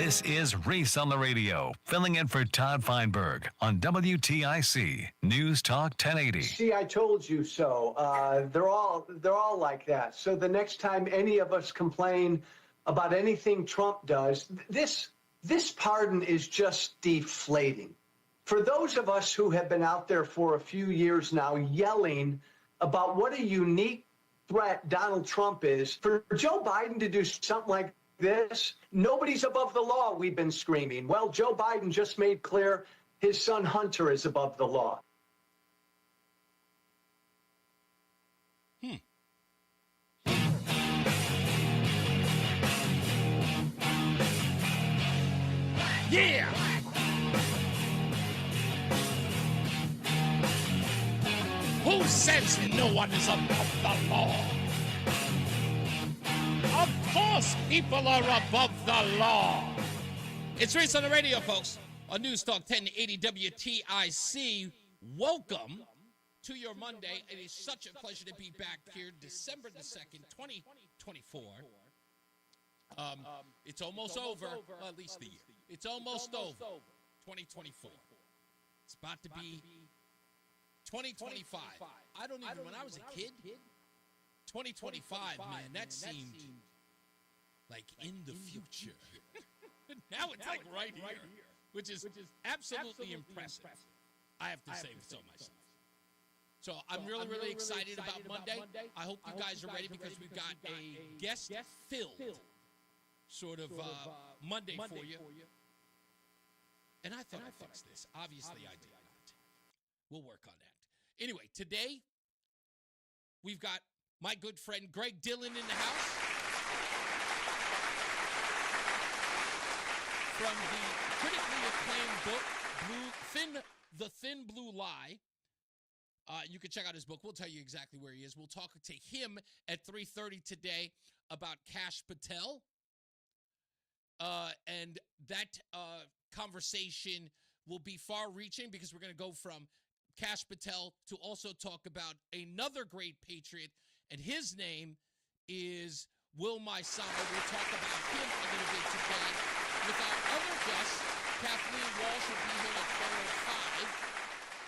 This is Reese on the radio, filling in for Todd Feinberg on WTIC News Talk 1080. See, I told you so. They're all like that. So the next time any of us complain about anything Trump does, this pardon is just deflating. For those of us who have been out there for a few years now yelling about what a unique threat Donald Trump is, for Joe Biden to do something like this, nobody's above the law, we've been screaming. Well, Joe Biden just made clear his son Hunter is above the law. Yeah! Who says no one is above the law? Of course people are above the law. It's Reese on the radio, folks, on NewsTalk 1080 WTIC. Welcome to your Monday. It is such a pleasure to be back here, December the 2nd, 2024. It's almost over, well, at least the year. It's almost over, 2024. It's about to be 2025. I don't even, when I was a kid, 2025, man, that seemed like in the future. Now it's like right here, which is absolutely impressive, I have to say so myself. So I'm really excited about Monday. I hope you guys are ready because we've got a guest-filled sort of Monday for you. And I thought I'd fix this. Obviously, I did not. We'll work on that. Anyway, today, we've got my good friend Greg Dillon in the house. From the critically acclaimed book, The Thin Blue Lie. You can check out his book. We'll tell you exactly where he is. We'll talk to him at 3:30 today about Kash Patel. And that conversation will be far-reaching because we're going to go from Kash Patel to also talk about another great patriot, and his name is Will Maisano. We'll talk about him a little bit today. With our other guest, Kathleen Walsh will be here at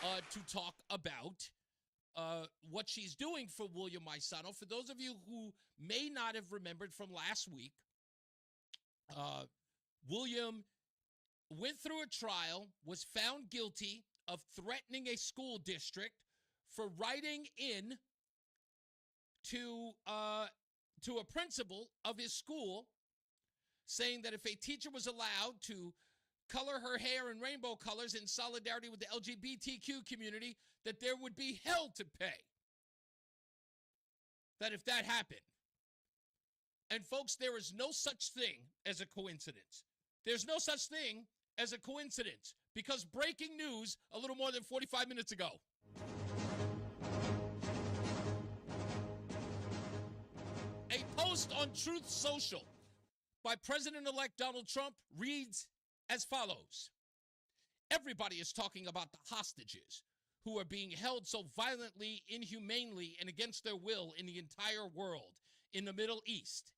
4:05 to talk about what she's doing for William Maisano. For those of you who may not have remembered from last week, William went through a trial, was found guilty of threatening a school district for writing in to a principal of his school saying that if a teacher was allowed to color her hair in rainbow colors in solidarity with the LGBTQ community, that there would be hell to pay. That if that happened. And folks, there is no such thing as a coincidence. There's no such thing as a coincidence, because breaking news a little more than 45 minutes ago. A post on Truth Social by President-elect Donald Trump reads as follows. Everybody is talking about the hostages who are being held so violently, inhumanely, and against their will in the entire world, in the Middle East.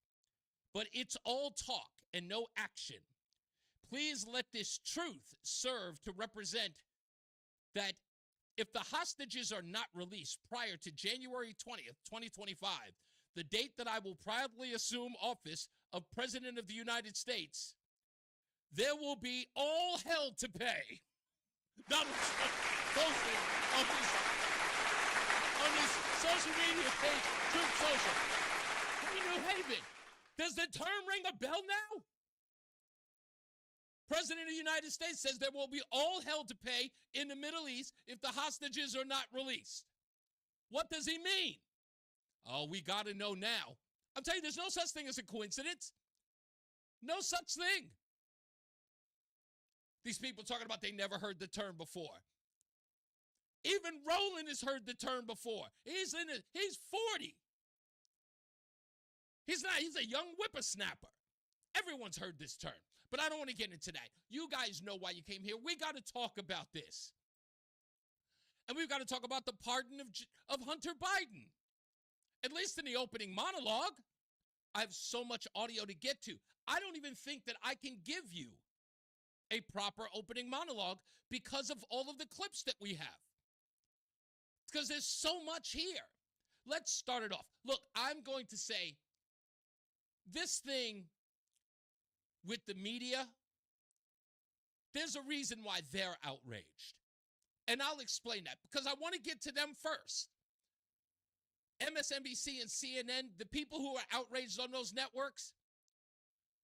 But it's all talk and no action. Please let this truth serve to represent that if the hostages are not released prior to January 20th, 2025, the date that I will proudly assume office of President of the United States, there will be all hell to pay. Donald Trump posted on his social media page, Truth Social. Hey, New Haven, does the term ring a bell now? President of the United States says there will be all hell to pay in the Middle East if the hostages are not released. What does he mean? Oh, we got to know now. I'm telling you, there's no such thing as a coincidence. No such thing. These people talking about they never heard the term before. Even Roland has heard the term before. He's 40. He's a young whippersnapper. Everyone's heard this term. But I don't want to get into that. You guys know why you came here. We got to talk about this. And we've got to talk about the pardon of Hunter Biden. At least in the opening monologue. I have so much audio to get to. I don't even think that I can give you a proper opening monologue because of all of the clips that we have. Because there's so much here. Let's start it off. Look, I'm going to say this thing with the media, there's a reason why they're outraged. And I'll explain that because I want to get to them first. MSNBC and CNN, the people who are outraged on those networks,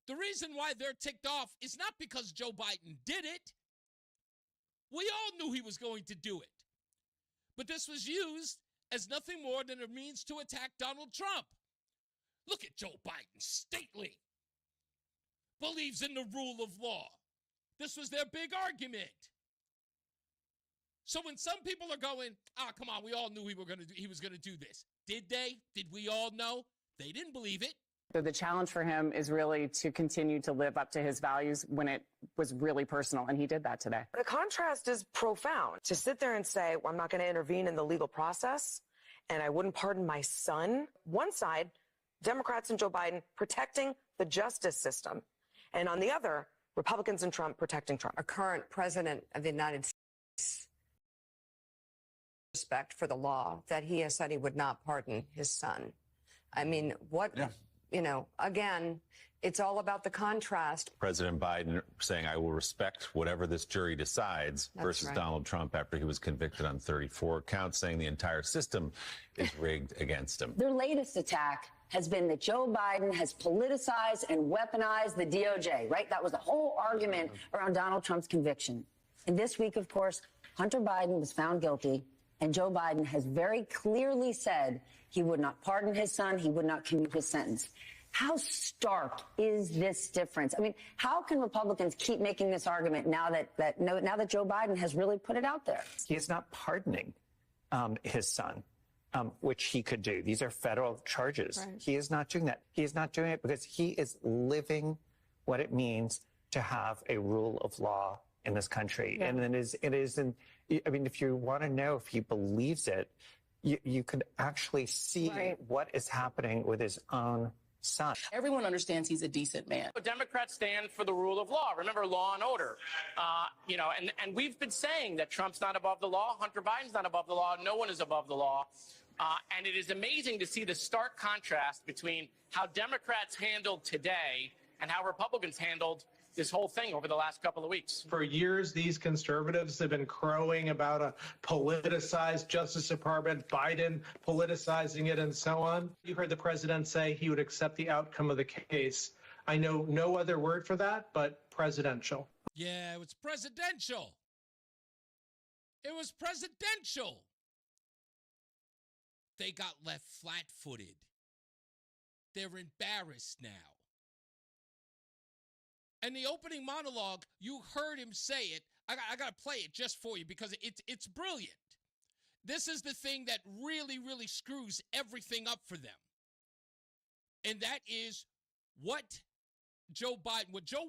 the reason why they're ticked off is not because Joe Biden did it. We all knew he was going to do it. But this was used as nothing more than a means to attack Donald Trump. Look at Joe Biden, stately, believes in the rule of law. This was their big argument. So when some people are going, come on, we all knew he was going to do this. Did they? Did we all know? They didn't believe it. So the challenge for him is really to continue to live up to his values when it was really personal, and he did that today. The contrast is profound. To sit there and say, well, I'm not going to intervene in the legal process, and I wouldn't pardon my son. One side, Democrats and Joe Biden protecting the justice system, and on the other, Republicans and Trump protecting Trump. Our current president of the United States, respect for the law, that he has said he would not pardon his son. I mean, what... Yeah. You know, again, it's all about the contrast. President Biden saying, I will respect whatever this jury decides, versus right. Donald Trump after he was convicted on 34 counts, saying the entire system is rigged against him. Their latest attack has been that Joe Biden has politicized and weaponized the DOJ, right? That was the whole argument around Donald Trump's conviction. And this week, of course, Hunter Biden was found guilty. And Joe Biden has very clearly said he would not pardon his son. He would not commute his sentence. How stark is this difference? I mean, how can Republicans keep making this argument now that Joe Biden has really put it out there? He is not pardoning his son, which he could do. These are federal charges. Right. He is not doing that. He is not doing it because he is living what it means to have a rule of law in this country. Yeah. And it is, I mean, if you want to know if he believes it, you could actually see right. what is happening with his own son. Everyone understands he's a decent man. Democrats stand for the rule of law. Remember, law and order. And we've been saying that Trump's not above the law. Hunter Biden's not above the law. No one is above the law. And it is amazing to see the stark contrast between how Democrats handled today and how Republicans handled this whole thing over the last couple of weeks. For years, these conservatives have been crowing about a politicized Justice Department, Biden politicizing it, and so on. You heard the president say he would accept the outcome of the case. I know no other word for that, but presidential. Yeah, it was presidential. It was presidential. They got left flat-footed. They're embarrassed now. And the opening monologue, you heard him say it. I got to play it just for you because it's brilliant. This is the thing that really, really screws everything up for them. And that is what Joe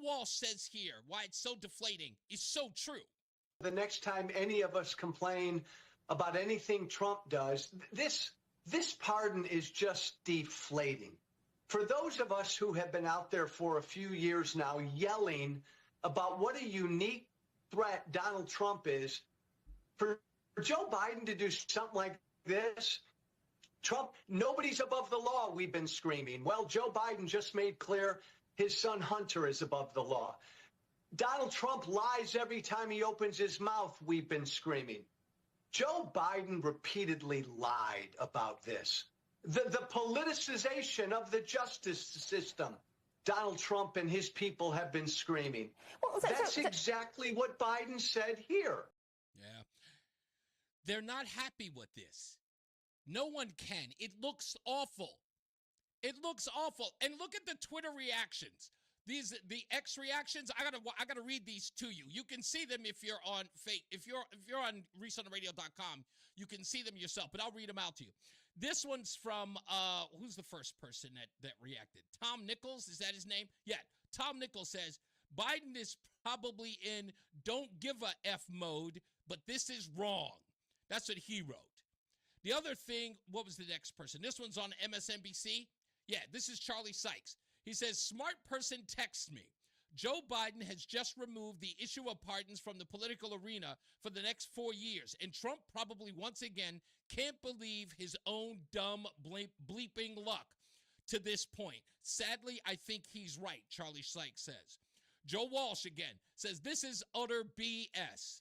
Walsh says here, why it's so deflating, is so true. The next time any of us complain about anything Trump does, this pardon is just deflating. For those of us who have been out there for a few years now yelling about what a unique threat Donald Trump is, for Joe Biden to do something like this, Trump, nobody's above the law, we've been screaming. Well, Joe Biden just made clear his son Hunter is above the law. Donald Trump lies every time he opens his mouth, we've been screaming. Joe Biden repeatedly lied about this. The politicization of the justice system, Donald Trump and his people have been screaming. Well, that's exactly what Biden said here. Yeah. They're not happy with this. No one can. It looks awful. It looks awful. And look at the Twitter reactions. The X reactions. I gotta read these to you. You can see them if you're on if you're on ReeseOnTheRadio.com. You can see them yourself, but I'll read them out to you. This one's from who's the first person that reacted? Tom Nichols, is that his name? Yeah. Tom Nichols says Biden is probably in don't give a F mode, but this is wrong. That's what he wrote. The other thing, what was the next person? This one's on MSNBC. Yeah, this is Charlie Sykes. He says, smart person texts me. Joe Biden has just removed the issue of pardons from the political arena for the next 4 years, and Trump probably once again can't believe his own dumb bleeping luck to this point. Sadly, I think he's right, Charlie Sykes says. Joe Walsh again says, this is utter BS.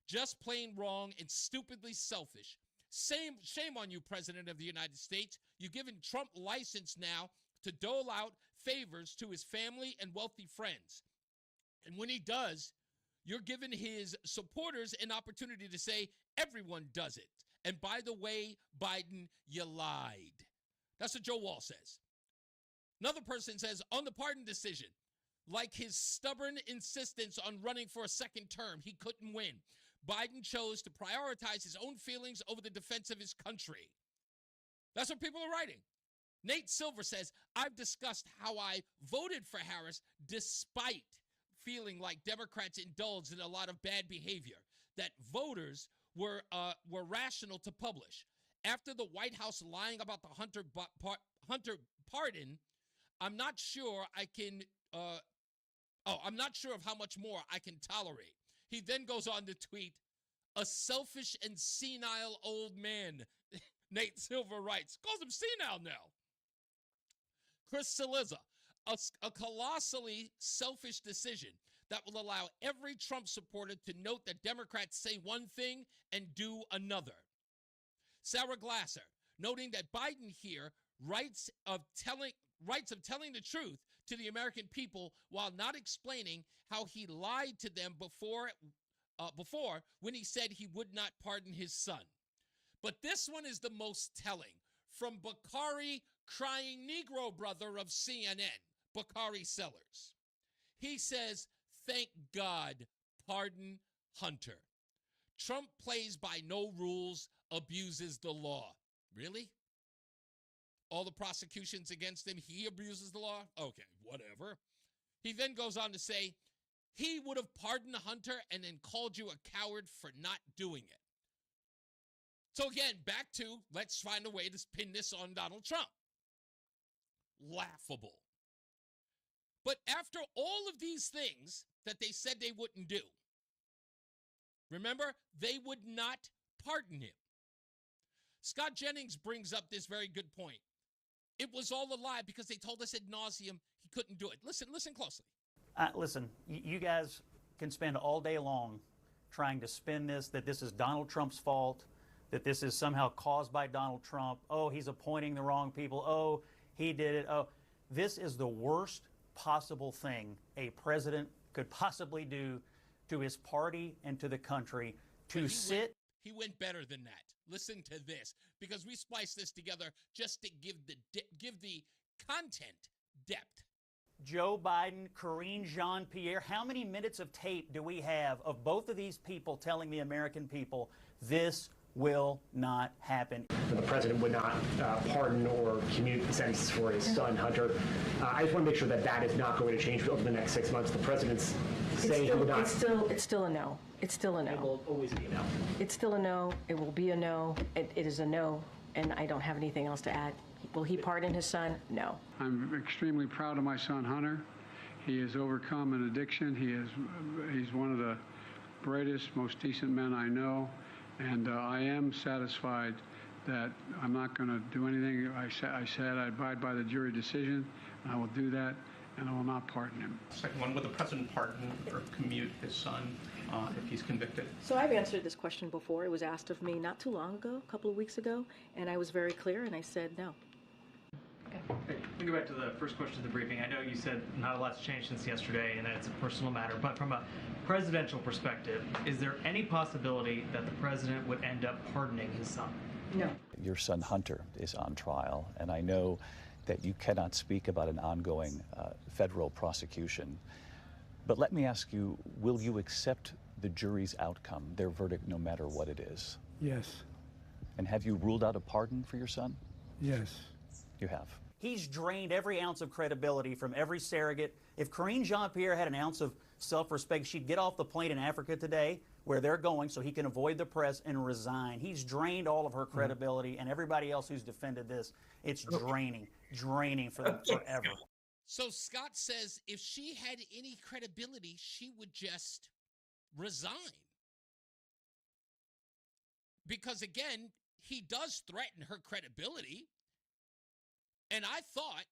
Just plain wrong and stupidly selfish. Shame on you, President of the United States. You've given Trump license now to dole out favors to his family and wealthy friends. And when he does, you're giving his supporters an opportunity to say, everyone does it. And by the way, Biden, you lied. That's what Joe Wall says. Another person says, on the pardon decision, like his stubborn insistence on running for a second term, he couldn't win. Biden chose to prioritize his own feelings over the defense of his country. That's what people are writing. Nate Silver says, I've discussed how I voted for Harris despite feeling like Democrats indulged in a lot of bad behavior, that voters were rational to publish. After the White House lying about the Hunter pardon, I'm not sure of how much more I can tolerate. He then goes on to tweet, a selfish and senile old man. Nate Silver writes, calls him senile now. Chris Saliza, a colossally selfish decision that will allow every Trump supporter to note that Democrats say one thing and do another. Sarah Glasser, noting that Biden here rights of telling the truth to the American people while not explaining how he lied to them before when he said he would not pardon his son. But this one is the most telling. From Bakari, crying Negro brother of CNN, Bakari Sellers. He says, thank God, pardon Hunter. Trump plays by no rules, abuses the law. Really? All the prosecutions against him, he abuses the law? Okay, whatever. He then goes on to say, he would have pardoned Hunter and then called you a coward for not doing it. So again, back to let's find a way to pin this on Donald Trump. Laughable. But after all of these things that they said they wouldn't do, remember, they would not pardon him. Scott Jennings brings up this very good point. It was all a lie because they told us ad nauseum he couldn't do it. Listen closely. Listen, you guys can spend all day long trying to spin this, that this is Donald Trump's fault, that this is somehow caused by Donald Trump. Oh, he's appointing the wrong people. Oh, he did it. Oh, this is the worst possible thing a president could possibly do to his party and to the country, to sit. He went better than that. Listen to this, because we spliced this together just to give the content depth. Joe Biden, Karine Jean-Pierre, how many minutes of tape do we have of both of these people telling the American people this will not happen? The president would not pardon or commute the sentences for his son, Hunter. I just want to make sure that that is not going to change over the next 6 months. The president's saying he would not. It's still a no. It's still a no. It will always be a no. It's still a no. It will be a no. It is a no, and I don't have anything else to add. Will he pardon his son? No. I'm extremely proud of my son, Hunter. He has overcome an addiction. He's one of the brightest, most decent men I know. And I am satisfied that I'm not going to do anything. I said I'd abide by the jury decision, and I will do that, and I will not pardon him. Second one, would the president pardon or commute his son if he's convicted? So I've answered this question before. It was asked of me not too long ago, a couple of weeks ago, and I was very clear, and I said no. Hey, let me go back to the first question of the briefing. I know you said not a lot's changed since yesterday and that it's a personal matter, but from a presidential perspective, is there any possibility that the president would end up pardoning his son? No. Your son Hunter is on trial, and I know that you cannot speak about an ongoing federal prosecution. But let me ask you, will you accept the jury's outcome, their verdict, no matter what it is? Yes. And have you ruled out a pardon for your son? Yes. You have. He's drained every ounce of credibility from every surrogate. If Karine Jean-Pierre had an ounce of self-respect, she'd get off the plane in Africa today, where they're going, so he can avoid the press and resign. He's drained all of her credibility, and everybody else who's defended this, it's draining. draining for them forever. So Scott says if she had any credibility, she would just resign. Because again, he does threaten her credibility. And I thought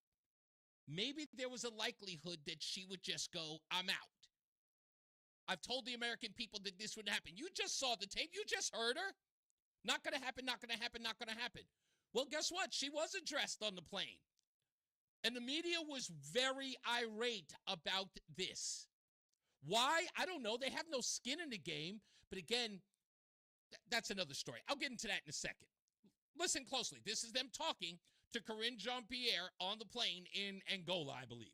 maybe there was a likelihood that she would just go, I'm out. I've told the American people that this would happen. You just saw the tape. You just heard her. Not going to happen, not going to happen, not going to happen. Well, guess what? She was addressed on the plane. And the media was very irate about this. Why? I don't know. They have no skin in the game. But again, that's another story. I'll get into that in a second. Listen closely. This is them talking to Karine Jean-Pierre on the plane in Angola, I believe.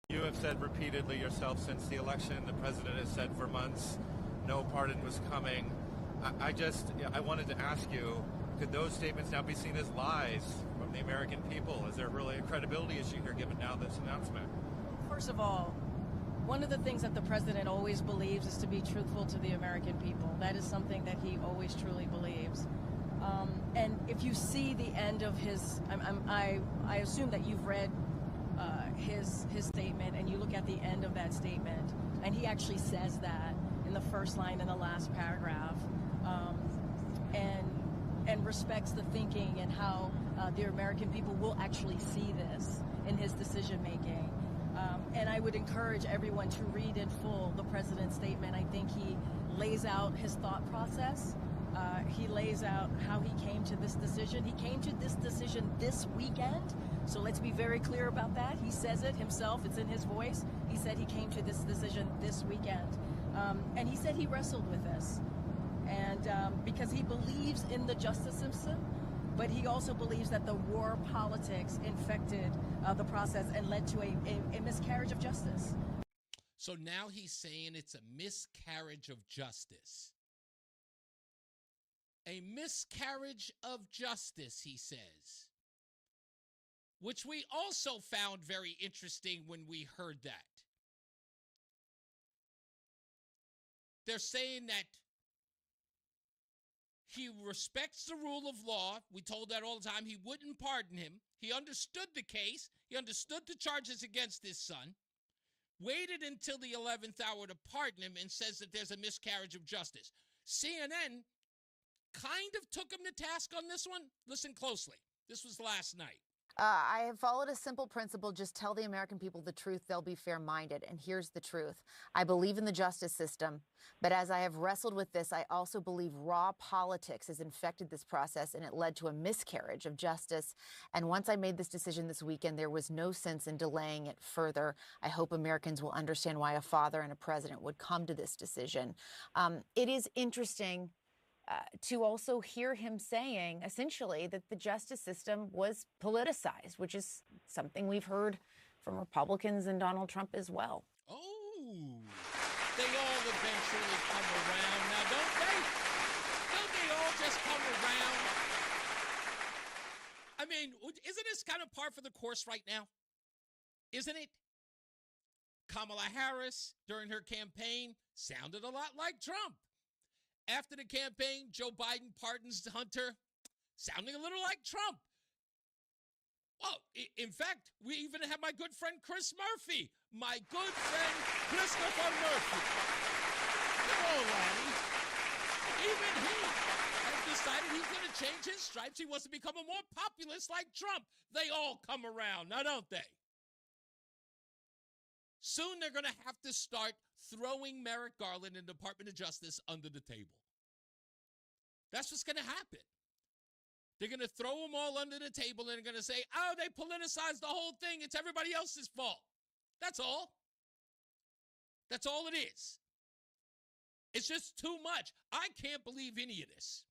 You have said repeatedly yourself since the election, the president has said for months, no pardon was coming. I wanted to ask you, could those statements now be seen as lies from the American people? Is there really a credibility issue here given now this announcement? First of all, one of the things that the president always believes is to be truthful to the American people. That is something that he always truly believes. And if you see the end of his, I assume that you've read his statement, and you look at the end of that statement, and he actually says that in the first line in the last paragraph, and respects the thinking and how the American people will actually see this in his decision making. And I would encourage everyone to read in full the president's statement. I think he lays out his thought process. He lays out how he came to this decision. He came to this decision this weekend. So let's be very clear about that. He says it himself. It's in his voice. He said he came to this decision this weekend. And he said he wrestled with this. And because he believes in the justice system, but he also believes that the war politics infected the process and led to a miscarriage of justice. So now he's saying it's a miscarriage of justice. A miscarriage of justice, he says. Which we also found very interesting when we heard that. They're saying that he respects the rule of law. We told that all the time. He wouldn't pardon him. He understood the case. He understood the charges against his son. Waited until the 11th hour to pardon him and says that there's a miscarriage of justice. CNN kind of took him to task on this one. Listen closely. This was last night. I have followed a simple principle. Just tell the American people the truth. They'll be fair-minded. And here's the truth. I believe in the justice system. But as I have wrestled with this, I also believe raw politics has infected this process, and it led to a miscarriage of justice. And once I made this decision this weekend, there was no sense in delaying it further. I hope Americans will understand why a father and a president would come to this decision. It is interesting to also hear him saying, essentially, that the justice system was politicized, which is something we've heard from Republicans and Donald Trump as well. Oh, they all eventually come around. Now, don't they? Don't they all just come around? I mean, isn't this kind of par for the course right now? Isn't it? Kamala Harris, during her campaign, sounded a lot like Trump. After the campaign, Joe Biden pardons Hunter, sounding a little like Trump. Well, in fact, we even have my good friend Chris Murphy. My good friend Christopher Murphy. Come on, Lanny. Even he has decided he's going to change his stripes. He wants to become a more populist like Trump. They all come around, now don't they? Soon they're going to have to start throwing Merrick Garland and the Department of Justice under the table. That's what's going to happen. They're going to throw them all under the table and they're going to say, oh, they politicized the whole thing. It's everybody else's fault. That's all. That's all it is. It's just too much. I can't believe any of this.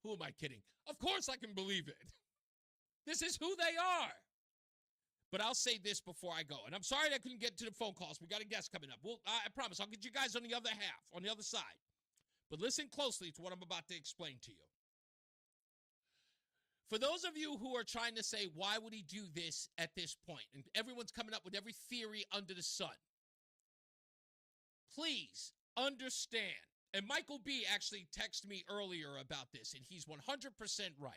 Who am I kidding? Of course I can believe it. This is who they are. But I'll say this before I go. And I'm sorry that I couldn't get to the phone calls. We got a guest coming up. I promise I'll get you guys on the other half, on the other side. But listen closely to what I'm about to explain to you. For those of you who are trying to say, why would he do this at this point? And everyone's coming up with every theory under the sun. Please understand. And Michael B. actually texted me earlier about this, and he's 100% right.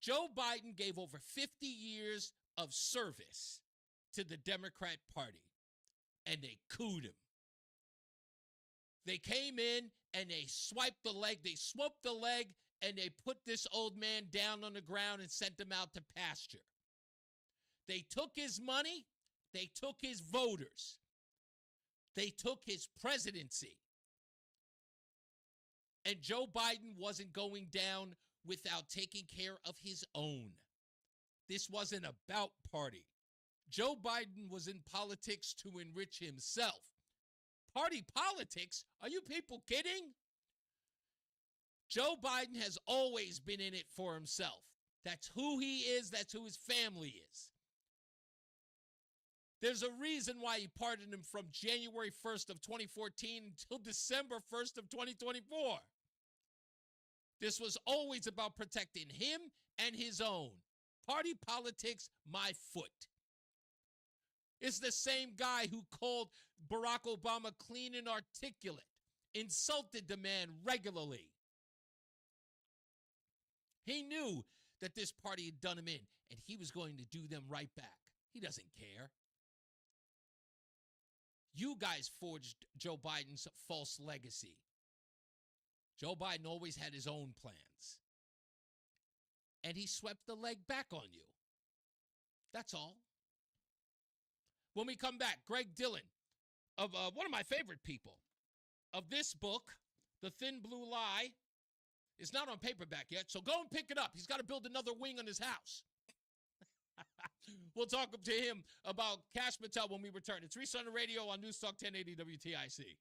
Joe Biden gave over 50 years of service to the Democrat Party, and they cooed him. They came in and they swiped the leg. They swooped the leg, and they put this old man down on the ground and sent him out to pasture. They took his money. They took his voters. They took his presidency. And Joe Biden wasn't going down without taking care of his own. This wasn't about party. Joe Biden was in politics to enrich himself. Party politics? Are you people kidding? Joe Biden has always been in it for himself. That's who he is. That's who his family is. There's a reason why he pardoned him from January 1st of 2014 until December 1st of 2024. This was always about protecting him and his own. Party politics, my foot. It's the same guy who called Barack Obama clean and articulate, insulted the man regularly. He knew that this party had done him in, and he was going to do them right back. He doesn't care. You guys forged Joe Biden's false legacy. Joe Biden always had his own plans. And he swept the leg back on you. That's all. When we come back, Greg Dillon, of one of my favorite people, of this book, The Thin Blue Lie, is not on paperback yet, so go and pick it up. He's got to build another wing on his house. We'll talk to him about Cash Patel when we return. It's Reese on the radio on NewsTalk 1080 WTIC.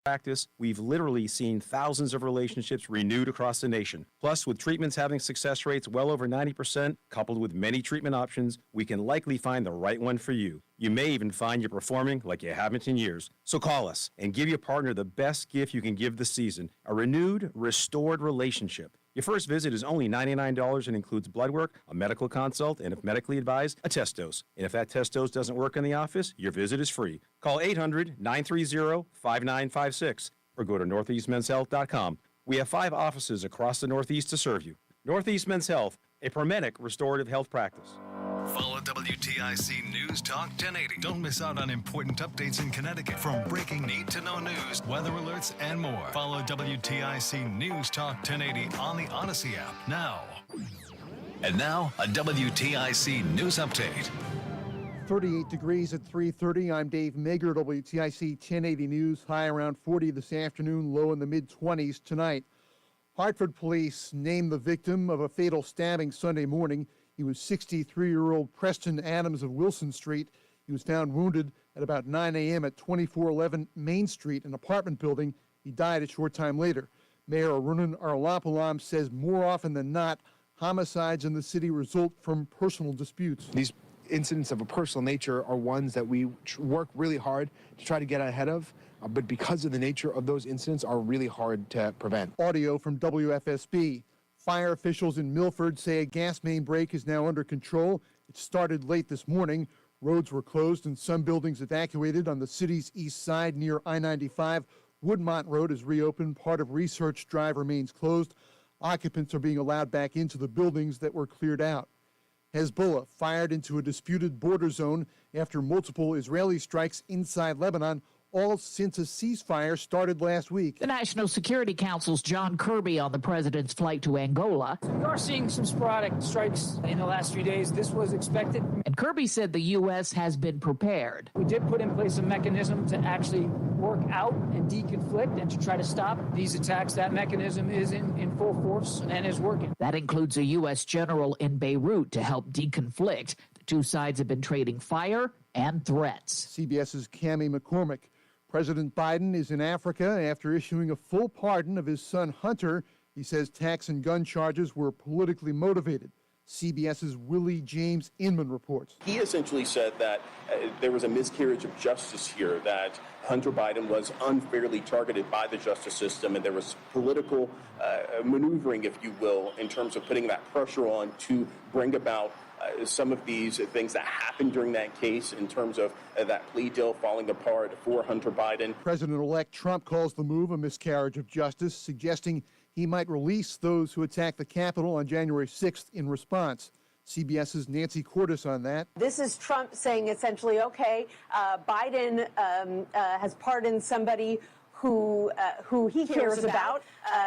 Practice, we've literally seen thousands of relationships renewed across the nation. Plus, with treatments having success rates well over 90%, coupled with many treatment options, we can likely find the right one for you. You may even find you're performing like you haven't in years. So call us and give your partner the best gift you can give this season, a renewed, restored relationship. Your first visit is only $99 and includes blood work, a medical consult, and if medically advised, a test dose. And if that test dose doesn't work in the office, your visit is free. Call 800-930-5956 or go to northeastmenshealth.com. We have 5 offices across the Northeast to serve you. Northeast Men's Health, a Promenic restorative health practice. Follow WTIC News Talk 1080. Don't miss out on important updates in Connecticut, from breaking need-to-know news, weather alerts, and more. Follow WTIC News Talk 1080 on the Odyssey app now. And now, a WTIC News Update. 38 degrees at 3:30. I'm Dave Mager, WTIC 1080 News. High around 40 this afternoon, low in the mid-20s tonight. Hartford police named the victim of a fatal stabbing Sunday morning. He was 63-year-old Preston Adams of Wilson Street. He was found wounded at about 9 a.m. at 2411 Main Street, an apartment building. He died a short time later. Mayor Arunan Arulapalam says more often than not, homicides in the city result from personal disputes. These incidents of a personal nature are ones that we work really hard to try to get ahead of, but because of the nature of those incidents are really hard to prevent. Audio from WFSB. Fire officials in Milford say a gas main break is now under control. It started late this morning. Roads were closed and some buildings evacuated on the city's east side near I-95. Woodmont Road is reopened. Part of Research Drive remains closed. Occupants are being allowed back into the buildings that were cleared out. Hezbollah fired into a disputed border zone after multiple Israeli strikes inside Lebanon, all since a ceasefire started last week. The National Security Council's John Kirby on the president's flight to Angola. We are seeing some sporadic strikes in the last few days. This was expected. And Kirby said the U.S. has been prepared. We did put in place a mechanism to actually work out and deconflict and to try to stop these attacks. That mechanism is in full force and is working. That includes a U.S. general in Beirut to help deconflict. The two sides have been trading fire and threats. CBS's Cammie McCormick. President Biden is in Africa after issuing a full pardon of his son Hunter. He says tax and gun charges were politically motivated. CBS's Willie James Inman reports. He essentially said that there was a miscarriage of justice here, that Hunter Biden was unfairly targeted by the justice system, and there was political maneuvering, if you will, in terms of putting that pressure on to bring about some of these things that happened during that case in terms of that plea deal falling apart for Hunter Biden. President-elect Trump calls the move a miscarriage of justice, suggesting he might release those who attacked the Capitol on January 6th in response. CBS's Nancy Cordes on that. This is Trump saying essentially, okay, Biden has pardoned somebody who he cares about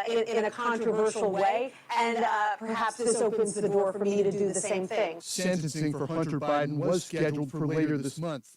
in a controversial way, and perhaps this opens the door for me to do the same thing. Sentencing for Hunter Biden was scheduled for later this month.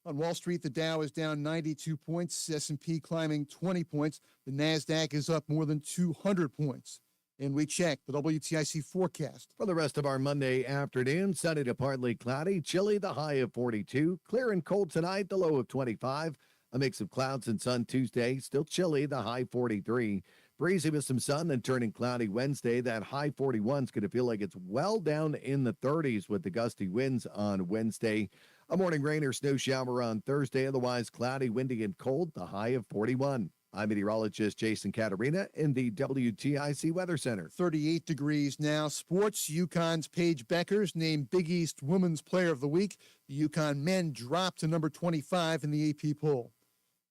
On Wall Street, the Dow is down 92 points, S&P climbing 20 points. The NASDAQ is up more than 200 points. And we check the WTIC forecast. For the rest of our Monday afternoon, sunny to partly cloudy, chilly, the high of 42. Clear and cold tonight, the low of 25. A mix of clouds and sun Tuesday, still chilly, the high 43. Breezy with some sun, then turning cloudy Wednesday. That high 41 is going to feel like it's well down in the 30s with the gusty winds on Wednesday. A morning rain or snow shower on Thursday, otherwise cloudy, windy, and cold, the high of 41. I'm meteorologist Jason Caterina in the WTIC Weather Center. 38 degrees now. Sports, UConn's Paige Beckers named Big East Women's Player of the Week. The UConn men dropped to number 25 in the AP poll.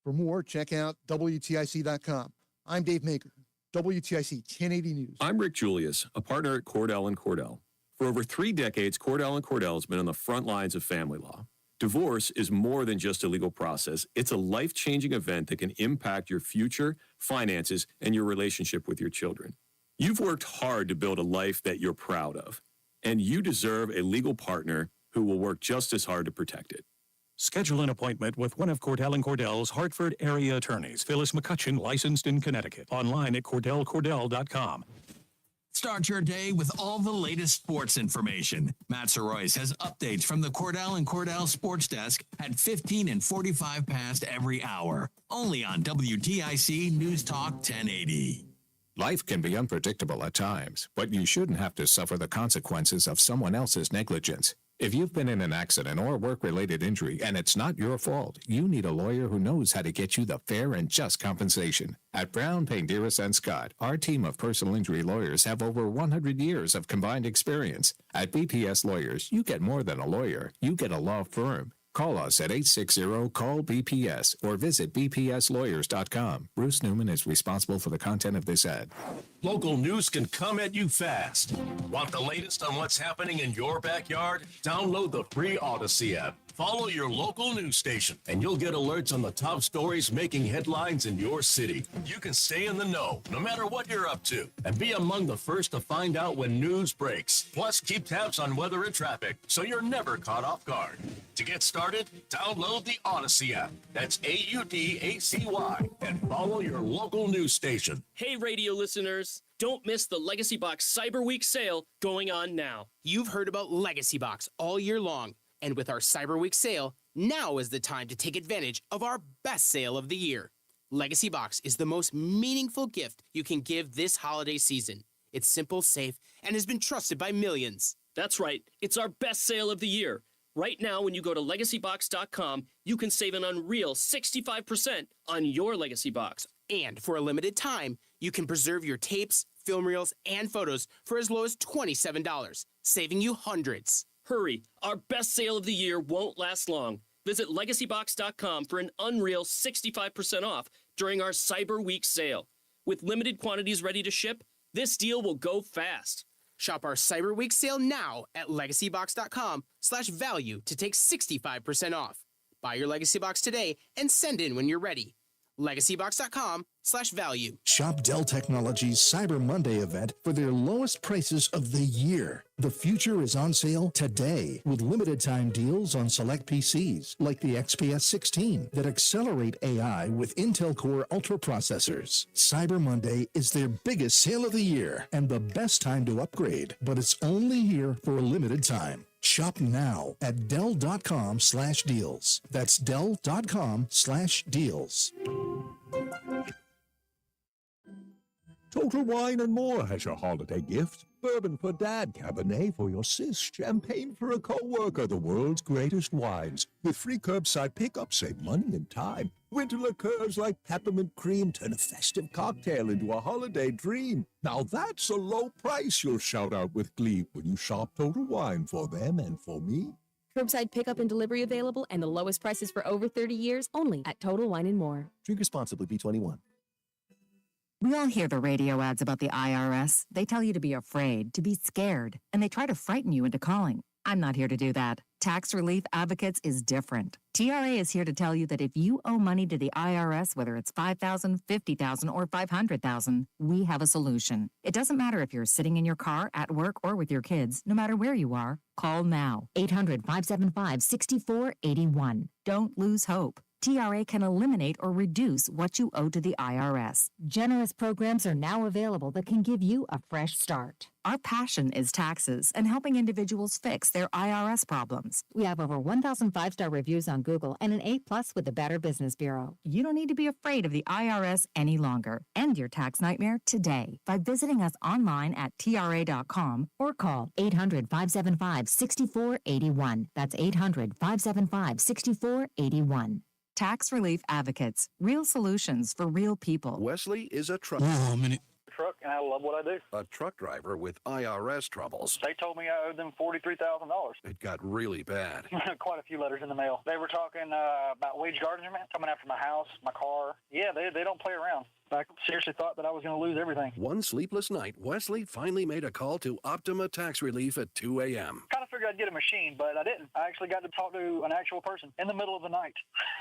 For more, check out WTIC.com. I'm Dave Maker, WTIC 1080 News. I'm Rick Julius, a partner at Cordell & Cordell. For over 3 decades, Cordell & Cordell has been on the front lines of family law. Divorce is more than just a legal process. It's a life-changing event that can impact your future, finances, and your relationship with your children. You've worked hard to build a life that you're proud of, and you deserve a legal partner who will work just as hard to protect it. Schedule an appointment with one of Cordell & Cordell's Hartford area attorneys. Phyllis McCutcheon, licensed in Connecticut. Online at CordellCordell.com. Start your day with all the latest sports information. Matt Soroyce has updates from the Cordell & Cordell Sports Desk at 15 and 45 past every hour. Only on WTIC News Talk 1080. Life can be unpredictable at times, but you shouldn't have to suffer the consequences of someone else's negligence. If you've been in an accident or work-related injury and it's not your fault, you need a lawyer who knows how to get you the fair and just compensation. At Brown, Panderas & Scott, our team of personal injury lawyers have over 100 years of combined experience. At BPS Lawyers, you get more than a lawyer. You get a law firm. Call us at 860-CALL-BPS or visit bpslawyers.com. Bruce Newman is responsible for the content of this ad. Local news can come at you fast. Want the latest on what's happening in your backyard? Download the free Odyssey app. Follow your local news station, and you'll get alerts on the top stories making headlines in your city. You can stay in the know, no matter what you're up to, and be among the first to find out when news breaks. Plus, keep tabs on weather and traffic, so you're never caught off guard. To get started, download the Odyssey app. That's AUDACY, and follow your local news station. Hey, radio listeners. Don't miss the Legacy Box Cyber Week sale going on now. You've heard about Legacy Box all year long. And with our Cyber Week sale, now is the time to take advantage of our best sale of the year. Legacy Box is the most meaningful gift you can give this holiday season. It's simple, safe, and has been trusted by millions. That's right. It's our best sale of the year. Right now, when you go to LegacyBox.com, you can save an unreal 65% on your Legacy Box. And for a limited time, you can preserve your tapes, film reels, and photos for as low as $27, saving you hundreds. Hurry, our best sale of the year won't last long. Visit LegacyBox.com for an unreal 65% off during our Cyber Week sale. With limited quantities ready to ship, this deal will go fast. Shop our Cyber Week sale now at LegacyBox.com/value to take 65% off. Buy your Legacy Box today and send in when you're ready. LegacyBox.com/value. Shop Dell Technologies Cyber Monday event for their lowest prices of the year. The future is on sale today with limited time deals on select PCs like the XPS 16 that accelerate AI with Intel Core Ultra processors. Cyber Monday is their biggest sale of the year and the best time to upgrade, but it's only here for a limited time. Shop now at Dell.com/deals. That's Dell.com/deals. Total Wine and More has your holiday gift. Bourbon for Dad, Cabernet for your sis, Champagne for a co-worker, the world's greatest wines. With free curbside pickup, save money and time. Winter liqueurs like peppermint cream turn a festive cocktail into a holiday dream. Now that's a low price you'll shout out with glee when you shop Total Wine for them and for me. Curbside pickup and delivery available and the lowest prices for over 30 years only at Total Wine & More. Drink responsibly, B21. We all hear the radio ads about the IRS. They tell you to be afraid, to be scared, and they try to frighten you into calling. I'm not here to do that. Tax Relief Advocates is different. TRA is here to tell you that if you owe money to the IRS, whether it's $5,000, $50,000, or $500,000, we have a solution. It doesn't matter if you're sitting in your car, at work, or with your kids. No matter where you are, call now. 800-575-6481. Don't lose hope. TRA can eliminate or reduce what you owe to the IRS. Generous programs are now available that can give you a fresh start. Our passion is taxes and helping individuals fix their IRS problems. We have over 1,000 5-star reviews on Google and an A+ with the Better Business Bureau. You don't need to be afraid of the IRS any longer. End your tax nightmare today by visiting us online at TRA.com or call 800-575-6481. That's 800-575-6481. Tax Relief Advocates. Real solutions for real people. Wesley is a truck. Truck, and I love what I do. A truck driver with IRS troubles. They told me I owed them $43,000. It got really bad. Quite a few letters in the mail. They were talking about wage garnishment, coming after my house, my car. Yeah, they don't play around. I seriously thought that I was going to lose everything. One sleepless night, Wesley finally made a call to Optima Tax Relief at 2 a.m. Kind of figured I'd get a machine, but I didn't. I actually got to talk to an actual person in the middle of the night.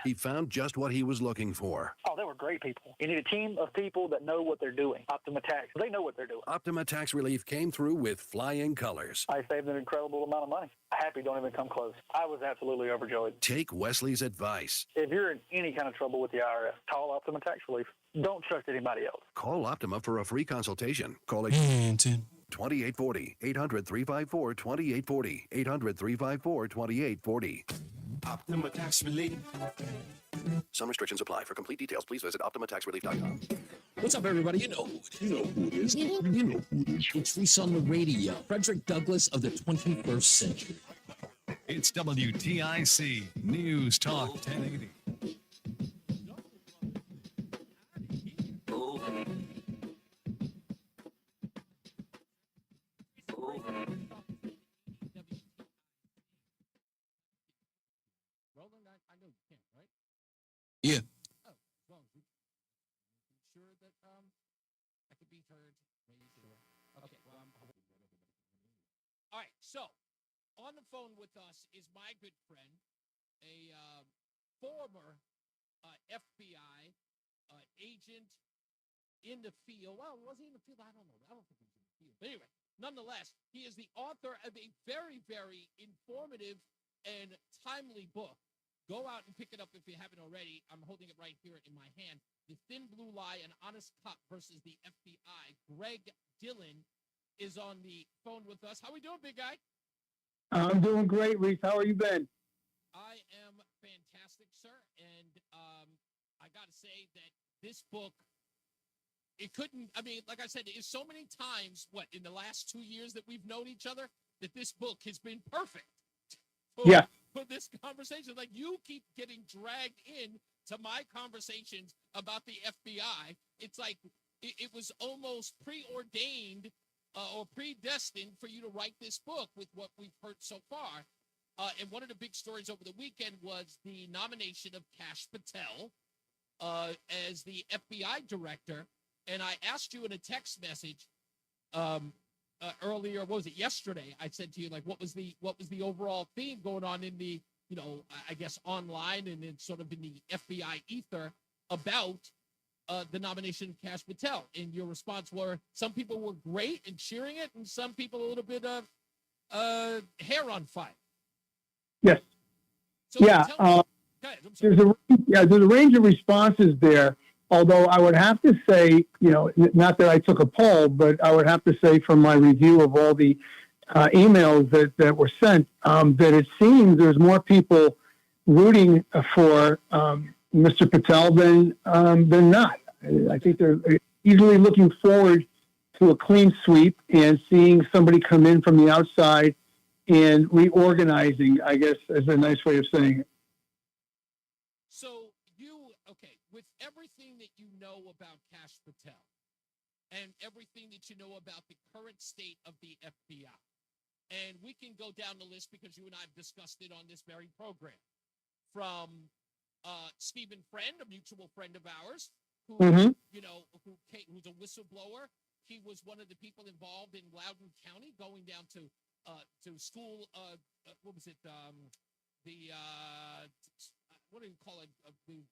He found just what he was looking for. Oh, they were great people. You need a team of people that know what they're doing. Optima Tax, they know what they're doing. Optima Tax Relief came through with flying colors. I saved an incredible amount of money. Happy don't even come close. I was absolutely overjoyed. Take Wesley's advice. If you're in any kind of trouble with the IRS, call Optima Tax Relief. Don't trust anybody else. Call Optima for a free consultation. Call 2840 800-354 2840 800-354 2840. Optima Tax Relief. Some restrictions apply. For complete details, please visit OptimaTaxRelief.com. What's up, everybody? You know who it is. It's Reese on the radio. Frederick Douglass of the 21st century. It's WTIC News Talk 1080. Yeah. Sure that I could be heard. Okay. Well, all right. So, on the phone with us is my good friend, a former FBI agent in the field. Well, was he in the field? I don't know. I don't think he was in the field. But anyway, nonetheless, he is the author of a very, very informative and timely book. Go out and pick it up if you haven't already. I'm holding it right here in my hand. The Thin Blue Lie, an Honest Cop versus the FBI. Greg Dillon is on the phone with us. How we doing, big guy? I'm doing great, Reese. How are you been? I am fantastic, sir. And I got to say that this book, it couldn't, I mean, like I said, it's so many times, in the last 2 years that we've known each other, that this book has been perfect. For this conversation. Like, you keep getting dragged in to my conversations about the FBI. It's like it was almost preordained or predestined for you to write this book with what we've heard so far. And one of the big stories over the weekend was the nomination of Kash Patel as the FBI director. And I asked you in a text message earlier, what was it, yesterday? I said to you, like, what was the overall theme going on in the, I guess online and then sort of in the FBI ether about the nomination of Kash Patel? And your response were some people were great and cheering it, and some people a little bit of hair on fire. Yes. So there's a range of responses there. Although I would have to say, not that I took a poll, but I would have to say from my review of all the emails that were sent, that it seems there's more people rooting for Mr. Patel than not. I think eagerly looking forward to a clean sweep and seeing somebody come in from the outside and reorganizing, I guess, is a nice way of saying it. So with everything that you know about Kash Patel and everything that you know about the current state of the FBI, and we can go down the list because you and I have discussed it on this very program, from Stephen Friend, a mutual friend of ours, who, who's a whistleblower. He was one of the people involved in Loudoun County going down to school, what was it, what do you call it,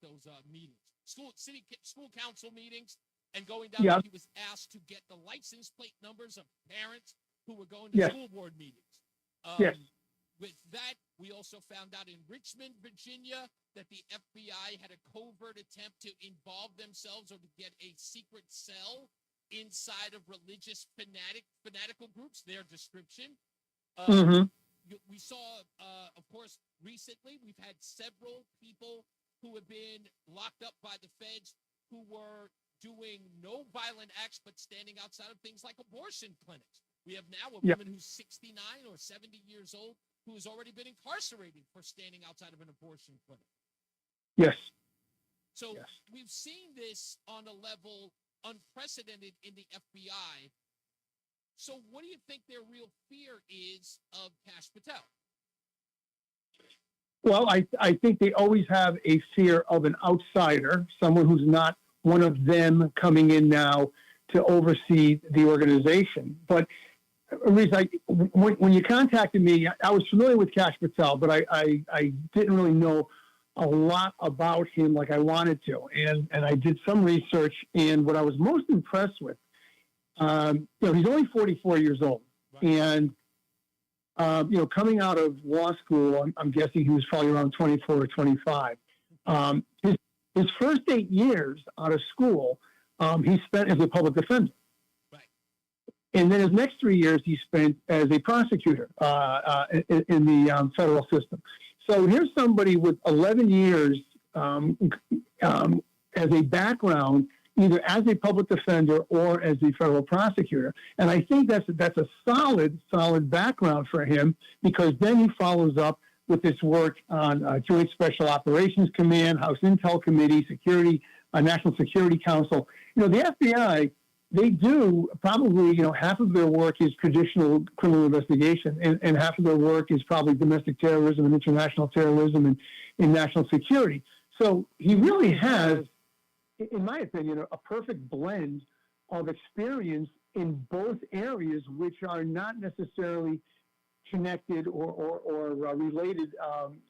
those meetings? School council meetings, and going down there, he was asked to get the license plate numbers of parents who were going to school board meetings. With that, we also found out in Richmond, Virginia, that the FBI had a covert attempt to involve themselves or to get a secret cell inside of religious fanatical groups, their description. We saw, of course, recently, we've had several people who have been locked up by the feds who were doing no violent acts but standing outside of things like abortion clinics. We have now a woman who's 69 or 70 years old who has already been incarcerated for standing outside of an abortion clinic. Yes. So we've seen this on a level unprecedented in the FBI. So what do you think their real fear is of Kash Patel? Well, I think they always have a fear of an outsider, someone who's not one of them coming in now to oversee the organization. But Reese, when you contacted me, I was familiar with Kash Patel, but I didn't really know a lot about him like I wanted to. And I did some research, and what I was most impressed with, he's only 44 years old. Right. And, coming out of law school, I'm guessing he was probably around 24 or 25. His first 8 years out of school, he spent as a public defender. Right. And then his next 3 years, he spent as a prosecutor in the federal system. So here's somebody with 11 years as a background, either as a public defender or as a federal prosecutor. And I think that's a solid background for him, because then he follows up with this work on Joint Special Operations Command, House Intel Committee, Security, National Security Council. The FBI, they do probably, half of their work is traditional criminal investigation, and half of their work is probably domestic terrorism and international terrorism and national security. So he really has, in my opinion, a perfect blend of experience in both areas, which are not necessarily connected or related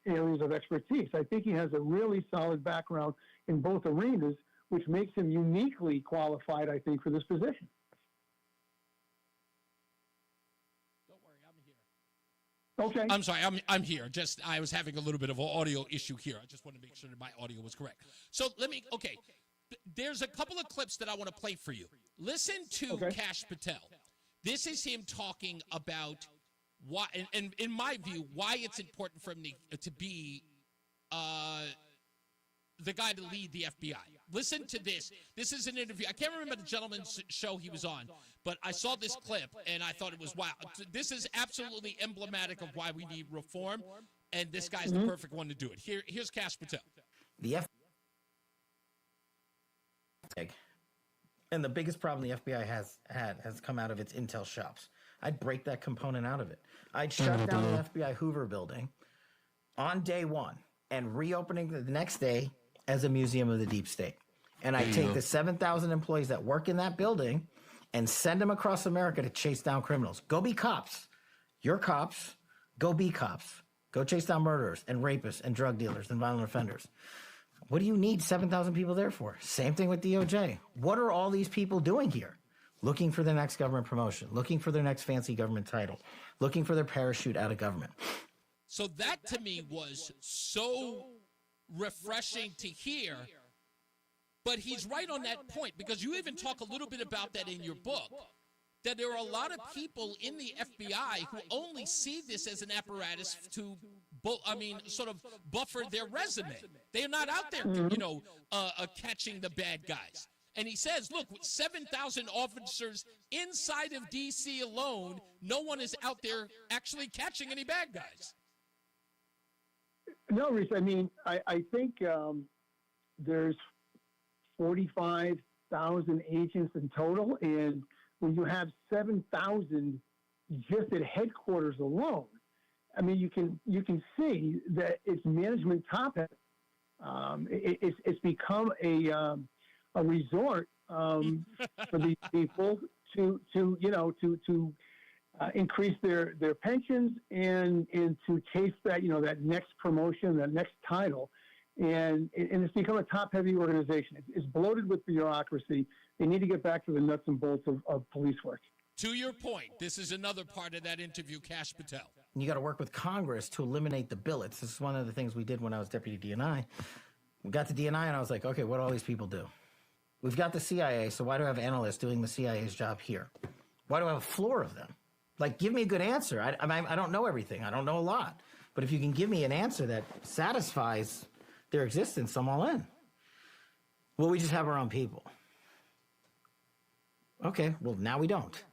areas of expertise. I think he has a really solid background in both arenas, which makes him uniquely qualified, I think, for this position. Don't worry, I'm here. Okay. I'm sorry, I'm here. I was having a little bit of an audio issue here. I just want to make sure that my audio was correct. So there's a couple of clips that I want to play for you. Listen to Kash Patel. This is him talking about why, and in my view, why it's important for him to be the guy to lead the FBI. Listen to this. This is an interview. I can't remember the gentleman's show he was on, but I saw this clip, and I thought it was wow. This is absolutely emblematic of why we need reform, and this guy's the perfect one to do it. Here's Kash Patel. The FBI, and the biggest problem the FBI has come out of its intel shops. I'd break that component out of it. I'd shut down the FBI Hoover building on day one and reopening the next day as a museum of the deep state. And I'd take the 7,000 employees that work in that building and send them across America to chase down criminals. Go be cops. You're cops. Go be cops. Go chase down murderers and rapists and drug dealers and violent offenders. What do you need 7,000 people there for? Same thing with DOJ. What are all these people doing here? Looking for the next government promotion, looking for their next fancy government title, looking for their parachute out of government. So that to me was so refreshing to hear, but he's right on that point, because you even talk a little bit about that in your book, that there are a lot of people in the FBI who only see this as an apparatus to, sort of buffer their resume. They're not out there, catching the bad guys. And he says, look, with 7,000 officers inside of D.C. alone, no one is out there actually catching any bad guys. No, Reese, I mean, I think there's 45,000 agents in total. And when you have 7,000 just at headquarters alone, I mean, you can see that it's management top heavy. It's become a resort for these people to increase their pensions and to chase that that next promotion, that next title, and it's become a top heavy organization. It's bloated with bureaucracy. They need to get back to the nuts and bolts of police work. To your point, this is another part of that interview, Kash Patel. You got to work with Congress to eliminate the billets. This is one of the things we did when I was deputy DNI. We got to DNI and I was like, okay, what do all these people do? We've got the CIA, so why do I have analysts doing the CIA's job here? Why do I have a floor of them? Like, give me a good answer. I don't know everything. I don't know a lot. But if you can give me an answer that satisfies their existence, I'm all in. Well, we just have our own people. Okay, well, now we don't.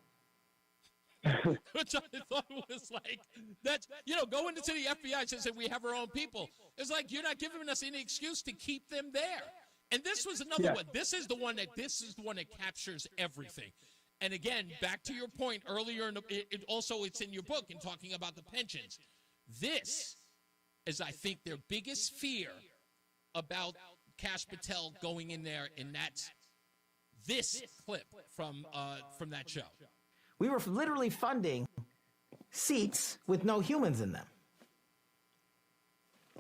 Which I thought was like, that's, going into the FBI and saying we have our own people. It's like, you're not giving us any excuse to keep them there. And this was another one. This is the one that captures everything. And again, back to your point earlier, it's in your book in talking about the pensions. This is, I think, their biggest fear about Kash Patel going in there, and that's this clip from that show. We were literally funding seats with no humans in them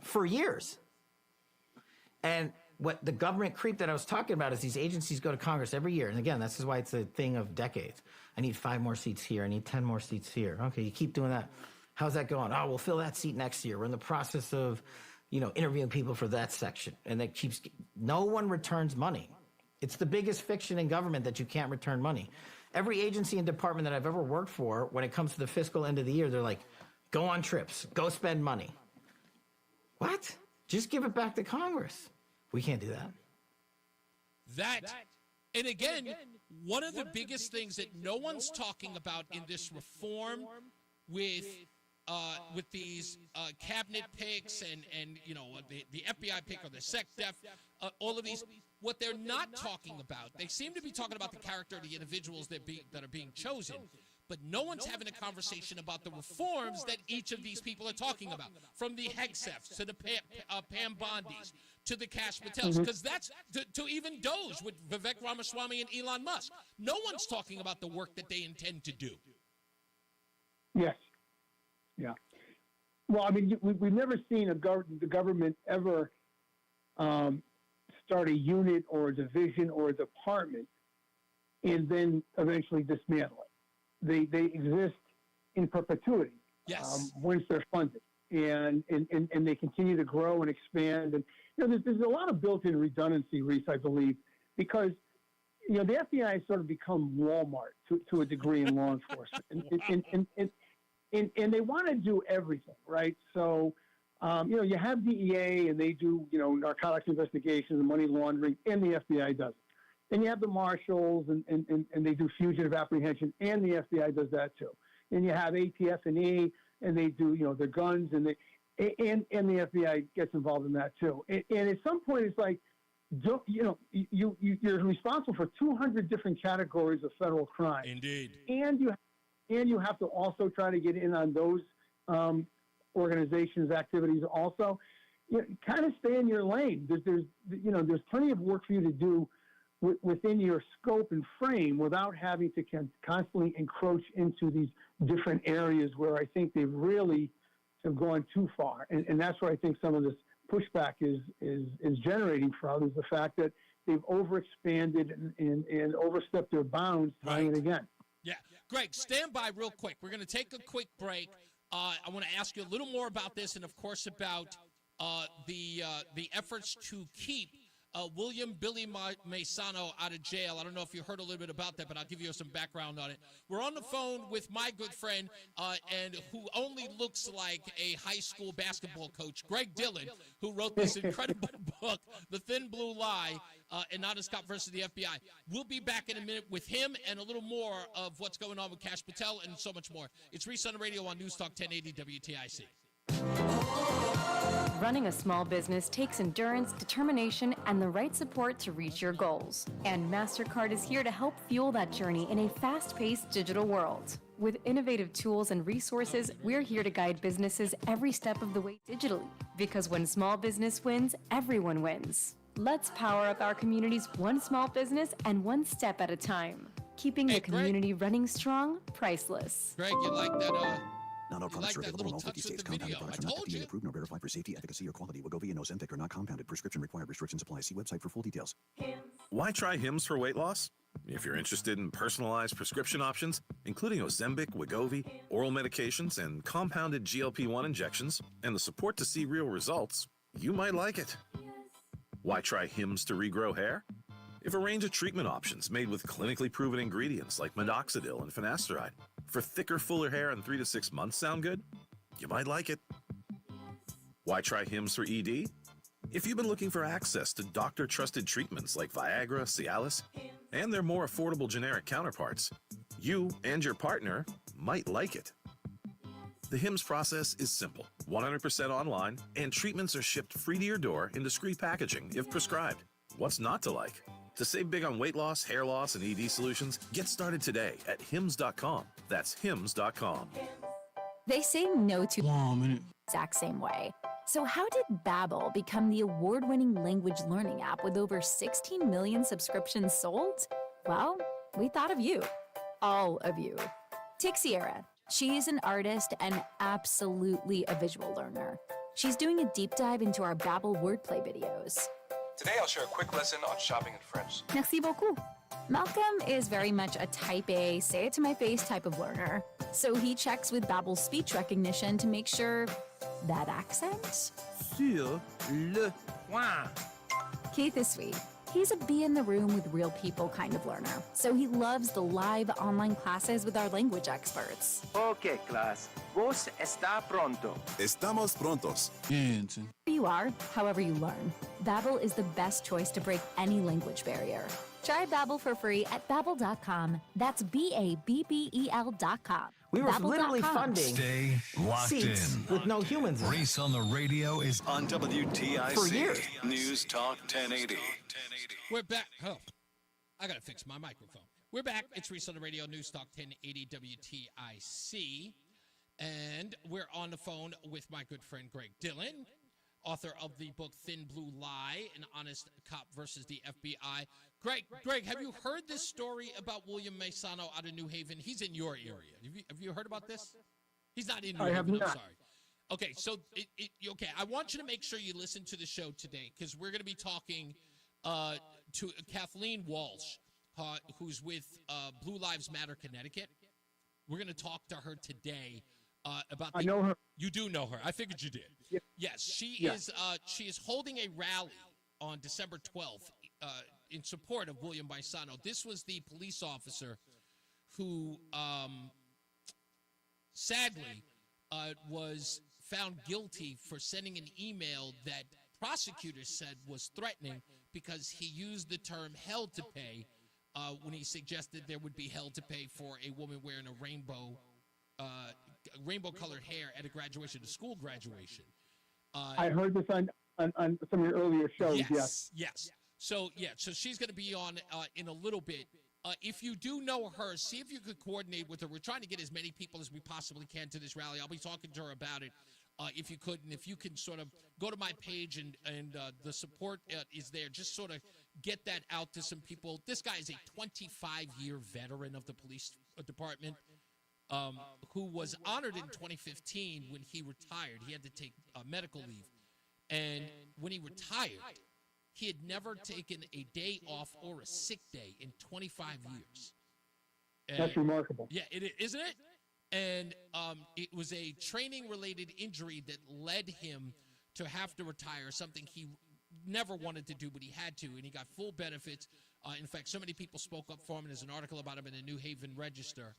for years. And what the government creep that I was talking about is these agencies go to Congress every year. And again, this is why it's a thing of decades. I need 5 more seats here. I need 10 more seats here. Okay, you keep doing that. How's that going? Oh, we'll fill that seat next year. We're in the process of, interviewing people for that section. And that keeps, no one returns money. It's the biggest fiction in government that you can't return money. Every agency and department that I've ever worked for, when it comes to the fiscal end of the year, they're like, go on trips, go spend money. What? Just give it back to Congress. We can't do that. And again, one of the biggest things that no one's talking about in this reform with these cabinet picks and the FBI pick or the SecDef, all of these, what they're not talking about, they seem to be talking about the character of the individuals that are being chosen, but no one's having a conversation about the reforms that each of these people are talking about, from the Hegseths to the Pam Bondis to the Kash Patels, because that's to even Doge with Vivek Ramaswamy and Elon Musk. No one's talking about the work that they intend to do. Yes. Yeah. Well, I mean, we've never seen the government ever start a unit or a division or a department and then eventually dismantle it. They exist in perpetuity. Yes. Once they're funded, and they continue to grow and expand. And there's a lot of built-in redundancy, Reese, I believe, because the FBI has sort of become Walmart to a degree in law enforcement, and they want to do everything, right? So, you have DEA and they do narcotics investigations and money laundering, and the FBI does it. Then you have the marshals and they do fugitive apprehension, and the FBI does that too. Then you have ATF&E, and they do their guns, and the FBI gets involved in that too. And at some point, it's like, you're responsible for 200 different categories of federal crime. Indeed. And you have to also try to get in on those organizations' activities also. Kind of stay in your lane. There's plenty of work for you to do within your scope and frame without having to constantly encroach into these different areas where I think they really have gone too far. And that's where I think some of this pushback is generating from, is the fact that they've overexpanded and overstepped their bounds time and again. Yeah. Greg, stand by real quick. We're going to take a quick break. I want to ask you a little more about this and, of course, about the efforts to keep William Billy Maisano out of jail. I don't know if you heard a little bit about that, but I'll give you some background on it. We're on the phone with my good friend and who only looks like a high school basketball coach, Greg Dillon, who wrote this incredible book, The Thin Blue Lie, and Honest Cop versus the FBI. We'll be back in a minute with him and a little more of what's going on with Cash Patel and so much more. It's Reese on the radio on NewsTalk 1080 WTIC. Running a small business takes endurance, determination, and the right support to reach your goals. And MasterCard is here to help fuel that journey in a fast-paced digital world. With innovative tools and resources, we're here to guide businesses every step of the way digitally. Because when small business wins, everyone wins. Let's power up our communities one small business and one step at a time. Keeping the community running strong, priceless. Greg, you like that, Not all products are available in all 50 states. Compounded products are not FDA approved nor verified for safety, efficacy, or quality. Wegovy and Ozempic are not compounded. Prescription required. Restrictions apply. See website for full details. Why try Hims for weight loss? If you're interested in personalized prescription options, including Ozempic, Wegovy, oral medications, and compounded GLP-1 injections, and the support to see real results, you might like it. Why try Hims to regrow hair? If a range of treatment options made with clinically proven ingredients like minoxidil and finasteride for thicker, fuller hair in 3 to 6 months sound good, you might like it. Why try Hims for ED? If you've been looking for access to doctor-trusted treatments like Viagra, Cialis, and their more affordable generic counterparts, you and your partner might like it. The Hims process is simple, 100% online, and treatments are shipped free to your door in discreet packaging if prescribed. What's not to like? To save big on weight loss, hair loss, and ED solutions, get started today at hims.com. That's hims.com. They say no to exact same way. So how did Babbel become the award-winning language learning app with over 16 million subscriptions sold? Well, we thought of you. All of you. Take Sierra. She's an artist and absolutely a visual learner. She's doing a deep dive into our Babbel wordplay videos. Today I'll share a quick lesson on shopping in French. Merci beaucoup. Malcolm is very much a type A, say it to my face type of learner. So he checks with Babbel's speech recognition to make sure that accent? Sur le point. Keith is sweet. He's a be in the room with real people kind of learner. So he loves the live online classes with our language experts. Okay, class. Vos está pronto. Estamos prontos. Wherever you are, however you learn, Babbel is the best choice to break any language barrier. Try Babbel for free at Babbel.com. That's BABBEL.com. We were literally funding Stay locked seats in. with no humans in it. Reese on the radio is on WTIC. For years. News Talk 1080. We're back. Oh, I got to fix my microphone. We're back. It's Reese on the radio, News Talk 1080 WTIC. And we're on the phone with my good friend Greg Dillon, author of the book Thin Blue Lie, An Honest Cop versus the FBI. Greg, have you heard this story about William Maisano out of New Haven? He's in your area. Have you heard about this? He's not in New Haven. I have not. I'm sorry. Okay, so okay. I want you to make sure you listen to the show today because we're going to be talking to Kathleen Walsh, who's with Blue Lives Matter Connecticut. We're going to talk to her today about. I know her. You do know her. I figured you did. Yeah. Yes, she Yeah. is. She is holding a rally on December 12th in support of William Maisano. This was the police officer who, sadly, was found guilty for sending an email that prosecutors said was threatening because he used the term hell to pay when he suggested there would be hell to pay for a woman wearing a rainbow-colored hair at a school graduation. I heard this on some of your earlier shows. Yes. So she's going to be on in a little bit. If you do know her, see if you could coordinate with her. We're trying to get as many people as we possibly can to this rally. I'll be talking to her about it if you could. And if you can sort of go to my page and the support is there, just sort of get that out to some people. This guy is a 25-year veteran of the police department who was honored in 2015 when he retired. He had to take medical leave. And when he retired, he had never taken a day off or a sick day in 25 years. That's remarkable. Yeah, isn't it? And it was a training-related injury that led him to have to retire, something he never wanted to do, but he had to, and he got full benefits. In fact, so many people spoke up for him, and there's an article about him in the New Haven Register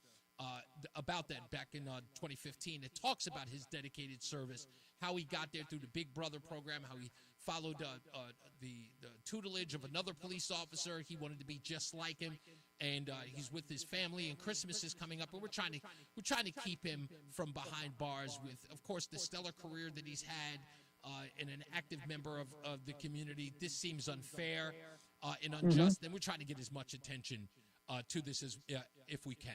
about that back in 2015. It talks about his dedicated service, how he got there through the Big Brother program, how he followed the tutelage of another police officer. He wanted to be just like him, and he's with his family. And Christmas is coming up, and we're trying to keep him from behind bars with, of course, the stellar career that he's had and an active member of the community. This seems unfair and unjust, and we're trying to get as much attention to this as if we can.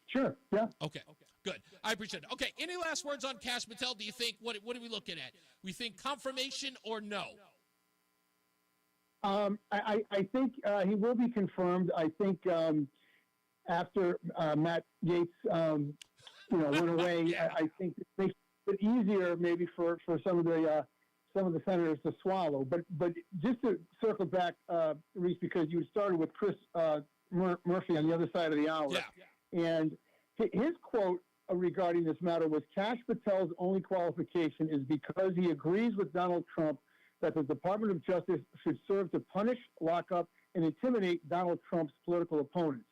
Sure. Yeah. Okay. Good. I appreciate it. Okay. Any last words on Cash Patel? Do you think what are we looking at? We think confirmation or no? I think he will be confirmed. I think after Matt Yates, went away, Yeah. I think it makes it easier maybe for some of the senators to swallow. But just to circle back, Reese, because you started with Chris Murphy on the other side of the hour. Yeah. And his quote regarding this matter was, Cash Patel's only qualification is because he agrees with Donald Trump that the Department of Justice should serve to punish, lock up, and intimidate Donald Trump's political opponents,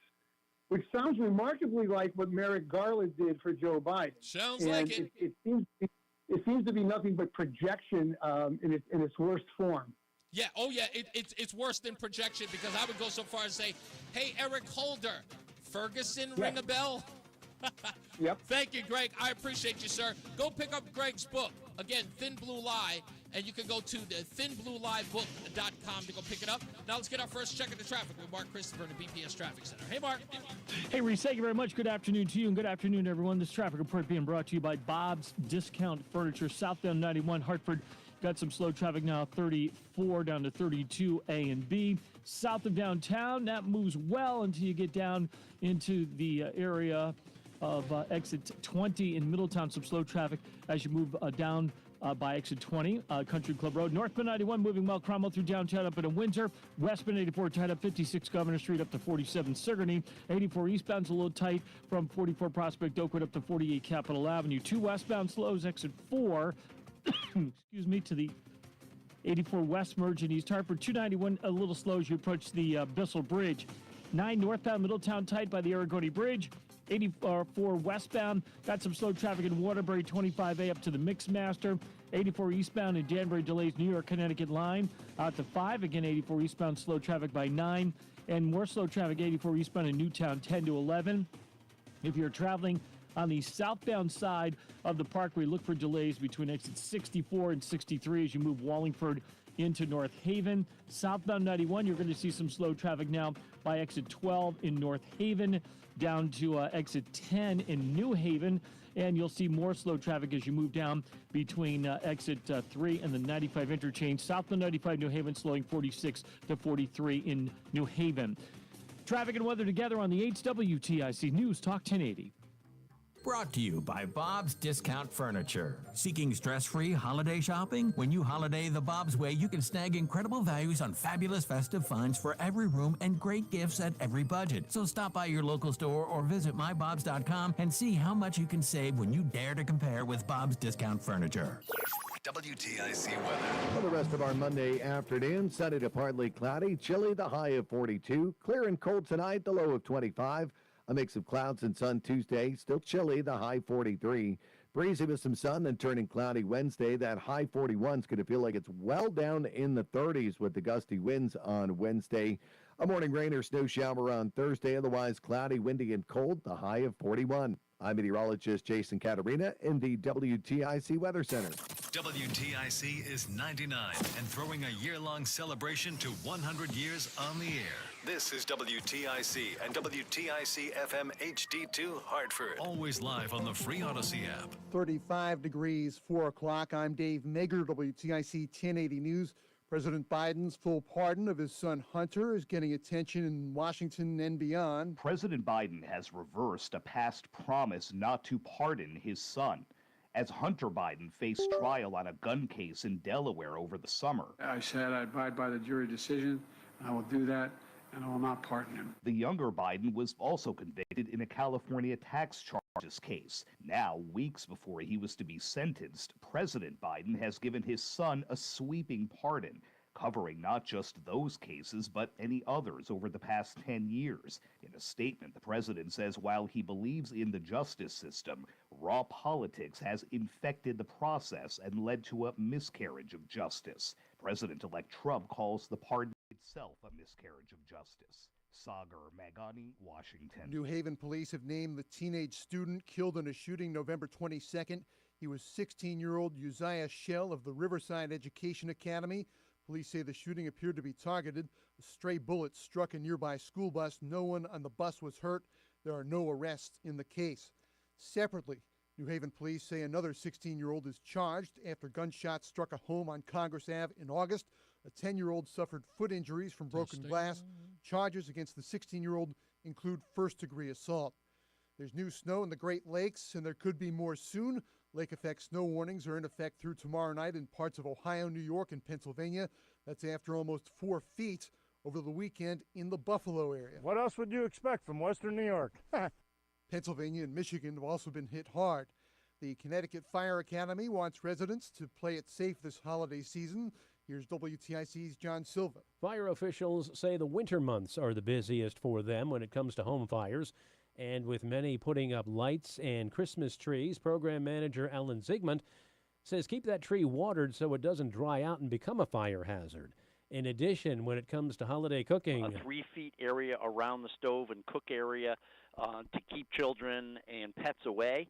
which sounds remarkably like what Merrick Garland did for Joe Biden. Sounds like it. It seems to be nothing but projection in its worst form. Yeah. Oh, yeah. It's worse than projection, because I would go so far as say, hey, Eric Holder, Ferguson, ring a bell? Yep. Thank you, Greg. I appreciate you, sir. Go pick up Greg's book. Again, Thin Blue Lie, and you can go to the thinblueliebook.com to go pick it up. Now let's get our first check of the traffic with Mark Christopher in the BPS Traffic Center. Hey, Mark. Hey, Reese, thank you very much. Good afternoon to you, and good afternoon, everyone. This traffic report being brought to you by Bob's Discount Furniture, southbound 91, Hartford. Got some slow traffic now, 34 down to 32 A and B. South of downtown, that moves well until you get down into the area of exit 20 in Middletown. Some slow traffic as you move down by exit 20, Country Club Road. Northbound 91 moving well, Cromwell through downtown up into Windsor. Westbound 84 tight up 56 Governor Street up to 47 Sigourney. 84 eastbound's a little tight from 44 Prospect Oakwood up to 48 Capitol Avenue. 2 westbound slows, exit 4, excuse me, to the 84 West merge in East Hartford. 291 a little slow as you approach the Bissell Bridge. 9 northbound Middletown tight by the Aragoni Bridge. 84 westbound, got some slow traffic in Waterbury, 25A up to the Mixmaster. 84 eastbound in Danbury delays New York, Connecticut line out to 5. Again, 84 eastbound slow traffic by 9. And more slow traffic, 84 eastbound in Newtown, 10 to 11. If you're traveling on the southbound side of the parkway, look for delays between exits 64 and 63 as you move Wallingford into North Haven. Southbound 91, you're going to see some slow traffic now by exit 12 in North Haven down to exit 10 in New Haven. And you'll see more slow traffic as you move down between exit 3 and the 95 interchange. Southbound 95 New Haven slowing 46 to 43 in New Haven. Traffic and weather together on the 8's WTIC News Talk 1080. Brought to you by Bob's Discount Furniture. Seeking stress-free holiday shopping? When you holiday the Bob's way, you can snag incredible values on fabulous festive finds for every room and great gifts at every budget. So stop by your local store or visit mybobs.com and see how much you can save when you dare to compare with Bob's Discount Furniture. WTIC weather. For the rest of our Monday afternoon, sunny to partly cloudy, chilly, the high of 42. Clear and cold tonight, the low of 25. A mix of clouds and sun Tuesday, still chilly, the high 43. Breezy with some sun, then turning cloudy Wednesday. That high 41 is going to feel like it's well down in the 30s with the gusty winds on Wednesday. A morning rain or snow shower on Thursday, otherwise cloudy, windy, and cold, the high of 41. I'm meteorologist Jason Caterina in the WTIC Weather Center. WTIC is 99 and throwing a year-long celebration to 100 years on the air. This is WTIC and WTIC FM HD2 Hartford. Always live on the free Odyssey app. 35 degrees, 4 o'clock. I'm Dave Mager, WTIC 1080 News. President Biden's full pardon of his son Hunter is getting attention in Washington and beyond. President Biden has reversed a past promise not to pardon his son, as Hunter Biden faced trial on a gun case in Delaware over the summer. I said I abide by the jury decision. I will do that, and I will not pardon him. The younger Biden was also convicted in a California tax charge this case. Now, weeks before he was to be sentenced, President Biden has given his son a sweeping pardon, covering not just those cases, but any others over the past 10 years. In a statement, the president says while he believes in the justice system, raw politics has infected the process and led to a miscarriage of justice. President-elect Trump calls the pardon itself a miscarriage of justice. Sagar Magani, Washington. New Haven police have named the teenage student killed in a shooting November 22nd. He was 16-year-old Uzziah Shell of the Riverside Education Academy. Police say the shooting appeared to be targeted. A stray bullet struck a nearby school bus. No one on the bus was hurt. There are no arrests in the case. Separately, New Haven police say another 16-year-old is charged after gunshots struck a home on Congress Ave in August. A 10-year-old suffered foot injuries from broken glass. Charges against the 16-year-old include first-degree assault. There's new snow in the Great Lakes, and there could be more soon. Lake effect snow warnings are in effect through tomorrow night in parts of Ohio, New York, and Pennsylvania. That's after almost 4 feet over the weekend in the Buffalo area. What else would you expect from Western New York? Pennsylvania and Michigan have also been hit hard. The Connecticut Fire Academy wants residents to play it safe this holiday season. Here's WTIC's John Silva. Fire officials say the winter months are the busiest for them when it comes to home fires. And with many putting up lights and Christmas trees, program manager Alan Zygmunt says keep that tree watered so it doesn't dry out and become a fire hazard. In addition, when it comes to holiday cooking, a 3-feet area around the stove and cook area to keep children and pets away.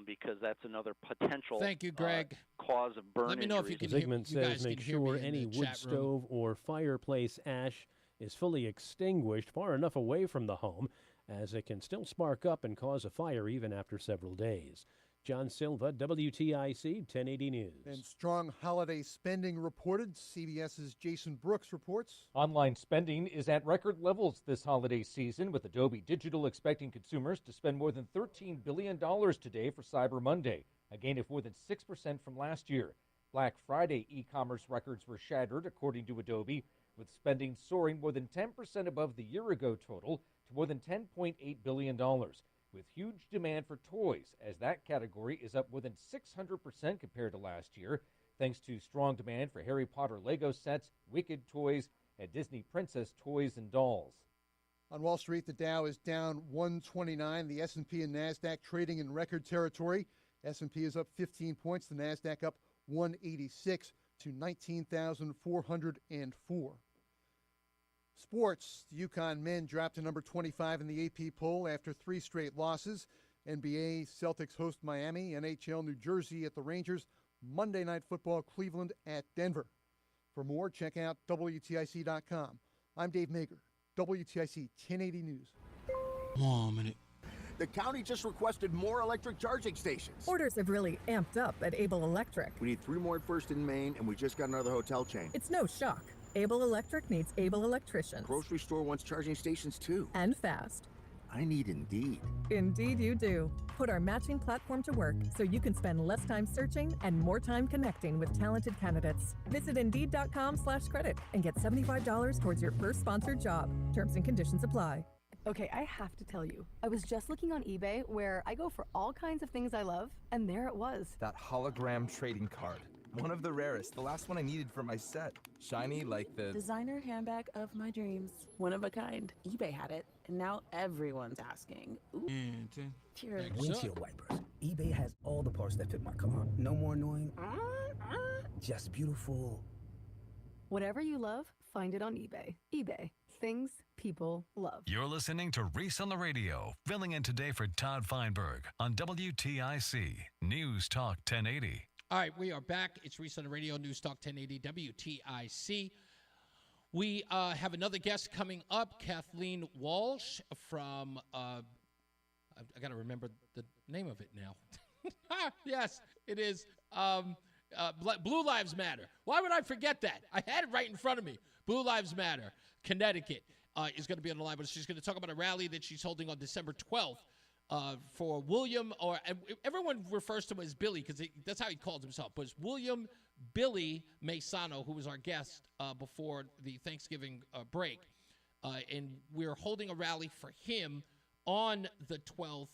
Because that's another potential Thank you, Greg. Cause of burn Let me know if you can Zygmunt says make sure any wood stove or fireplace ash is fully extinguished far enough away from the home, as it can still spark up and cause a fire even after several days. John Silva, WTIC 1080 News. And strong holiday spending reported. CBS's Jason Brooks reports. Online spending is at record levels this holiday season, with Adobe Digital expecting consumers to spend more than $13 billion today for Cyber Monday, a gain of more than 6% from last year. Black Friday e-commerce records were shattered, according to Adobe, with spending soaring more than 10% above the year-ago total to more than $10.8 billion. With huge demand for toys, as that category is up more than 600% compared to last year, thanks to strong demand for Harry Potter Lego sets, Wicked toys, and Disney Princess toys and dolls. On Wall Street, the Dow is down 129. The S&P and NASDAQ trading in record territory. S&P is up 15 points. The NASDAQ up 186 to 19,404. Sports, the UConn men dropped to number 25 in the AP poll after 3 straight losses. NBA, Celtics host Miami. NHL, New Jersey at the Rangers. Monday Night Football, Cleveland at Denver. For more, check out WTIC.com. I'm Dave Mager, WTIC 1080 News. One minute. The county just requested more electric charging stations. Orders have really amped up at Able Electric. We need 3 more at First in Maine, and we just got another hotel chain. It's no shock. Able Electric needs able electricians. Grocery store wants charging stations too. And fast. I need Indeed. Indeed you do. Put our matching platform to work so you can spend less time searching and more time connecting with talented candidates. Visit Indeed.com/credit and get $75 towards your first sponsored job. Terms and conditions apply. Okay, I have to tell you, I was just looking on eBay where I go for all kinds of things I love, and there it was. That hologram trading card. One of the rarest, the last one I needed for my set. Shiny like the designer handbag of my dreams. One of a kind. eBay had it, and now everyone's asking. Ooh. Cheers. Windshield wipers. eBay has all the parts that fit my car. No more annoying. Just beautiful. Whatever you love, find it on eBay. eBay. Things people love. You're listening to Reese on the Radio, filling in today for Todd Feinberg on WTIC News Talk 1080. All right, we are back. It's Reese on the Radio, News Talk 1080 WTIC. We have another guest coming up, Kathleen Walsh from, I got to remember the name of it now. Yes, it is Blue Lives Matter. Why would I forget that? I had it right in front of me. Blue Lives Matter, Connecticut, is going to be on the line, but she's going to talk about a rally that she's holding on December 12th. For William, or everyone refers to him as Billy because that's how he calls himself, but it's William Billy Maisano, who was our guest before the Thanksgiving break. And we're holding a rally for him on the 12th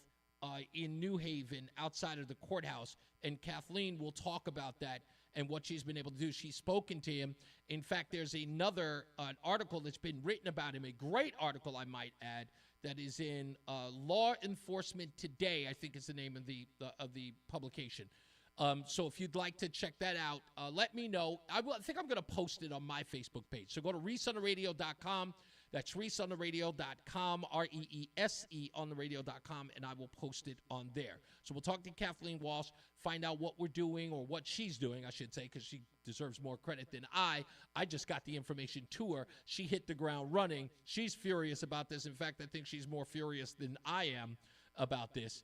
in New Haven outside of the courthouse, and Kathleen will talk about that and what she's been able to do. She's spoken to him. In fact, there's another an article that's been written about him, a great article, I might add, that is in Law Enforcement Today, I think is the name of the publication. So if you'd like to check that out, let me know. I think I'm going to post it on my Facebook page. So go to reeseontheradio.com. That's reeseontheradio.com, REESE on the radio.com, and I will post it on there. So we'll talk to Kathleen Walsh, find out what we're doing, or what she's doing, I should say, because she deserves more credit than I. I just got the information to her. She hit the ground running. She's furious about this. In fact, I think she's more furious than I am about this.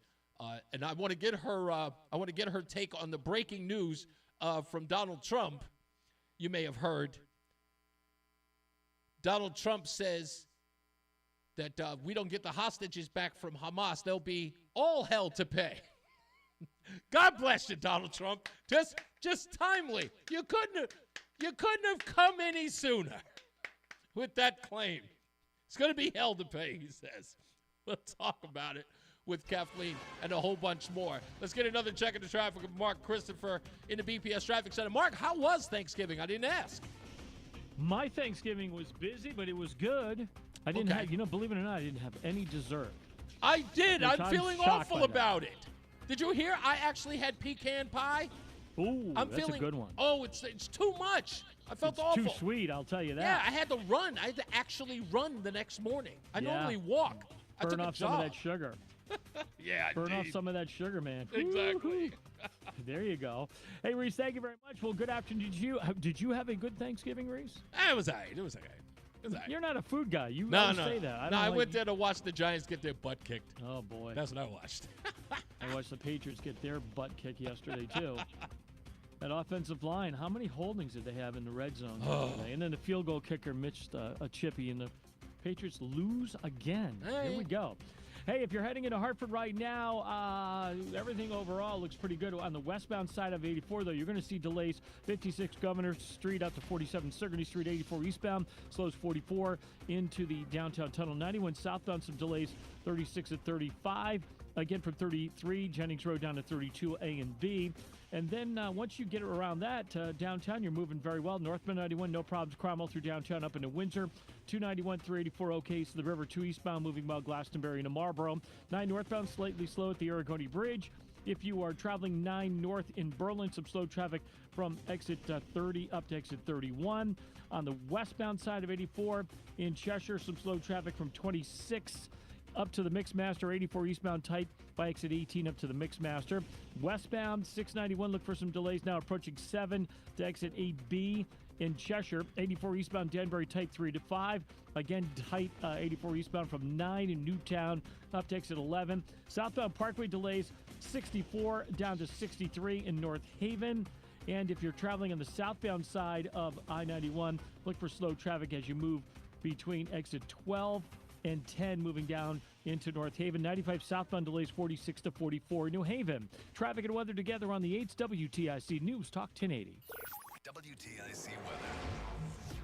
And I want to get her take on the breaking news from Donald Trump. You may have heard. Donald Trump says that we don't get the hostages back from Hamas, there'll be all hell to pay. God bless you, Donald Trump. Just timely. You couldn't have come any sooner with that claim. It's going to be hell to pay, he says. We'll talk about it with Kathleen and a whole bunch more. Let's get another check of the traffic with Mark Christopher in the BPS Traffic Center. Mark, how was Thanksgiving? I didn't ask. My Thanksgiving was busy, but it was good. I didn't have, believe it or not, I didn't have any dessert. I did. I'm feeling awful about it. it. Did you hear? I actually had pecan pie. Ooh, that's a good one. Oh, it's too much. I felt awful. Too sweet, I'll tell you that. Yeah, I had to run. I had to actually run the next morning. I normally walk. Burn off some of that sugar. Yeah, burn off some of that sugar, man. Exactly. There you go. Hey, Reese, thank you very much. Well, good afternoon. Did you have a good Thanksgiving, Reese? It was all right. It was all right. You're not a food guy. You no. say that. I went there to watch the Giants get their butt kicked. Oh, boy. That's what I watched. I watched the Patriots get their butt kicked yesterday, too. That offensive line, how many holdings did they have in the red zone yesterday? And then the field goal kicker missed a chippy, and the Patriots lose again. Here we go. Hey, if you're heading into Hartford right now, everything overall looks pretty good. On the westbound side of 84, though, you're going to see delays. 56 Governor Street out to 47 Sigourney Street, 84 eastbound. Slows 44 into the downtown tunnel. 91 southbound, some delays, 36 at 35. Again, from 33, Jennings Road down to 32, A and B. And then once you get around that, downtown, you're moving very well. Northbound 91, no problems. Cromwell through downtown up into Windsor. 291, 384, okay. So the River 2 eastbound, moving well. Glastonbury into Marlboro. 9 northbound, slightly slow at the Aragoni Bridge. If you are traveling 9 north in Berlin, some slow traffic from exit 30 up to exit 31. On the westbound side of 84 in Cheshire, some slow traffic from 26 up to the Mixmaster. 84 eastbound tight by exit 18 up to the Mixmaster. Westbound 691, look for some delays now approaching 7 to exit 8B in Cheshire. 84 eastbound Danbury tight 3 to 5. Again, tight 84 eastbound from 9 in Newtown up to exit 11. Southbound Parkway delays 64 down to 63 in North Haven. And if you're traveling on the southbound side of I-91, look for slow traffic as you move between exit 12 and 10 moving down into North Haven. 95 southbound delays 46 to 44 New Haven. Traffic and weather together on the 8th WTIC News Talk 1080. WTIC weather.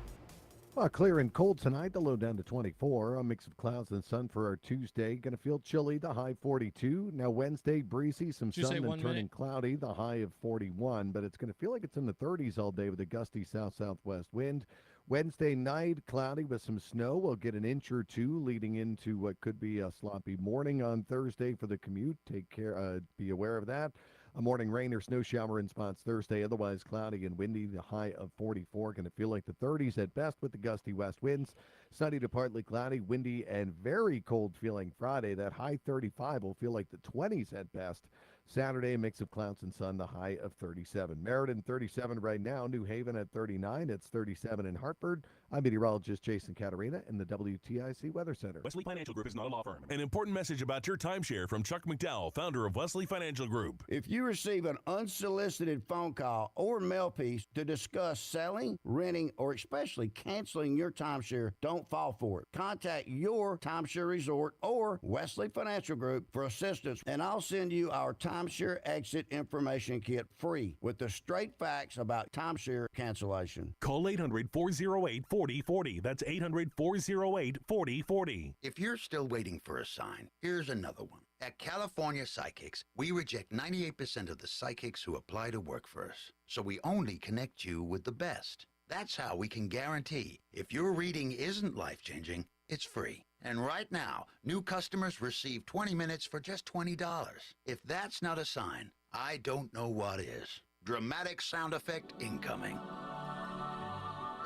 Well, clear and cold tonight. The low down to 24. A mix of clouds and sun for our Tuesday. Going to feel chilly. The high 42. Now Wednesday, breezy. Some sun and turning cloudy. The high of 41. But it's going to feel like it's in the 30s all day with a gusty south-southwest wind. Wednesday night, cloudy with some snow. We'll get an inch or two leading into what could be a sloppy morning on Thursday for the commute. Take care. Be aware of that. A morning rain or snow shower in spots Thursday. Otherwise cloudy and windy. The high of 44. Going to feel like the 30s at best with the gusty west winds. Sunny to partly cloudy, windy, and very cold feeling Friday. That high 35 will feel like the 20s at best. Saturday, a mix of clouds and sun, the high of 37. Meriden, 37 right now. New Haven at 39. It's 37 in Hartford. I'm meteorologist Jason Caterina in the WTIC Weather Center. Wesley Financial Group is not a law firm. An important message about your timeshare from Chuck McDowell, founder of Wesley Financial Group. If you receive an unsolicited phone call or mail piece to discuss selling, renting, or especially canceling your timeshare, don't fall for it. Contact your timeshare resort or Wesley Financial Group for assistance, and I'll send you our timeshare exit information kit free with the straight facts about timeshare cancellation. Call 800-408-4040. That's 800-408-4040. If you're still waiting for a sign, here's another one. At California Psychics, we reject 98% of the psychics who apply to work for us. So we only connect you with the best. That's how we can guarantee if your reading isn't life-changing, it's free. And right now, new customers receive 20 minutes for just $20. If that's not a sign, I don't know what is. Dramatic sound effect incoming.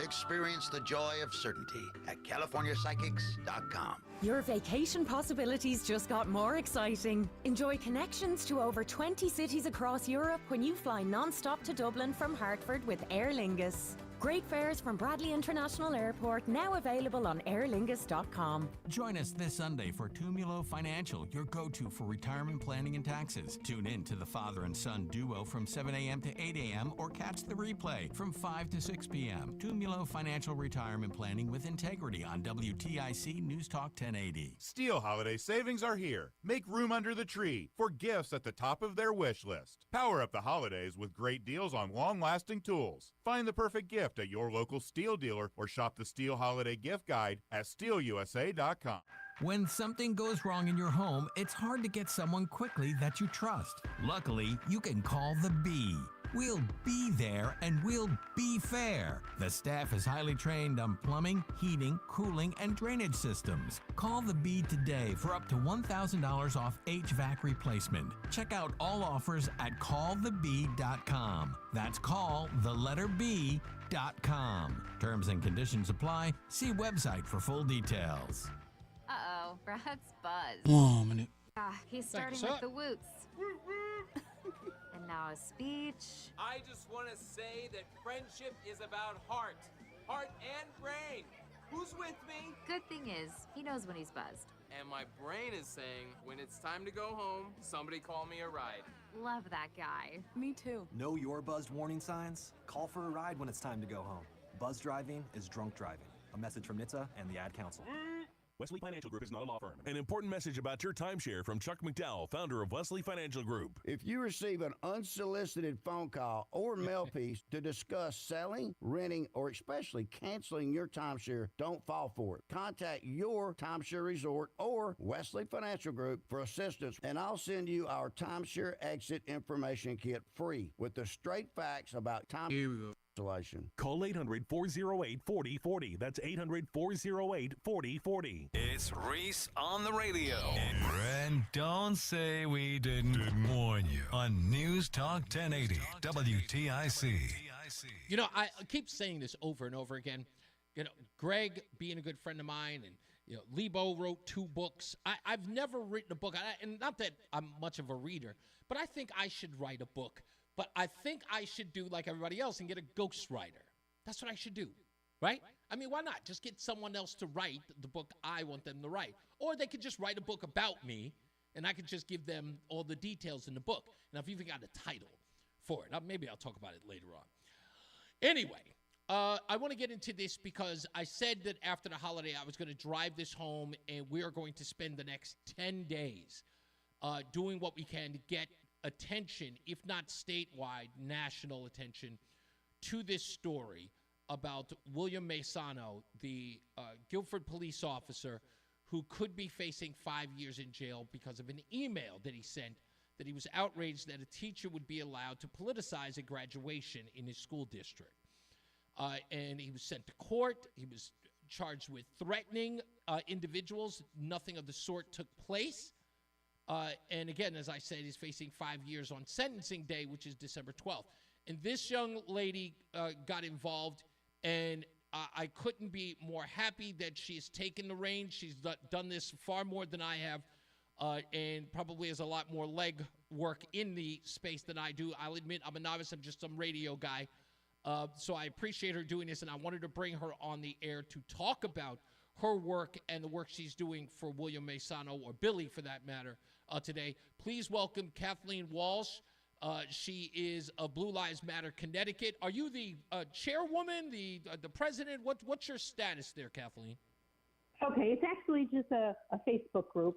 Experience the joy of certainty at CaliforniaPsychics.com. Your vacation possibilities just got more exciting. Enjoy connections to over 20 cities across Europe when you fly non-stop to Dublin from Hartford with Aer Lingus. Great fares from Bradley International Airport, now available on airlingus.com. Join us this Sunday for Tumulo Financial, your go-to for retirement planning and taxes. Tune in to the father and son duo from 7 a.m. to 8 a.m. or catch the replay from 5 to 6 p.m. Tumulo Financial Retirement Planning with Integrity on WTIC News Talk 1080. Steel holiday savings are here. Make room under the tree for gifts at the top of their wish list. Power up the holidays with great deals on long-lasting tools. Find the perfect gift at your local Steel dealer or shop the Steel Holiday Gift Guide at SteelUSA.com. When something goes wrong in your home, it's hard to get someone quickly that you trust. Luckily, you can call the Bee. We'll be there and we'll be fair. The staff is highly trained on plumbing, heating, cooling, and drainage systems. Call the Bee today for up to $1,000 off HVAC replacement. Check out all offers at callthebee.com. That's callthelettB.com. Terms and conditions apply. See website for full details. Uh-oh, Brad's buzzed. Oh, minute. He's starting Thanks, with the woots. And now a speech. I just want to say that friendship is about heart and brain. Who's with me? Good thing is, he knows when he's buzzed. And my brain is saying, when it's time to go home, somebody call me a ride. Love that guy. Me too. Know your buzzed warning signs? Call for a ride when it's time to go home. Buzz driving is drunk driving. A message from NHTSA and the Ad Council. Wesley Financial Group is not a law firm. An important message about your timeshare from Chuck McDowell, founder of Wesley Financial Group. If you receive an unsolicited phone call or mail piece to discuss selling, renting, or especially canceling your timeshare, don't fall for it. Contact your timeshare resort or Wesley Financial Group for assistance, and I'll send you our timeshare exit information kit free with the straight facts about timeshare. Here we go. Call 800-408-4040. That's 800-408-4040. It's Reese on the radio. And don't say we didn't warn you on News Talk 1080 WTIC. You know, I keep saying this over and over again. You know, Greg being a good friend of mine, and Lebo wrote 2 books. I've never written a book, and not that I'm much of a reader, but I think I should write a book. But I think I should do like everybody else and get a ghostwriter. That's what I should do, right? I mean, why not? Just get someone else to write the book I want them to write. Or they could just write a book about me, and I could just give them all the details in the book. And I've even got a title for it. Maybe I'll talk about it later on. Anyway, I want to get into this because I said that after the holiday I was going to drive this home, and we are going to spend the next 10 days doing what we can to get attention, if not statewide, national attention, to this story about William Maisano, the Guilford police officer who could be facing 5 years in jail because of an email that he sent that he was outraged that a teacher would be allowed to politicize a graduation in his school district. And he was sent to court. He was charged with threatening individuals. Nothing of the sort took place. And again, as I said, he's facing 5 years on sentencing day, which is December 12th. And this young lady got involved, and I couldn't be more happy that she's taken the reins. She's done this far more than I have, and probably has a lot more leg work in the space than I do. I'll admit I'm a novice. I'm just some radio guy. So I appreciate her doing this, and I wanted to bring her on the air to talk about her work and the work she's doing for William Maisano, or Billy for that matter, today. Please welcome Kathleen Walsh. She is of Blue Lives Matter Connecticut. Are you the chairwoman, the president? What's your status there, Kathleen? Okay, it's actually just a Facebook group,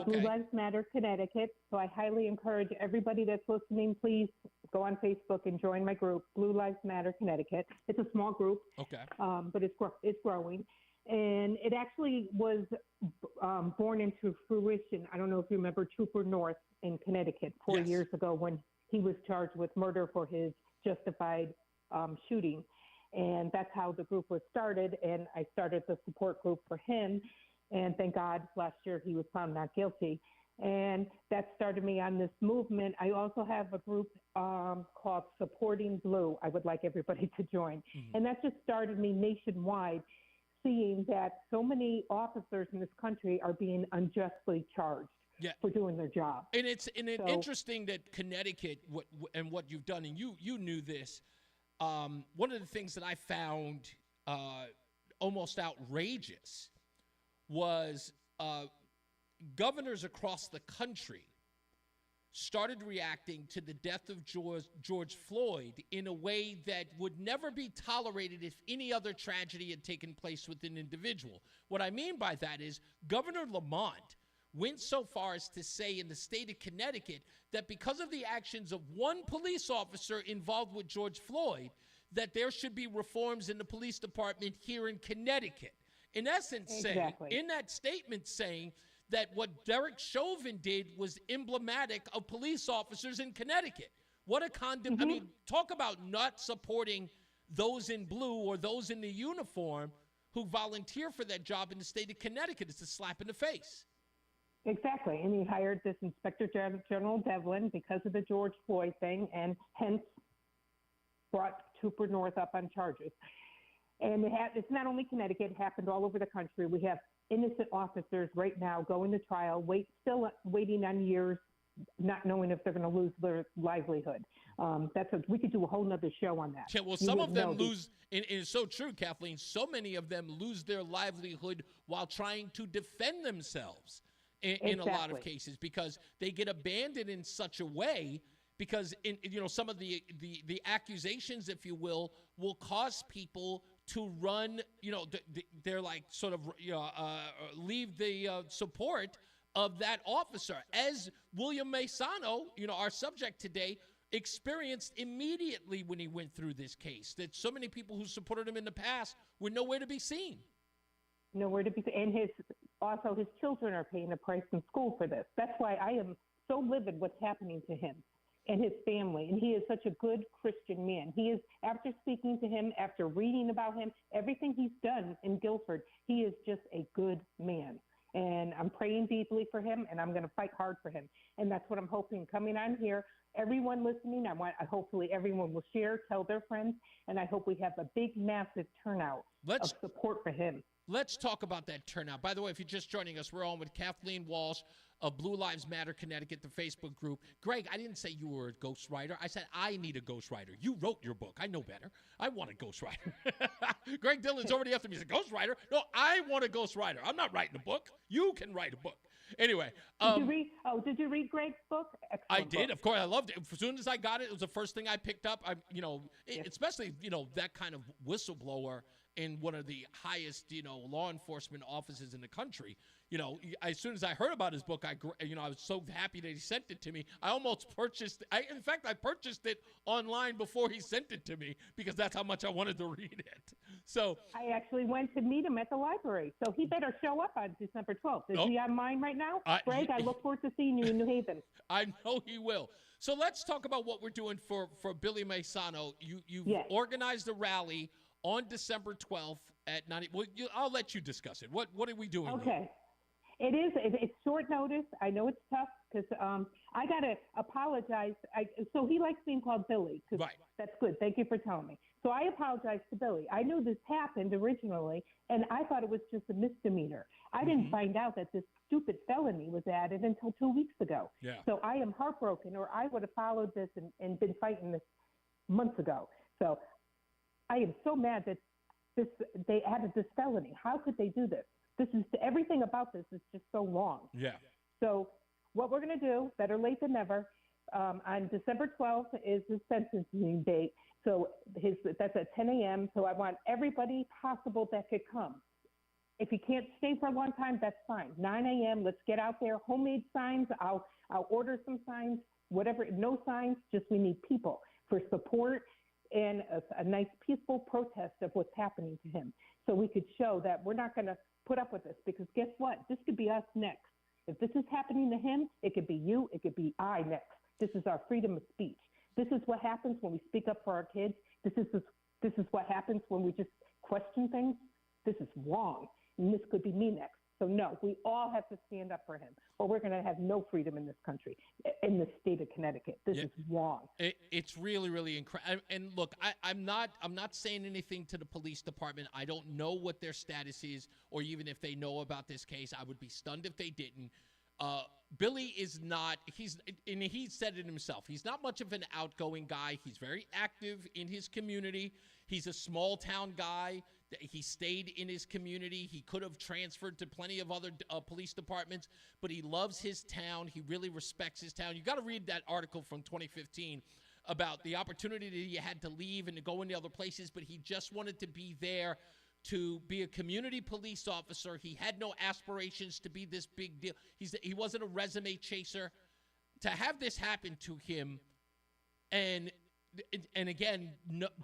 Blue Lives Matter Connecticut. So I highly encourage everybody that's listening, please go on Facebook and join my group, Blue Lives Matter Connecticut. It's a small group, but it's growing. And it actually was born into fruition. I don't know if you remember Trooper North in Connecticut 4 years ago when he was charged with murder for his justified shooting. And that's how the group was started. And I started the support group for him. And thank God last year he was found not guilty. And that started me on this movement. I also have a group called Supporting Blue. I would like everybody to join. Mm-hmm. And that just started me nationwide, seeing that so many officers in this country are being unjustly charged for doing their job. And it's interesting that Connecticut, what you've done, and you knew this. One of the things that I found almost outrageous was governors across the country started reacting to the death of George Floyd in a way that would never be tolerated if any other tragedy had taken place with an individual. What I mean by that is Governor Lamont went so far as to say in the state of Connecticut that because of the actions of one police officer involved with George Floyd, that there should be reforms in the police department here in Connecticut. In essence, saying, in that statement saying that what Derek Chauvin did was emblematic of police officers in Connecticut. What a I mean, talk about not supporting those in blue or those in the uniform who volunteer for that job in the state of Connecticut. It's a slap in the face. Exactly. And he hired this Inspector General Devlin because of the George Floyd thing, and hence brought Trooper North up on charges. And it's not only Connecticut, it happened all over the country. We have innocent officers right now going to trial, still waiting on years, not knowing if they're going to lose their livelihood. We could do a whole nother show on that. Yeah, well, some of them lose, and it's so true, Kathleen, so many of them lose their livelihood while trying to defend themselves in a lot of cases because they get abandoned in such a way because some of the accusations, if you will cause people to run, they're like sort of, leave the support of that officer. As William Maisano, our subject today, experienced immediately when he went through this case, that so many people who supported him in the past were nowhere to be seen. Nowhere to be seen. And his children are paying the price in school for this. That's why I am so livid what's happening to him and his family. And he is such a good Christian man. He is, after speaking to him, after reading about him, everything he's done in Guilford, he is just a good man. And I'm praying deeply for him, and I'm going to fight hard for him. And that's what I'm hoping coming on here. Everyone listening, hopefully everyone will share, tell their friends, and I hope we have a big, massive turnout of support for him. Let's talk about that turnout. By the way, if you're just joining us, we're on with Kathleen Walsh of Blue Lives Matter Connecticut, the Facebook group. Greg, I didn't say you were a ghostwriter. I said I need a ghostwriter. You wrote your book. I know better. I want a ghostwriter. Greg Dillon's already after me. He's a ghostwriter. No, I want a ghostwriter. I'm not writing a book. You can write a book. Anyway. Did you read Greg's book? Excellent I did. Book. Of course. I loved it. As soon as I got it, it was the first thing I picked up. Especially, that kind of whistleblower in one of the highest, law enforcement offices in the country. As soon as I heard about his book, I was so happy that he sent it to me. I almost purchased it. I purchased it online before he sent it to me because that's how much I wanted to read it. So I actually went to meet him at the library. So he better show up on December 12th. Is he on mine right now? Greg, I look forward to seeing you in New Haven. I know he will. So let's talk about what we're doing for Billy Maisano. You've organized a rally on December 12th at 9. Well, I'll let you discuss it. What are we doing? Okay. It's short notice. I know it's tough because I got to apologize. So he likes being called Billy. Right. That's good. Thank you for telling me. So I apologize to Billy. I knew this happened originally, and I thought it was just a misdemeanor. I didn't find out that this stupid felony was added until 2 weeks ago. Yeah. So I am heartbroken, or I would have followed this and been fighting this months ago. So I am so mad that they added this felony. How could they do this? Everything about this is just so wrong. Yeah. So what we're going to do, better late than never, on December 12th is the sentencing date. So that's at 10 a.m. So I want everybody possible that could come. If you can't stay for a long time, that's fine. 9 a.m., let's get out there. Homemade signs, I'll order some signs, whatever. No signs, just we need people for support. and a nice peaceful protest of what's happening to him. So we could show that we're not going to put up with this, because guess what? This could be us next. If this is happening to him, it could be you, it could be I next. This is our freedom of speech. This is what happens when we speak up for our kids. This is what happens when we just question things. This is wrong. And this could be me next. So no, we all have to stand up for him, or we're going to have no freedom in this country, in the state of Connecticut. This is wrong. It's really, really incredible. And look, I'm not saying anything to the police department. I don't know what their status is, or even if they know about this case. I would be stunned if they didn't. Billy is not. And he said it himself. He's not much of an outgoing guy. He's very active in his community. He's a small town guy. He stayed in his community. He could have transferred to plenty of other police departments, but he loves his town. He really respects his town. You got to read that article from 2015 about the opportunity that he had to leave and to go into other places, but he just wanted to be there to be a community police officer. He had no aspirations to be this big deal. He wasn't a resume chaser. To have this happen to him and again,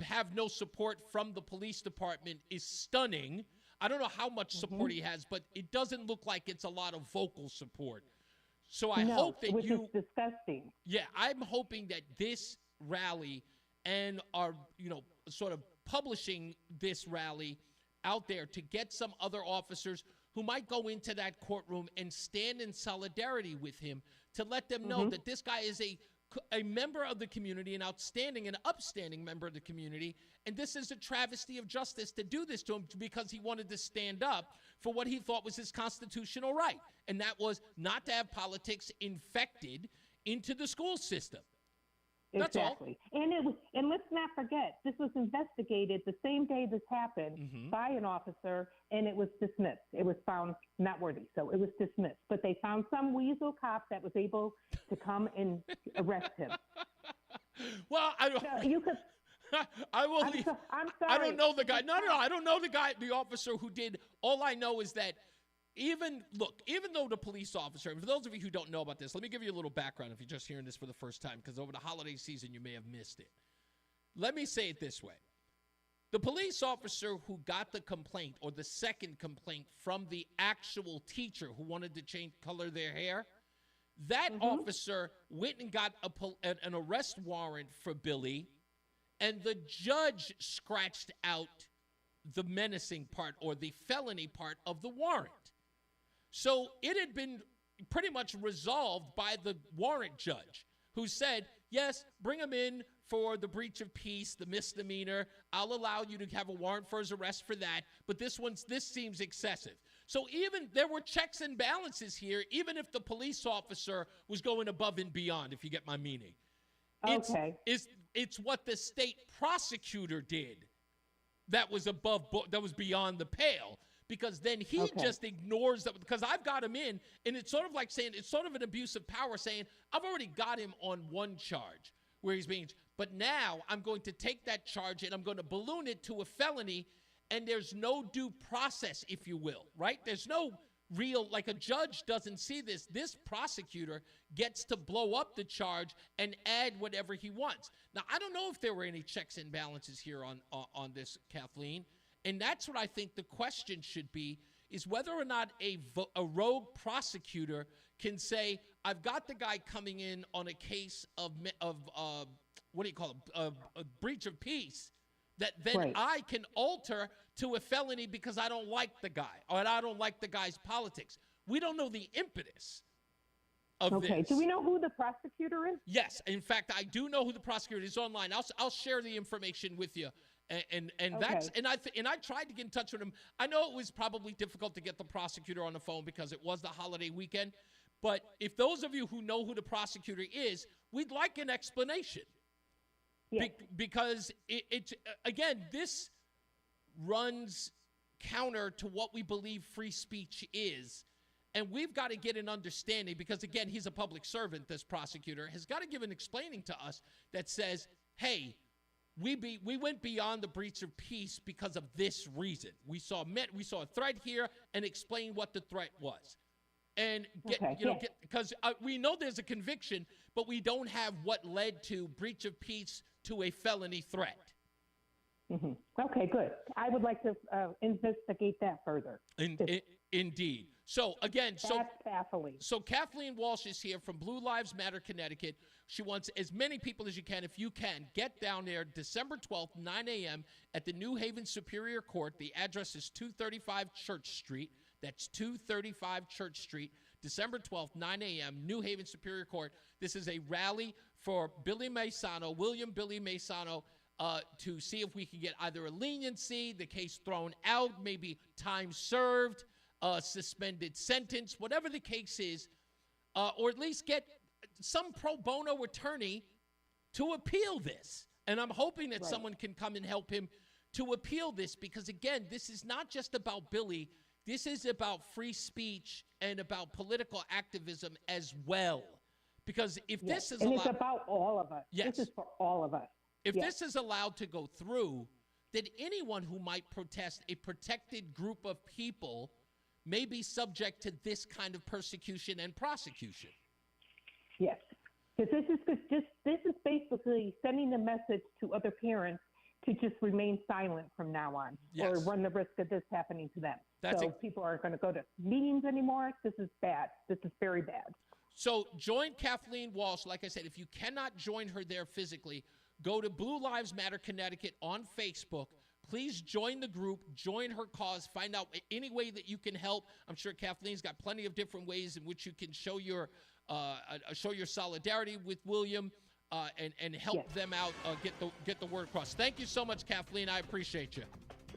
have no support from the police department is stunning. I don't know how much support he has, but it doesn't look like it's a lot of vocal support. So I hope that which is disgusting. Yeah, I'm hoping that this rally and our, sort of publishing this rally out there to get some other officers who might go into that courtroom and stand in solidarity with him to let them know that this guy is a member of the community, an outstanding and upstanding member of the community, and this is a travesty of justice to do this to him because he wanted to stand up for what he thought was his constitutional right, and that was not to have politics infected into the school system. That's exactly. All. And let's not forget, this was investigated the same day this happened by an officer, and it was dismissed. It was found not worthy, so it was dismissed. But they found some weasel cop that was able to come and arrest him. Well, I don't. So you could. I will. I'm sorry. I don't know the guy. No. I don't know the guy, the officer who did. All I know is that. Even though the police officer, and for those of you who don't know about this, let me give you a little background if you're just hearing this for the first time, because over the holiday season you may have missed it. Let me say it this way. The police officer who got the complaint, or the second complaint from the actual teacher who wanted to color their hair, that officer went and got an arrest warrant for Billy, and the judge scratched out the menacing part or the felony part of the warrant. So it had been pretty much resolved by the warrant judge, who said, yes, bring him in for the breach of peace, the misdemeanor. I'll allow you to have a warrant for his arrest for that, but this seems excessive. So even there were checks and balances here, even if the police officer was going above and beyond, if you get my meaning. Okay. It's what the state prosecutor did that was beyond the pale. Because then he just ignores that, because I've got him in, and it's sort of like saying, it's sort of an abuse of power saying, I've already got him on one charge where he's being, but now I'm going to take that charge and I'm going to balloon it to a felony, and there's no due process, if you will, right? There's no real, like a judge doesn't see this. This prosecutor gets to blow up the charge and add whatever he wants. Now, I don't know if there were any checks and balances here on this, Kathleen. And that's what I think the question should be, is whether or not a rogue prosecutor can say, I've got the guy coming in on a case of what do you call it, a breach of peace, that then I can alter to a felony because I don't like the guy, or I don't like the guy's politics. We don't know the impetus of this. Do we know who the prosecutor is? Yes. In fact, I do know who the prosecutor is online. I'll share the information with you. And that's and I tried to get in touch with him. I know it was probably difficult to get the prosecutor on the phone because it was the holiday weekend. But if those of you who know who the prosecutor is, we'd like an explanation. Yes. Because it's again, this runs counter to what we believe free speech is. And we've got to get an understanding, because again, he's a public servant. This prosecutor has got to give an explaining to us that says, hey, we went beyond the breach of peace because of this reason. We saw a threat here, and explain what the threat was. And because we know there's a conviction, but we don't have what led to breach of peace to a felony threat. Mm-hmm. Okay, good. I would like to investigate that further. Indeed. So again, That's baffling. So Kathleen Walsh is here from Blue Lives Matter Connecticut. She wants as many people as you can. If you can, get down there December 12th, 9 a.m. at the New Haven Superior Court. The address is 235 Church Street. That's 235 Church Street. December 12th, 9 a.m., New Haven Superior Court. This is a rally for William Billy Maisano, to see if we can get either a leniency, the case thrown out, maybe time served, suspended sentence, whatever the case is, or at least get some pro bono attorney to appeal this. And I'm hoping that someone can come and help him to appeal this, because, again, this is not just about Billy. This is about free speech and about political activism as well. Because if this is it's about all of us. Yes. This is for all of us. If this is allowed to go through, then anyone who might protest, a protected group of people, may be subject to this kind of persecution and prosecution. Yes, because this is basically sending a message to other parents to just remain silent from now on, or run the risk of this happening to them. People aren't going to go to meetings anymore. This is bad. This is very bad. So join Kathleen Walsh. Like I said, if you cannot join her there physically, go to Blue Lives Matter Connecticut on Facebook. Please join the group, join her cause, find out any way that you can help. I'm sure Kathleen's got plenty of different ways in which you can show your solidarity with William and help them out, get the word across. Thank you so much, Kathleen. I appreciate you.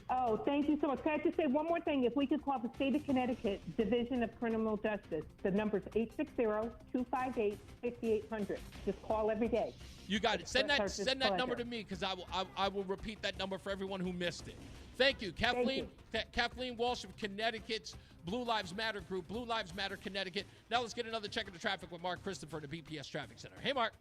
Oh, thank you so much. Can I just say one more thing? If we could call the State of Connecticut Division of Criminal Justice, the number's 860-258-5800. Just call every day. You got it. Send that number to me, because I will repeat that number for everyone who missed it. Thank you, Kathleen. Kathleen Walsh of Connecticut's Blue Lives Matter group, Blue Lives Matter Connecticut. Now let's get another check of the traffic with Mark Christopher at the BPS Traffic Center. Hey, Mark.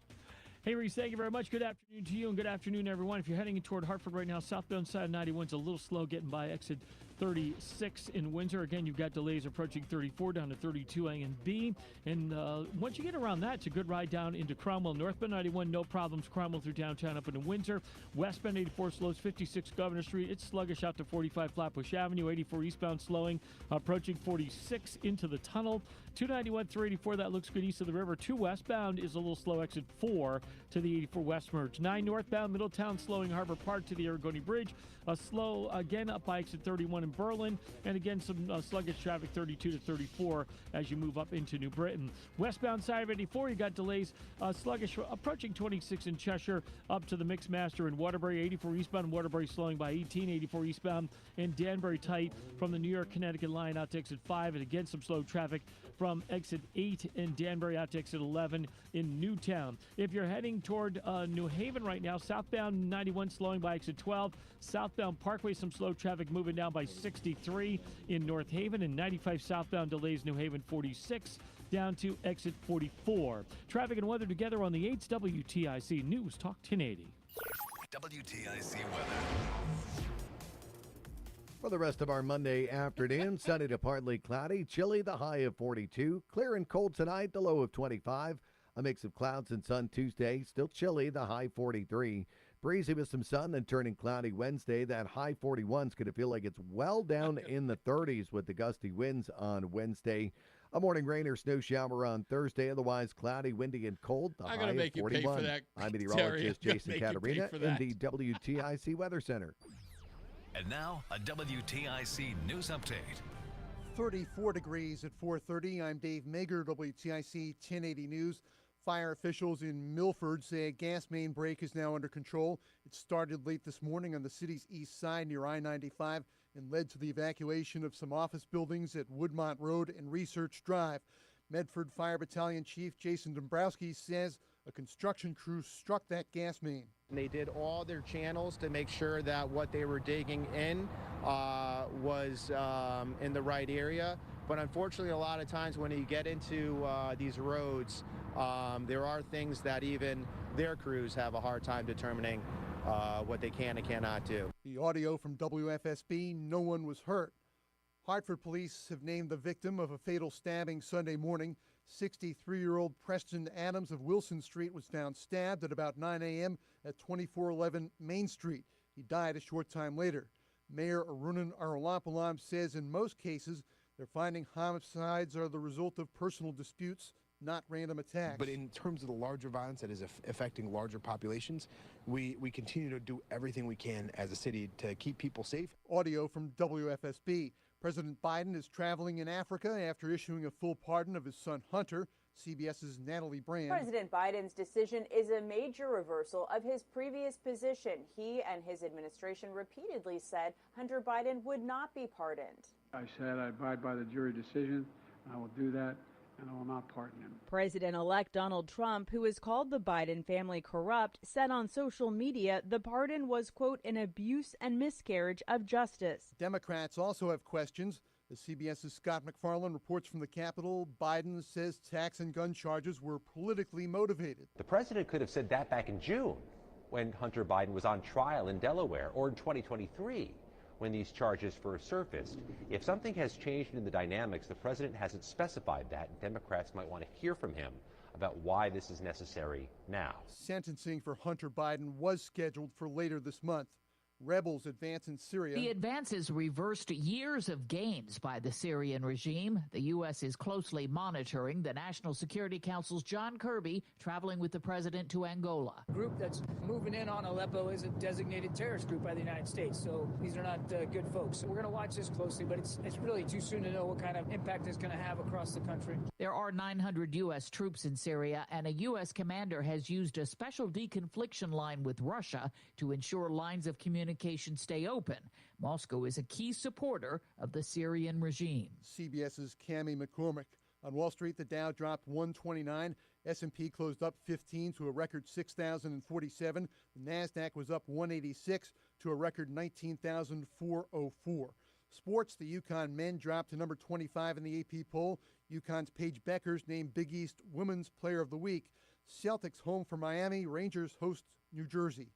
Hey, Reese, thank you very much. Good afternoon to you, and good afternoon, everyone. If you're heading toward Hartford right now, southbound side of 91's a little slow getting by exit 36 in Windsor. Again, you've got delays approaching 34 down to 32 A and B. And once you get around that, it's a good ride down into Cromwell. Northbound 91, no problems. Cromwell through downtown up into Windsor. Westbound 84 slows 56 Governor Street. It's sluggish out to 45 Flatbush Avenue. 84 eastbound slowing, approaching 46 into the tunnel. 291 through 84, that looks good east of the river. 2 westbound is a little slow, exit 4 to the 84 west merge. 9 northbound, Middletown slowing Harbor Park to the Aragoni Bridge. Slow again up by exit 31 in Berlin. And again, some sluggish traffic 32 to 34 as you move up into New Britain. Westbound side of 84, you got delays sluggish approaching 26 in Cheshire up to the Mixmaster in Waterbury. 84 eastbound Waterbury slowing by 18. 84 eastbound in Danbury tight from the New York Connecticut line out to exit 5. And again, some slow traffic from exit 8 in Danbury out to exit 11 in Newtown. If you're heading toward New Haven right now, southbound 91 slowing by exit 12. Southbound Parkway, some slow traffic moving down by 63 in North Haven, and 95 southbound delays New Haven 46 down to exit 44. Traffic and weather together on the 8's WTIC News Talk 1080. WTIC weather. For the rest of our Monday afternoon, sunny to partly cloudy, chilly, the high of 42. Clear and cold tonight, the low of 25. A mix of clouds and sun Tuesday, still chilly, the high 43. Breezy with some sun, then turning cloudy Wednesday. That high 41's going to feel like it's well down in the 30s with the gusty winds on Wednesday. A morning rain or snow shower on Thursday, otherwise cloudy, windy, and cold. The high of 41. Pay for that, I'm meteorologist Jason Catarina in the WTIC Weather Center. And now, a WTIC news update. 34 degrees at 4:30. I'm Dave Mager, WTIC 1080 News. Fire officials in Milford say a gas main break is now under control. It started late this morning on the city's east side near I-95 and led to the evacuation of some office buildings at Woodmont Road and Research Drive. Medford Fire Battalion Chief Jason Dombrowski says a construction crew struck that gas main. They did all their channels to make sure that what they were digging in was in the right area. But unfortunately, a lot of times when you get into these roads, there are things that even their crews have a hard time determining what they can and cannot do. The audio from WFSB, no one was hurt. Hartford police have named the victim of a fatal stabbing Sunday morning. 63-year-old Preston Adams of Wilson Street was found stabbed at about 9 a.m. at 2411 Main Street. He died a short time later. Mayor Arunan Arulapalam says in most cases, they're finding homicides are the result of personal disputes, not random attacks. But in terms of the larger violence that is affecting larger populations, we continue to do everything we can as a city to keep people safe. Audio from WFSB. President Biden is traveling in Africa after issuing a full pardon of his son Hunter. CBS's Natalie Brand. President Biden's decision is a major reversal of his previous position. He and his administration repeatedly said Hunter Biden would not be pardoned. I said I abide by the jury decision. I will do that, and I will not pardon him. President-elect Donald Trump, who has called the Biden family corrupt, said on social media the pardon was, quote, an abuse and miscarriage of justice. Democrats also have questions. As CBS's Scott McFarland reports from the Capitol, Biden says tax and gun charges were politically motivated. The president could have said that back in June when Hunter Biden was on trial in Delaware, or in 2023 when these charges first surfaced. If something has changed in the dynamics, the president hasn't specified that. Democrats might want to hear from him about why this is necessary now. Sentencing for Hunter Biden was scheduled for later this month. Rebels advance in Syria. The advances reversed years of gains by the Syrian regime. The U.S. is closely monitoring the National Security Council's John Kirby traveling with the president to Angola. The group that's moving in on Aleppo is a designated terrorist group by the United States, so these are not good folks. So we're going to watch this closely, but it's really too soon to know what kind of impact it's going to have across the country. There are 900 U.S. troops in Syria, and a U.S. commander has used a special deconfliction line with Russia to ensure lines of communication stay open. Moscow is a key supporter of the Syrian regime. CBS's Cammie McCormick. On Wall Street, the Dow dropped 129. S&P closed up 15 to a record 6,047. The NASDAQ was up 186 to a record 19,404. Sports, the UConn men dropped to number 25 in the AP poll. UConn's Paige Beckers named Big East Women's Player of the Week. Celtics home for Miami. Rangers host New Jersey.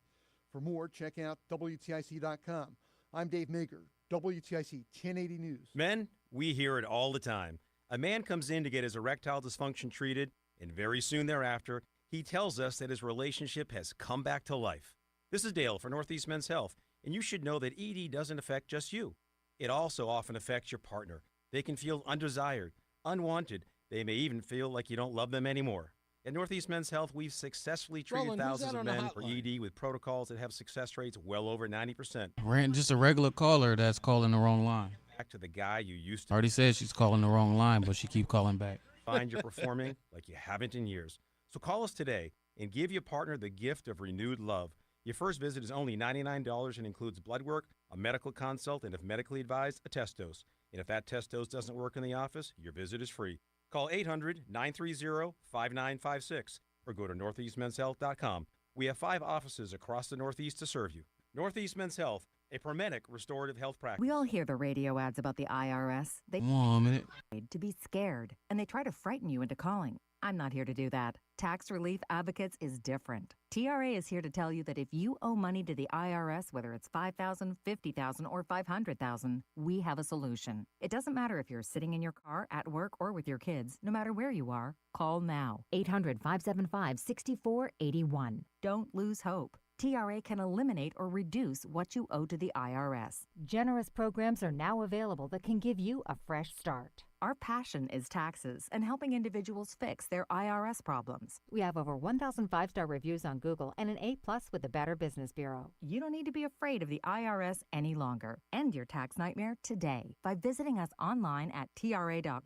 For more, check out WTIC.com. I'm Dave Mager, WTIC 1080 News. Men, we hear it all the time. A man comes in to get his erectile dysfunction treated, and very soon thereafter, he tells us that his relationship has come back to life. This is Dale for Northeast Men's Health, and you should know that ED doesn't affect just you. It also often affects your partner. They can feel undesired, unwanted. They may even feel like you don't love them anymore. At Northeast Men's Health, we've successfully treated Roland, thousands of who's that on men the for hotline? ED with protocols that have success rates well over 90%. Just a regular caller that's calling the wrong line. Back to the guy you used to Already said she's calling the wrong line, but she keep calling back. find you're performing like you haven't in years. So call us today and give your partner the gift of renewed love. Your first visit is only $99 and includes blood work, a medical consult, and if medically advised, a test dose. And if that test dose doesn't work in the office, your visit is free. Call 800-930-5956 or go to northeastmenshealth.com. We have 5 offices across the Northeast to serve you. Northeast Men's Health, a Promedic restorative health practice. We all hear the radio ads about the IRS. They Come on, a minute. to be scared, and they try to frighten you into calling. I'm not here to do that. Tax Relief Advocates is different. TRA is here to tell you that if you owe money to the IRS, whether it's $5,000, $50,000, or $500,000, we have a solution. It doesn't matter if you're sitting in your car, at work, or with your kids. No matter where you are, call now. 800-575-6481. Don't lose hope. TRA can eliminate or reduce what you owe to the IRS. Generous programs are now available that can give you a fresh start. Our passion is taxes and helping individuals fix their IRS problems. We have over 1,000 5-star reviews on Google and an A+ with the Better Business Bureau. You don't need to be afraid of the IRS any longer. End your tax nightmare today by visiting us online at tra.com.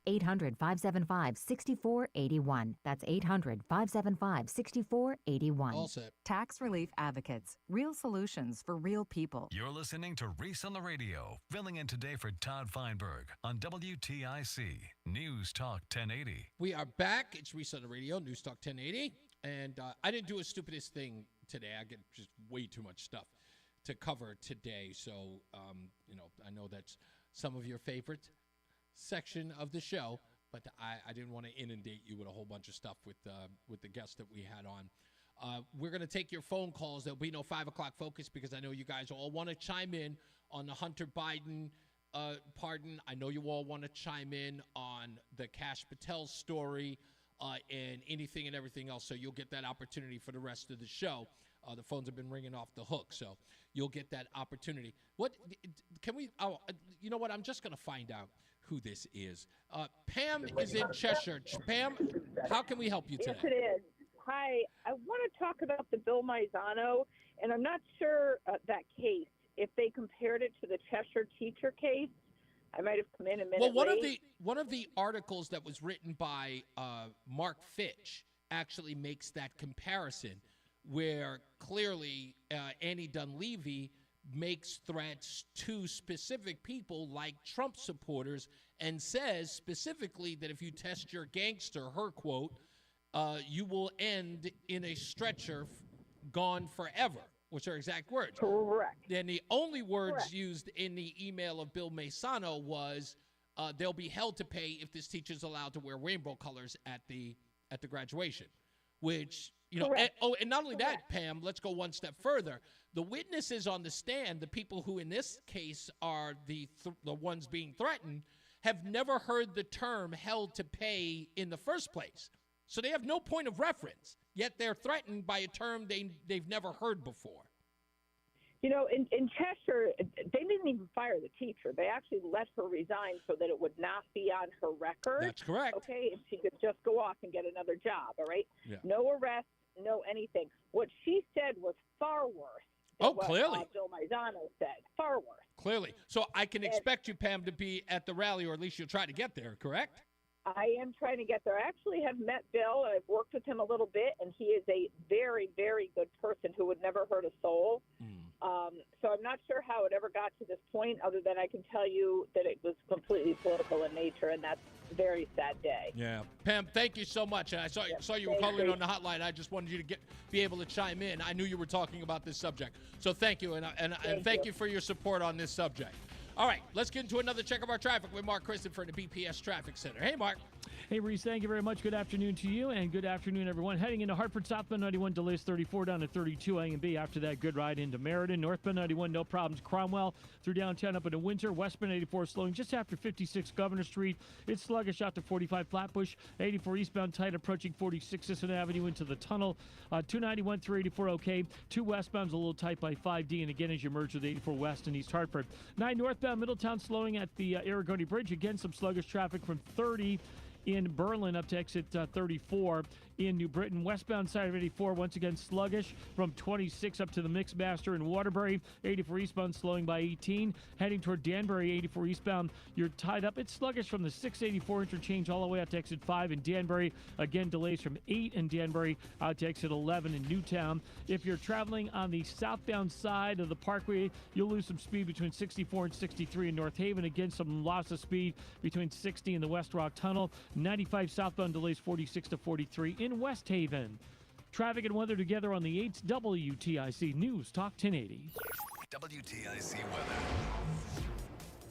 800-575-6481. That's 800-575-6481. All set. Tax Relief Advocates. Real solutions for real people. You're listening to Reese on the Radio, filling in today for Todd Feinberg on WTIC News Talk 1080. We are back. It's Reese on the Radio, News Talk 1080. And I didn't do a stupidest thing today. I get just way too much stuff to cover today. So, I know that's some of your favorite section of the show, but I didn't want to inundate you with a whole bunch of stuff with the guests that we had on. We're going to take your phone calls. There'll be no 5 o'clock focus because I know you guys all want to chime in on the Hunter Biden pardon. I know you all want to chime in on the Kash Patel story. and anything and everything else. So you'll get that opportunity for the rest of the show. The phones have been ringing off the hook, so you'll get that opportunity. What can we? Oh, you know what? I'm just going to find out who this is. Pam is in Cheshire. Pam, how can we help you today? Yes, it is. Hi, I want to talk about the Bill Maizano, and I'm not sure that case, if they compared it to the Cheshire teacher case. I might have come in a minute late. One of the articles that was written by Mark Fitch actually makes that comparison, where clearly Annie Dunleavy makes threats to specific people like Trump supporters and says specifically that if you test your gangster, her quote, you will end in a stretcher gone forever, which are exact words. Correct. And the only words used in the email of Bill Maizano was they'll be held to pay if this teacher's allowed to wear rainbow colors at the graduation, which, you know, and not only that, Pam, let's go one step further. The witnesses on the stand, the people who in this case are the ones being threatened, have never heard the term held to pay in the first place. So they have no point of reference, yet they're threatened by a term they've never heard before. You know, in Cheshire, they didn't even fire the teacher. They actually let her resign so that it would not be on her record. That's correct. Okay, and she could just go off and get another job, all right? Yeah. No arrest, no anything. What she said was far worse than what Bill Maizano said. Far worse. Clearly. So I can expect you, Pam, to be at the rally, or at least you'll try to get there, correct? I am trying to get there. I actually have met Bill. I've worked with him a little bit, and he is a very, very good person who would never hurt a soul. So I'm not sure how it ever got to this point, other than I can tell you that it was completely political in nature, and that's a very sad day. Yeah. Pam, thank you so much. And I saw you were calling on the hotline. I just wanted you to be able to chime in. I knew you were talking about this subject. So thank you, and thank you for your support on this subject. All right, let's get into another check of our traffic with Mark Christopher at the BPS Traffic Center. Hey, Mark. Hey, Reese, thank you very much. Good afternoon to you, and good afternoon, everyone. Heading into Hartford, southbound 91, delays 34 down to 32 A and B. After that, good ride into Meriden. Northbound 91, no problems. Cromwell through downtown up into Winter. Westbound 84 slowing just after 56 Governor Street. It's sluggish out to 45 Flatbush. 84 eastbound tight approaching 46 Sisson Avenue into the tunnel. 291 through 84 okay. 2 westbound's a little tight by 5D, and again as you merge with 84 West and East Hartford. 9 northbound Middletown slowing at the Aragoni Bridge. Again, some sluggish traffic from 30 in Berlin up to exit 34 in New Britain. Westbound side of 84, once again sluggish from 26 up to the Mixmaster in Waterbury. 84 eastbound slowing by 18. Heading toward Danbury, 84 eastbound, you're tied up. It's sluggish from the 684 interchange all the way out to exit 5 in Danbury. Again, delays from 8 in Danbury out to exit 11 in Newtown. If you're traveling on the southbound side of the Parkway, you'll lose some speed between 64 and 63 in North Haven. Again, some loss of speed between 60 and the West Rock Tunnel. 95 southbound delays 46 to 43 in West Haven. Traffic and weather together on the 8th WTIC News Talk 1080. WTIC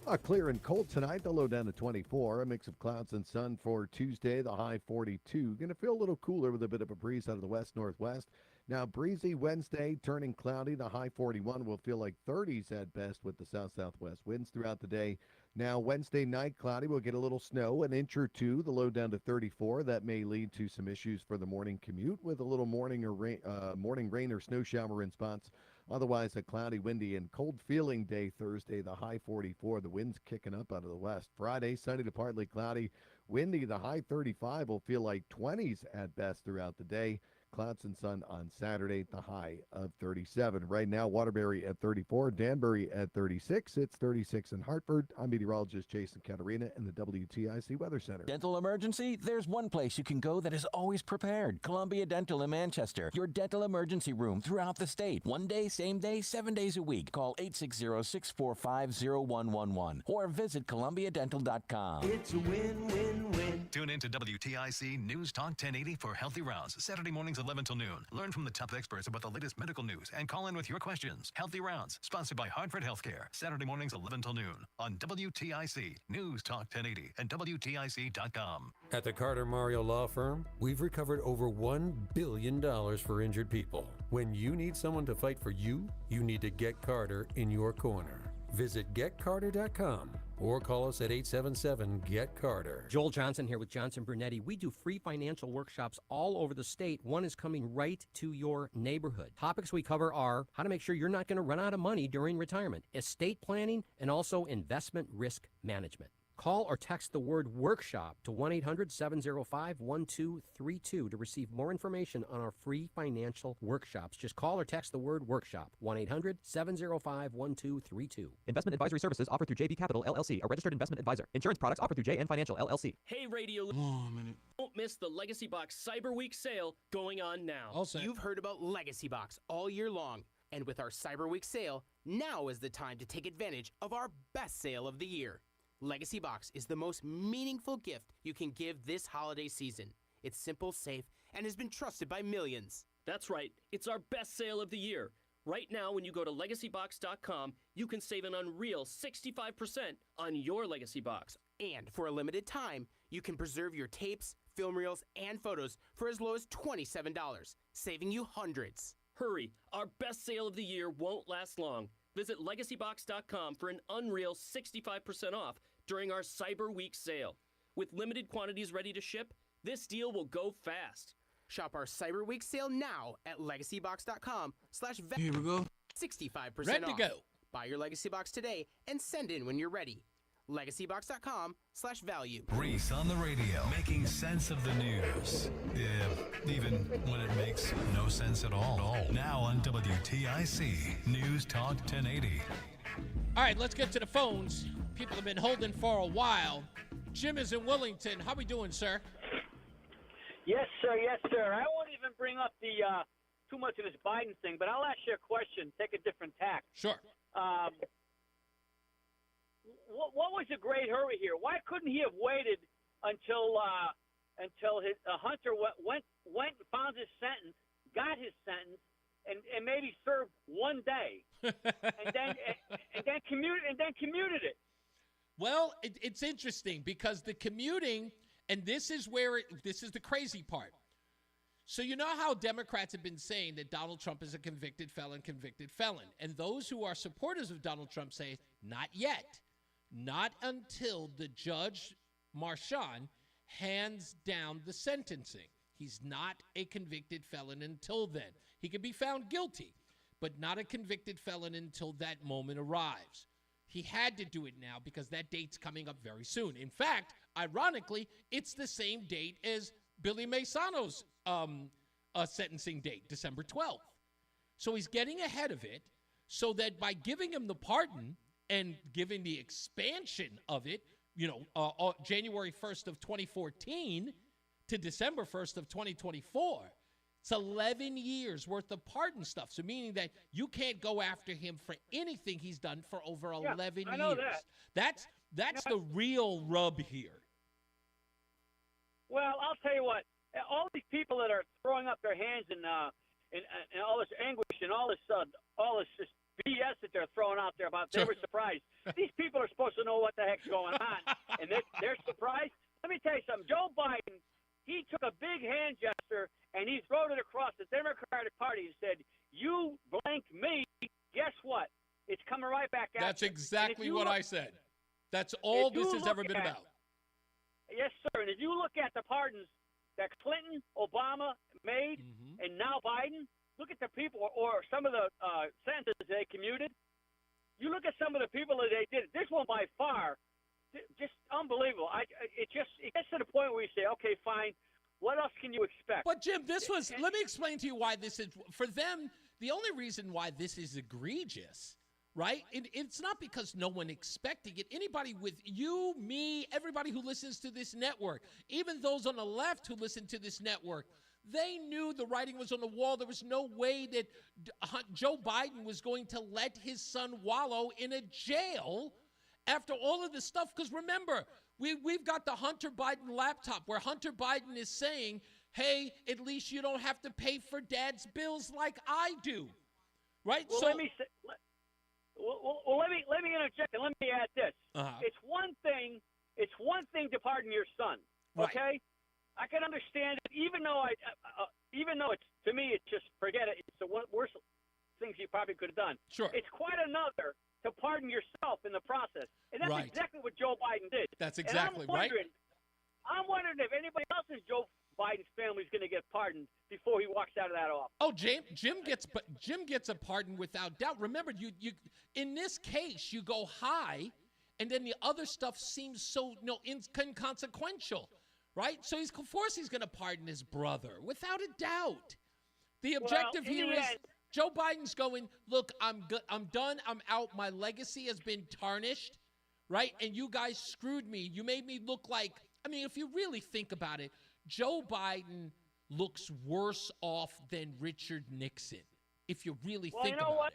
weather. Clear and cold tonight, the low down to 24. A mix of clouds and sun for Tuesday, the high 42. Going to feel a little cooler with a bit of a breeze out of the west-northwest. Now, breezy Wednesday, turning cloudy. The high 41 will feel like 30s at best with the south-southwest winds throughout the day. Now, Wednesday night, cloudy. We'll get a little snow, an inch or two. The low down to 34. That may lead to some issues for the morning commute with a little morning rain or snow shower in spots. Otherwise, a cloudy, windy, and cold feeling day Thursday, the high 44. The wind's kicking up out of the west. Friday, sunny to partly cloudy, windy. The high 35 will feel like 20s at best throughout the day. Clouds and sun on Saturday, the high of 37. Right now, Waterbury at 34, Danbury at 36. It's 36 in Hartford. I'm meteorologist Jason Caterina in the WTIC Weather Center. Dental emergency? There's one place you can go that is always prepared. Columbia Dental in Manchester. Your dental emergency room throughout the state. 1 day, same day, 7 days a week. Call 860-645-0111 or visit columbiadental.com. It's a win-win-win. Tune in to WTIC News Talk 1080 for Healthy Rounds, Saturday mornings 11 till noon. Learn from the top experts about the latest medical news and call in with your questions. Healthy Rounds, sponsored by Hartford Healthcare, Saturday mornings 11 till noon on WTIC News Talk 1080 and WTIC.com. At the Carter Mario Law Firm, we've recovered over $1 billion for injured people. When you need someone to fight for you, you need to get Carter in your corner. Visit getcarter.com or call us at 877-GET-CARTER. Joel Johnson here with Johnson Brunetti. We do free financial workshops all over the state. One is coming right to your neighborhood. Topics we cover are how to make sure you're not going to run out of money during retirement, estate planning, and also investment risk management. Call or text the word workshop to 1-800-705-1232 to receive more information on our free financial workshops. Just call or text the word workshop, 1-800-705-1232. Investment advisory services offered through JB Capital, LLC, a registered investment advisor. Insurance products offered through JN Financial, LLC. Hey, Radio. Oh, a minute. Don't miss the Legacy Box Cyber Week sale going on now. You've heard about Legacy Box all year long. And with our Cyber Week sale, now is the time to take advantage of our best sale of the year. Legacy Box is the most meaningful gift you can give this holiday season. It's simple, safe, and has been trusted by millions. That's right. It's our best sale of the year. Right now, when you go to LegacyBox.com, you can save an unreal 65% on your Legacy Box. And for a limited time, you can preserve your tapes, film reels, and photos for as low as $27, saving you hundreds. Hurry, our best sale of the year won't last long. Visit LegacyBox.com for an unreal 65% off during our Cyber Week sale. With limited quantities ready to ship, this deal will go fast. Shop our Cyber Week sale now at LegacyBox.com/. Here we go. 65% Ready to off. go. Buy your Legacy Box today and send in when you're ready. LegacyBox.com/value. Reese on the radio, making sense of the news. Yeah, even when it makes no sense at all. Now on WTIC News Talk 1080. All right, let's get to the phones. People have been holding for a while. Jim is in Wellington. How we doing, sir? Yes, sir. Yes, sir. I won't even bring up the too much of this Biden thing, but I'll ask you a question. Take a different tack. Sure. What was the great hurry here? Why couldn't he have waited until his Hunter went and found his sentence, got his sentence, and maybe served one day, and then commuted it? Well, it's interesting because the commuting, and this is the crazy part. So you know how Democrats have been saying that Donald Trump is a convicted felon, and those who are supporters of Donald Trump say, not yet. Not until the Judge Marchand hands down the sentencing. He's not a convicted felon until then. He can be found guilty, but not a convicted felon until that moment arrives. He had to do it now because that date's coming up very soon. In fact, ironically, it's the same date as Billy Maysano's sentencing date, December 12th. So he's getting ahead of it so that by giving him the pardon and giving the expansion of it, January 1st of 2014 to December 1st of 2024, it's 11 years worth of pardon stuff. So meaning that you can't go after him for anything he's done for over 11 I know years. That's the real rub here. Well, I'll tell you what. All these people that are throwing up their hands and all this anguish and all this just BS that they're throwing out there about they were surprised. These people are supposed to know what the heck's going on, and they're surprised. Let me tell you something. Joe Biden, he took a big hand gesture, and he threw it across the Democratic Party and said, you blank me, guess what? It's coming right back at you. That's exactly what I said. That's all this has ever been about. Yes, sir. And if you look at the pardons that Clinton, Obama made, and now Biden, look at the people or some of the sentences they commuted. You look at some of the people that they did. This one by far, just unbelievable. It gets to the point where you say, okay, fine. What else can you expect? But Jim, let me explain to you why this is, for them, the only reason why this is egregious, right? It's not because no one expecting it. Anybody with you, me, everybody who listens to this network, even those on the left who listen to this network, they knew the writing was on the wall. There was no way that Joe Biden was going to let his son wallow in a jail after all of this stuff. Because remember, we've got the Hunter Biden laptop where Hunter Biden is saying, hey, at least you don't have to pay for dad's bills like I do. Right? Well, let me interject and let me add this. It's one thing to pardon your son, okay? Right. I can understand it, even though it's, to me, it's just forget it. It's the worst things you probably could have done. Sure. It's quite another to pardon yourself in the process. And that's Right. exactly what Joe Biden did. That's And exactly right. I'm wondering if anybody else in Joe Biden's family is going to get pardoned before he walks out of that office. Oh, Jim gets a pardon without doubt. Remember, you in this case you go high, and then the other stuff seems so inconsequential, right? So of course he's going to pardon his brother without a doubt. The objective here is Joe Biden's going, look, I'm done, I'm out. My legacy has been tarnished, right? And you guys screwed me. You made me look like. I mean, if you really think about it, Joe Biden looks worse off than Richard Nixon, if you really think about it.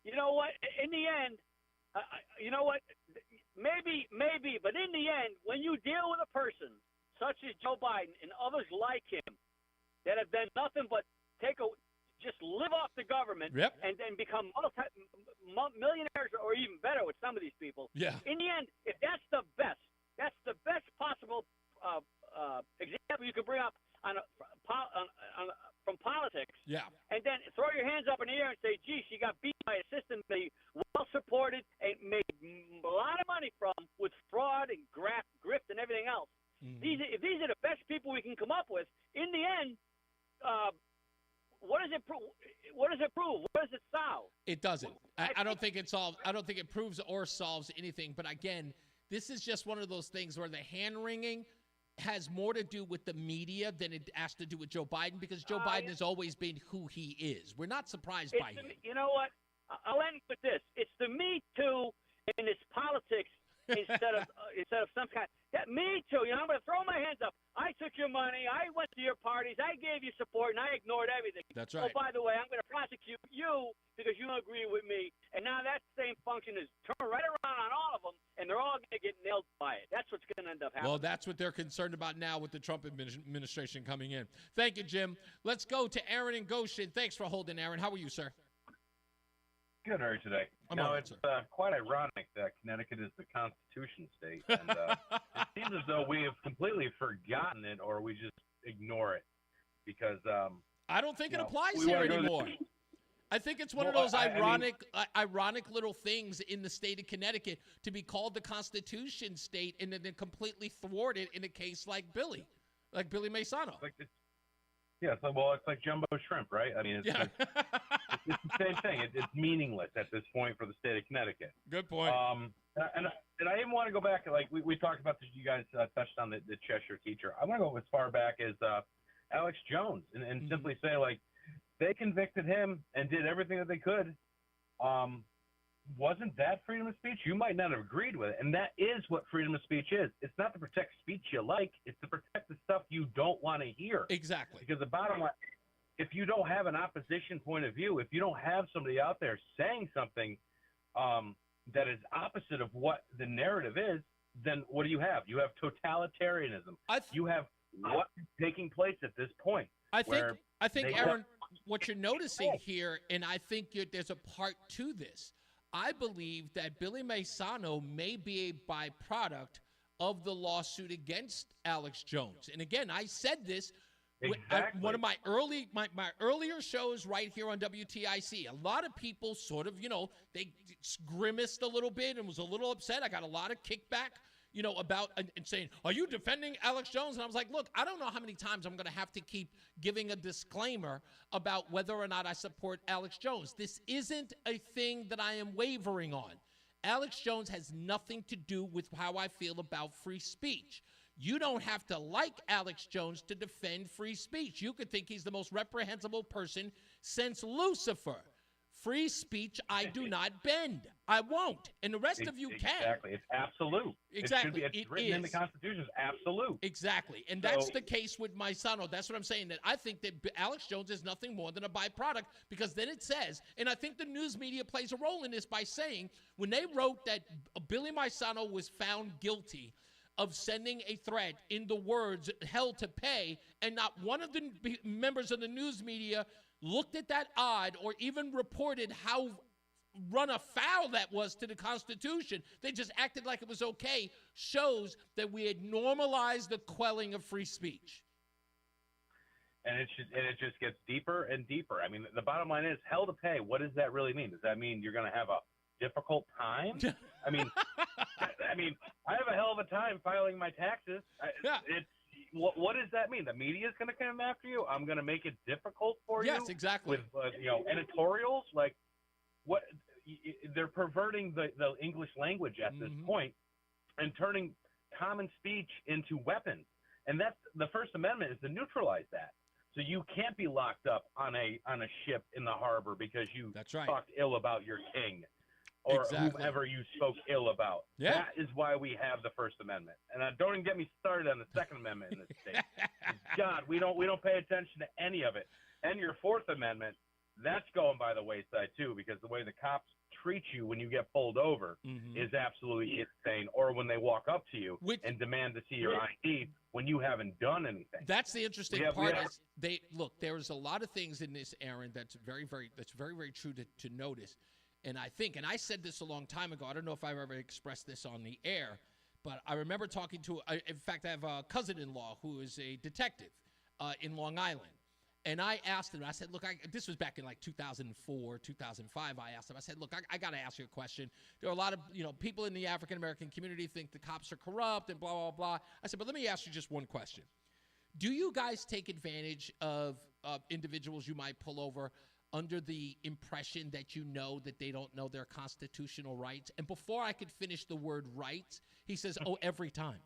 You know what? In the end, you know what? Maybe, but in the end, when you deal with a person such as Joe Biden and others like him that have done nothing but just live off the government and then become millionaires or even better with some of these people. Yeah. In the end, if that's the best possible example you could bring up from politics. Yeah. And then throw your hands up in the air and say, gee, she got beat by a system they well-supported and made a lot of money from with fraud and grift and everything else. Mm-hmm. If these are the best people we can come up with, in the end, what does it prove? What does it prove? What does it solve? It doesn't. I don't think it solves. I don't think it proves or solves anything. But again, this is just one of those things where the hand-wringing has more to do with the media than it has to do with Joe Biden, because Joe Biden has always been who he is. We're not surprised by him. You know what? I'll end with this. It's the Me Too in this politics instead of some kind. That Me Too. You know, I'm going to throw my hands up. I took your money. I went to your parties. I gave you support, and I ignored everything. That's right. Oh, by the way, I'm going to prosecute you because you don't agree with me. And now that same function is turned right around on all of them, and they're all going to get nailed by it. That's what's going to end up happening. Well, that's what they're concerned about now with the Trump administration coming in. Thank you, Jim. Let's go to Aaron in Goshen. Thanks for holding, Aaron. How are you, sir? Good, how are you today? It's quite ironic that Connecticut is the Constitution state, and it seems as though we have completely forgotten it, or we just ignore it, because I don't think it applies here anymore. I think it's one of those ironic little things in the state of Connecticut to be called the Constitution state and then completely thwarted in a case like Billy Maisano. It's like jumbo shrimp, right? I mean, it's the same thing. It's meaningless at this point for the state of Connecticut. Good point. And I even want to go back, like we talked about this, you guys touched on the Cheshire teacher. I want to go as far back as Alex Jones and simply say, like, they convicted him and did everything that they could. Wasn't that freedom of speech? You might not have agreed with it, and that is what freedom of speech is. It's not to protect speech you like. It's to protect the stuff you don't want to hear. Exactly. Because the bottom line, if you don't have an opposition point of view, if you don't have somebody out there saying something that is opposite of what the narrative is, then what do you have? You have totalitarianism. You have what's taking place at this point. I think, Aaron, what you're noticing here, and I think there's a part to this. I believe that Billy Maisano may be a byproduct of the lawsuit against Alex Jones. And again, I said this at one of my earlier shows right here on WTIC. A lot of people sort of, they grimaced a little bit and was a little upset. I got a lot of kickback, about and saying, are you defending Alex Jones? And I was like, look, I don't know how many times I'm going to have to keep giving a disclaimer about whether or not I support Alex Jones. This isn't a thing that I am wavering on. Alex Jones has nothing to do with how I feel about free speech. You don't have to like Alex Jones to defend free speech. You could think he's the most reprehensible person since Lucifer. Free speech, I do not bend. I won't. And the rest of you can. Exactly. It's absolute. Exactly. It's written in the Constitution. It's absolute. Exactly. And that's the case with Maisano. That's what I'm saying, that I think that Alex Jones is nothing more than a byproduct, because then it says, and I think the news media plays a role in this by saying, when they wrote that Billy Maisano was found guilty of sending a threat in the words hell to pay, and not one of the members of the news media looked at that odd or even reported how run afoul that was to the Constitution. They just acted like it was okay, shows that we had normalized the quelling of free speech. And it just gets deeper and deeper. I mean, the bottom line is hell to pay. What does that really mean? Does that mean you're going to have a difficult time. I mean, I have a hell of a time filing my taxes. What does that mean? The media is going to come after you? I'm going to make it difficult for you? Yes, exactly. With editorials, like what? They're perverting the English language at this point and turning common speech into weapons. And that's the First Amendment is to neutralize that. So you can't be locked up on a ship in the harbor because you talked ill about your king or whomever you spoke ill about. Yeah. That is why we have the First Amendment. And don't even get me started on the Second Amendment in this state. God, we don't pay attention to any of it. And your Fourth Amendment, that's going by the wayside too, because the way the cops treat you when you get pulled over is absolutely insane. Or when they walk up to you and demand to see your ID when you haven't done anything. That's the interesting part. Is there is a lot of things in this, Aaron, that's very, very true to notice. And I said this a long time ago. I don't know if I've ever expressed this on the air, but I remember talking to, in fact, I have a cousin-in-law who is a detective in Long Island. And I asked him, I said, look, this was back in like 2004, 2005. I asked him, I said, look, I got to ask you a question. There are a lot of, people in the African-American community think the cops are corrupt and blah, blah, blah. I said, but let me ask you just one question. Do you guys take advantage of individuals you might pull over under the impression that that they don't know their constitutional rights? And before I could finish the word rights, he says, oh, every time.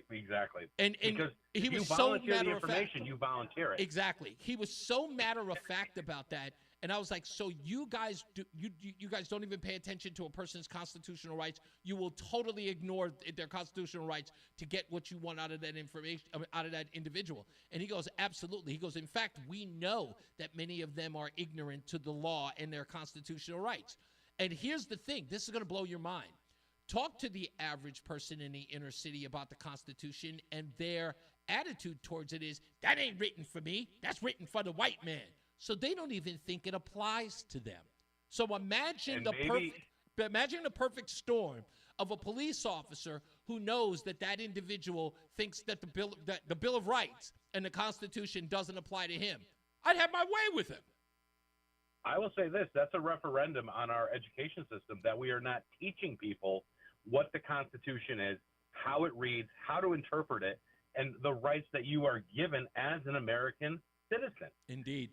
Exactly. And because he was you so volunteer matter the of fact. information, you volunteer it. Exactly. He was so matter of fact about that. And I was like, so you guys don't even pay attention to a person's constitutional rights. You will totally ignore their constitutional rights to get what you want out of that information, out of that individual. And he goes, absolutely. He goes, in fact, we know that many of them are ignorant to the law and their constitutional rights. And here's the thing. This is going to blow your mind. Talk to the average person in the inner city about the Constitution, and their attitude towards it is, that ain't written for me. That's written for the white man. So they don't even think it applies to them. So imagine the perfect storm of a police officer who knows that individual thinks that the Bill of Rights and the Constitution doesn't apply to him. I'd have my way with him. I will say this, that's a referendum on our education system, that we are not teaching people what the Constitution is, how it reads, how to interpret it, and the rights that you are given as an American citizen. Indeed.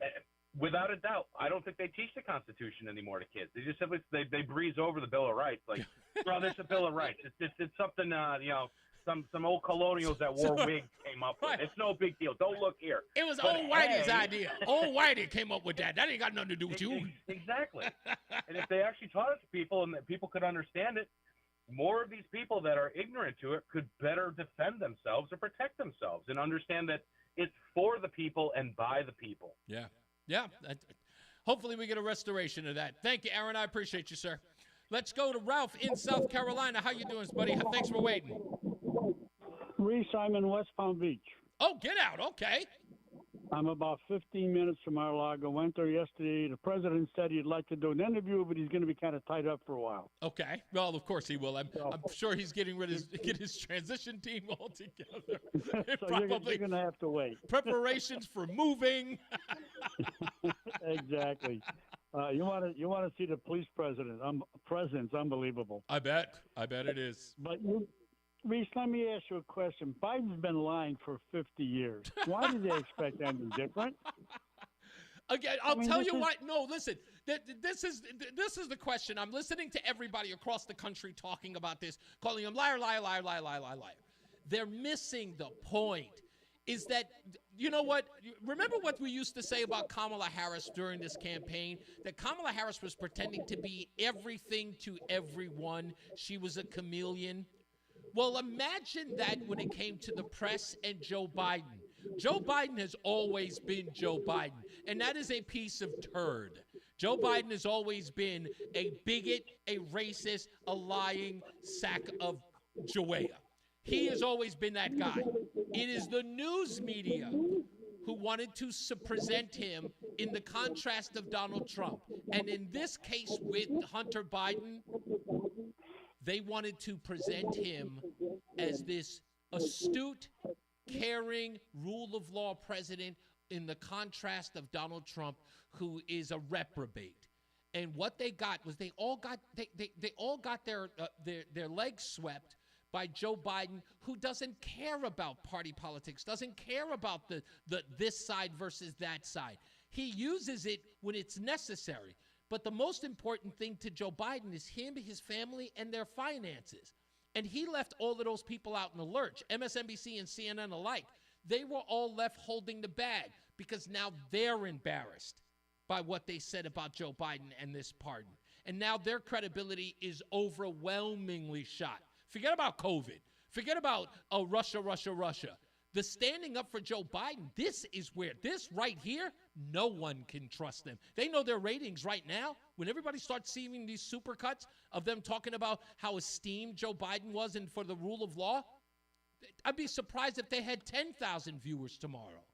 Without a doubt. I don't think they teach the Constitution anymore to kids. They just simply they breeze over the Bill of Rights. Like, well, there's a Bill of Rights. It's something, some old colonials that wore wigs came up with. It's no big deal. Don't look here. It was old Whitey's idea. Old Whitey came up with that. That ain't got nothing to do with you. Exactly. And if they actually taught it to people and that people could understand it, more of these people that are ignorant to it could better defend themselves or protect themselves and understand that it's for the people and by the people. Yeah. Yeah. Hopefully we get a restoration of that. Thank you, Aaron. I appreciate you, sir. Let's go to Ralph in South Carolina. How you doing, buddy? Thanks for waiting. Reese, I'm in West Palm Beach. Oh, get out. Okay. I'm about 15 minutes from Mar-a-Lago. Went there yesterday. The president said he'd like to do an interview, but he's going to be kind of tied up for a while. Okay. Well, of course he will. I'm sure he's get his transition team all together. So you're going to have to wait. Preparations for moving. Exactly. You want to see the police presence? Unbelievable. I bet it is. But Reese, let me ask you a question. Biden's been lying for 50 years. Why do they expect anything different? Again, I'll tell you what. No, listen. This is the question. I'm listening to everybody across the country talking about this, calling them liar, liar, liar, liar, liar, liar, liar. They're missing the point. Is that, you know what? Remember what we used to say about Kamala Harris during this campaign? That Kamala Harris was pretending to be everything to everyone. She was a chameleon. Well, imagine that when it came to the press and Joe Biden. Joe Biden has always been Joe Biden, and that is a piece of turd. Joe Biden has always been a bigot, a racist, a lying sack of Joea. He has always been that guy. It is the news media who wanted to present him in the contrast of Donald Trump. And in this case with Hunter Biden, they wanted to present him as this astute, caring, rule of law president in the contrast of Donald Trump, who is a reprobate. And what they got was they all got their legs swept by Joe Biden, who doesn't care about party politics, doesn't care about the this side versus that side. He uses it when it's necessary. But the most important thing to Joe Biden is him, his family, and their finances. And he left all of those people out in the lurch, MSNBC and CNN alike. They were all left holding the bag because now they're embarrassed by what they said about Joe Biden and this pardon. And now their credibility is overwhelmingly shot. Forget about COVID. Forget about Russia. The standing up for Joe Biden, this is where, this right here, no one can trust them. They know their ratings right now. When everybody starts seeing these supercuts of them talking about how esteemed Joe Biden was and for the rule of law, I'd be surprised if they had 10,000 viewers tomorrow.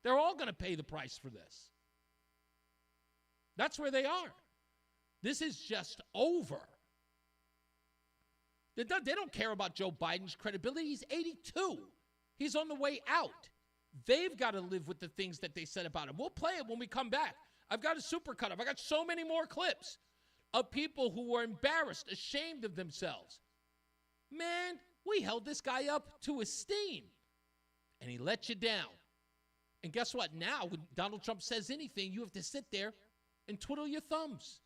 They're all going to pay the price for this. That's where they are. This is just over. They don't care about Joe Biden's credibility. He's 82. He's on the way out. They've got to live with the things that they said about him. We'll play it when we come back. I've got a supercut up. I got so many more clips of people who were embarrassed, ashamed of themselves. Man, we held this guy up to esteem, and he let you down. And guess what? Now, when Donald Trump says anything, you have to sit there and twiddle your thumbs.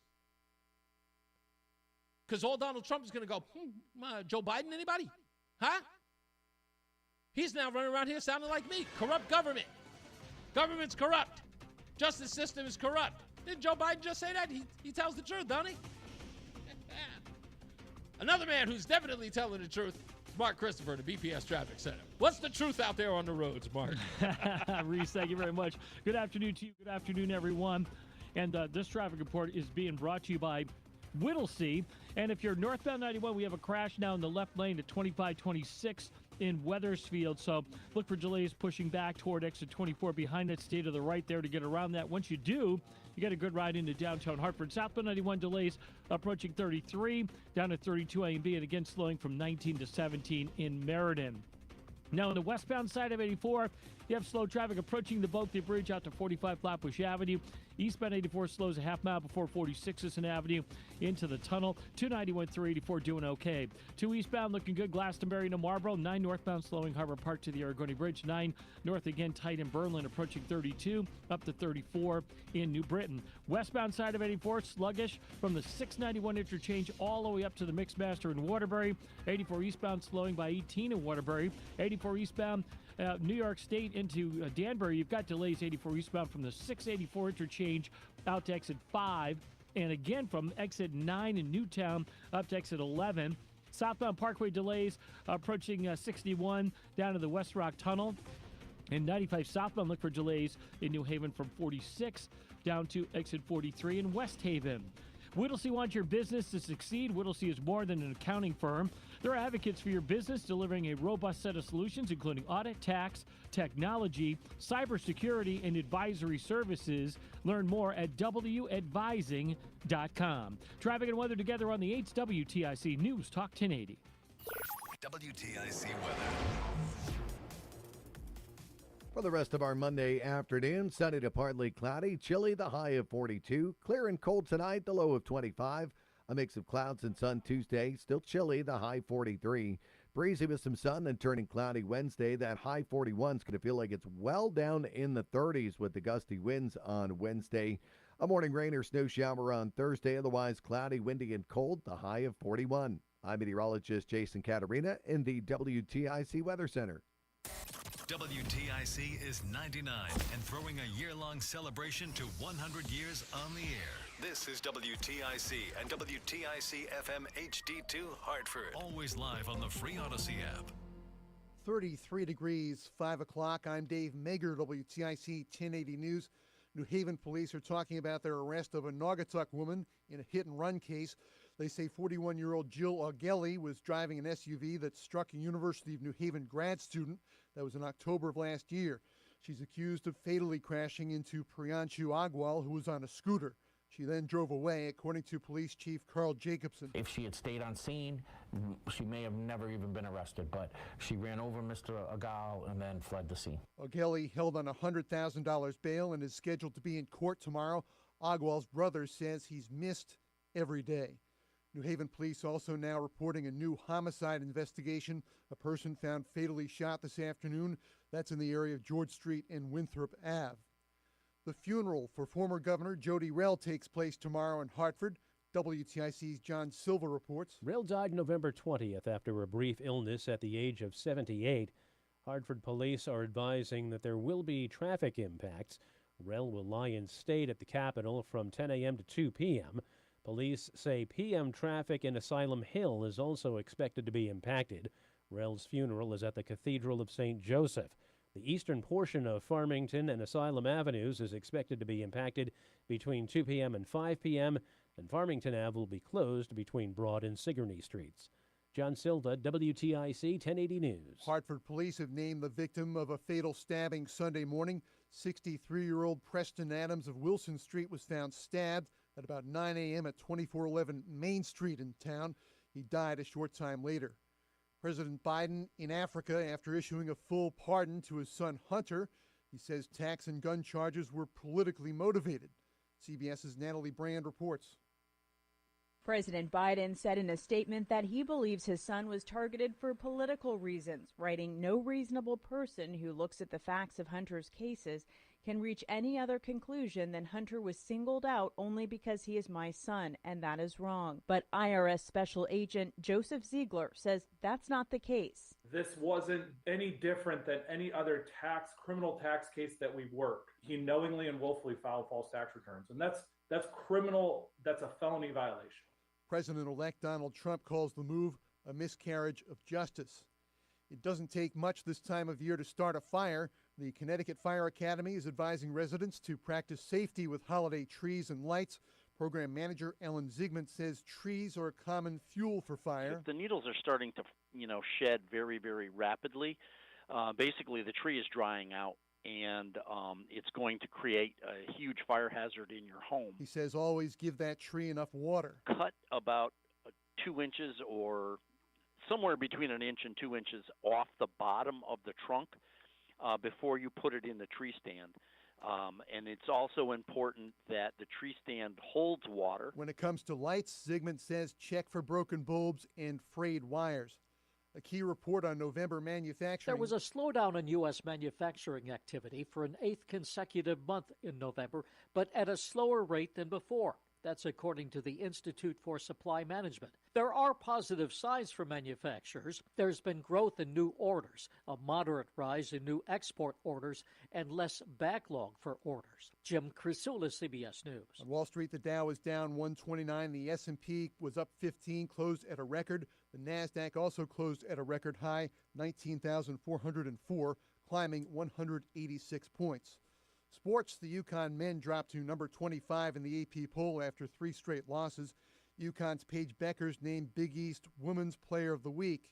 Because all Donald Trump is going to go, Joe Biden, anybody? Huh? He's now running around here sounding like me. Corrupt government. Government's corrupt. Justice system is corrupt. Didn't Joe Biden just say that? He tells the truth, don't he? Another man who's definitely telling the truth, Mark Christopher, the BPS Traffic Center. What's the truth out there on the roads, Mark? Reese, thank you very much. Good afternoon to you. Good afternoon, everyone. And this traffic report is being brought to you by Whittlesey. And if you're northbound 91, we have a crash now in the left lane at 2526 in Wethersfield. So look for delays pushing back toward exit 24 behind that, stay to the right there to get around that. Once you do, you get a good ride into downtown Hartford. Southbound 91 delays approaching 33, down to 32 A and B, and again slowing from 19 to 17 in Meriden. Now, on the westbound side of 84, you have slow traffic approaching the Bulkley Bridge out to 45 Flatbush Avenue. Eastbound 84 slows a half mile before 46 Sisson Avenue into the tunnel. 291 through 84 doing okay. 2 eastbound looking good, Glastonbury to Marlboro. 9 northbound slowing Harbor Park to the Aragoni Bridge. 9 north again tight in Berlin approaching 32 up to 34 in New Britain. Westbound side of 84 sluggish from the 691 interchange all the way up to the Mixmaster in Waterbury. 84 eastbound slowing by 18 in Waterbury. 84 eastbound New York State into Danbury, you've got delays 84 eastbound from the 684 interchange out to exit 5, and again from exit 9 in Newtown up to exit 11. Southbound Parkway delays approaching 61 down to the West Rock Tunnel. And 95 southbound, look for delays in New Haven from 46 down to exit 43 in West Haven. Whittlesey wants your business to succeed. Whittlesey is more than an accounting firm. They're advocates for your business, delivering a robust set of solutions, including audit, tax, technology, cybersecurity, and advisory services. Learn more at wadvising.com. Traffic and weather together on the 8th WTIC News Talk 1080. WTIC weather. For the rest of our Monday afternoon, sunny to partly cloudy, chilly, the high of 42. Clear and cold tonight, the low of 25. A mix of clouds and sun Tuesday, still chilly, the high 43. Breezy with some sun, then turning cloudy Wednesday. That high 41 is going to feel like it's well down in the 30s with the gusty winds on Wednesday. A morning rain or snow shower on Thursday, otherwise cloudy, windy, and cold, the high of 41. I'm meteorologist Jason Caterina in the WTIC Weather Center. WTIC is 99 and throwing a year-long celebration to 100 years on the air. This is WTIC and WTIC FM HD2 Hartford. Always live on the free Odyssey app. 33 degrees, 5 o'clock. I'm Dave Mager, WTIC 1080 News. New Haven police are talking about their arrest of a Naugatuck woman in a hit-and-run case. They say 41-year-old Jill Augelli was driving an SUV that struck a University of New Haven grad student. That was in October of last year. She's accused of fatally crashing into Priyanchu Agwal, who was on a scooter. She then drove away, according to Police Chief Carl Jacobson. If she had stayed on scene, she may have never even been arrested, but she ran over Mr. Agal and then fled the scene. Augelli held on $100,000 bail and is scheduled to be in court tomorrow. Ogwell's brother says he's missed every day. New Haven police also now reporting a new homicide investigation. A person found fatally shot this afternoon. That's in the area of George Street and Winthrop Ave. The funeral for former Governor Jody Rell takes place tomorrow in Hartford. WTIC's John Silva reports. Rell died November 20th after a brief illness at the age of 78. Hartford police are advising that there will be traffic impacts. Rell will lie in state at the Capitol from 10 a.m. to 2 p.m. Police say p.m. traffic in Asylum Hill is also expected to be impacted. Rell's funeral is at the Cathedral of St. Joseph. The eastern portion of Farmington and Asylum Avenues is expected to be impacted between 2 p.m. and 5 p.m., and Farmington Ave will be closed between Broad and Sigourney Streets. John Silva, WTIC 1080 News. Hartford police have named the victim of a fatal stabbing Sunday morning. 63-year-old Preston Adams of Wilson Street was found stabbed at about 9 a.m. at 2411 Main Street in town. He died a short time later. President Biden in Africa after issuing a full pardon to his son Hunter. He says tax and gun charges were politically motivated. CBS's Natalie Brand reports. President Biden said in a statement that he believes his son was targeted for political reasons, writing, "No reasonable person who looks at the facts of Hunter's cases can reach any other conclusion than Hunter was singled out only because he is my son, and that is wrong." But IRS Special Agent Joseph Ziegler says that's not the case. This wasn't any different than any other criminal tax case that we've worked. He knowingly and willfully filed false tax returns, and that's criminal. That's a felony violation. President-elect Donald Trump calls the move a miscarriage of justice. It doesn't take much this time of year to start a fire. The Connecticut Fire Academy is advising residents to practice safety with holiday trees and lights. Program manager Ellen Ziegman says trees are a common fuel for fire. The needles are starting to, shed very, very rapidly. Basically, the tree is drying out, and it's going to create a huge fire hazard in your home. He says always give that tree enough water. Cut about 2 inches or somewhere between 1 inch and 2 inches off the bottom of the trunk before you put it in the tree stand. And it's also important that the tree stand holds water. When it comes to lights, Ziegman says check for broken bulbs and frayed wires. A key report on November manufacturing. There was a slowdown in U.S. manufacturing activity for an 8th consecutive month in November, but at a slower rate than before. That's according to the Institute for Supply Management. There are positive signs for manufacturers. There's been growth in new orders, a moderate rise in new export orders, and less backlog for orders. Jim Crisula, CBS News. On Wall Street, the Dow was down 129. The S&P was up 15, closed at a record. The NASDAQ also closed at a record high, 19,404, climbing 186 points. Sports, the UConn men dropped to number 25 in the AP poll after 3 straight losses. UConn's Paige Beckers named Big East Women's Player of the Week.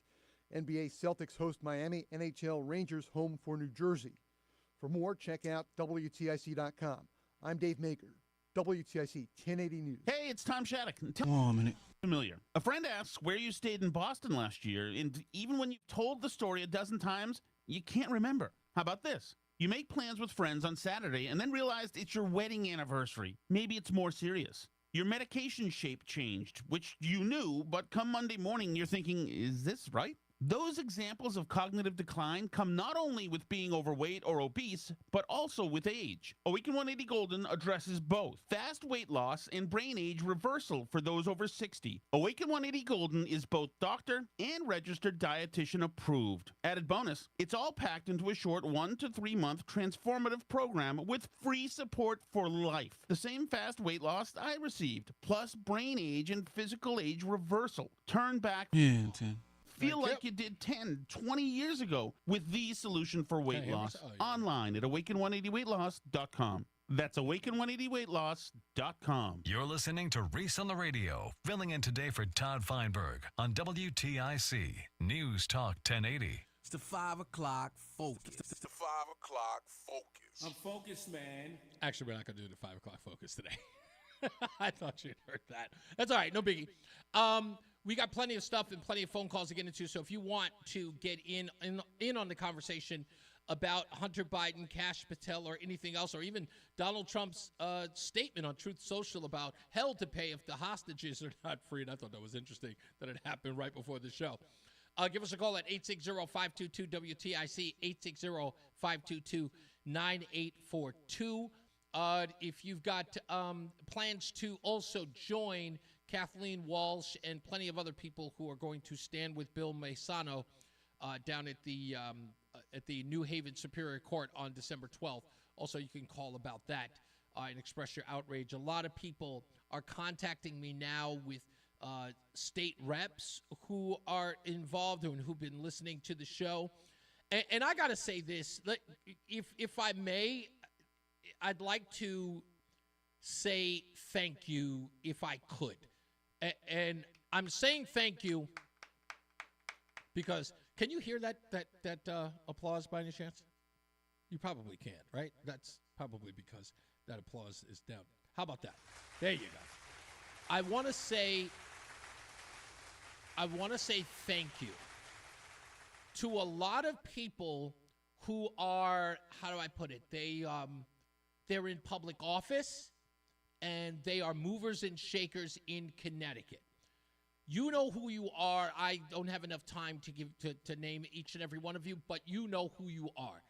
NBA Celtics host Miami, NHL Rangers home for New Jersey. For more, check out WTIC.com. I'm Dave Maker, WTIC 1080 News. Hey, it's Tom Shattuck. Hold on a minute. Familiar. A friend asks where you stayed in Boston last year, and even when you've told the story a dozen times, you can't remember. How about this? You make plans with friends on Saturday and then realize it's your wedding anniversary. Maybe it's more serious. Your medication shape changed, which you knew, but come Monday morning, you're thinking, is this right? Those examples of cognitive decline come not only with being overweight or obese, but also with age. Awaken 180 Golden addresses both fast weight loss and brain age reversal for those over 60. Awaken 180 Golden is both doctor and registered dietitian approved. Added bonus, it's all packed into a short 1 to 3 month transformative program with free support for life. The same fast weight loss I received, plus brain age and physical age reversal. Turn back. Yeah, 10. Feel like you did 10, 20 years ago with the solution for weight loss. Online at awaken180weightloss.com. That's awaken180weightloss.com. You're listening to Reese on the Radio, filling in today for Todd Feinberg on WTIC News Talk 1080. It's the 5 o'clock focus. It's the 5 o'clock focus. I'm focused, man. Actually, we're not going to do the 5 o'clock focus today. I thought you'd heard that. That's all right. No biggie. We got plenty of stuff and plenty of phone calls to get into. So if you want to get in on the conversation, about Hunter Biden, Kash Patel, or anything else, or even Donald Trump's statement on Truth Social about hell to pay if the hostages are not free. And I thought that was interesting that it happened right before the show. Give us a call at 860-522-WTIC, 860-522-9842. If you've got plans to also join Kathleen Walsh and plenty of other people who are going to stand with Bill Maisano down at the New Haven Superior Court on December 12th. Also, you can call about that and express your outrage. A lot of people are contacting me now with state reps who are involved and who've been listening to the show. And I got to say this, if I may, I'd like to say thank you if I could. And I'm saying thank you because can you hear that applause by any chance? You probably can't, right? That's probably because that applause is down. How about that? There you go. I want to say thank you to a lot of people who are, how do I put it? They're in public office and they are movers and shakers in Connecticut. You know who you are. I don't have enough time to name each and every one of you, but you know who you are.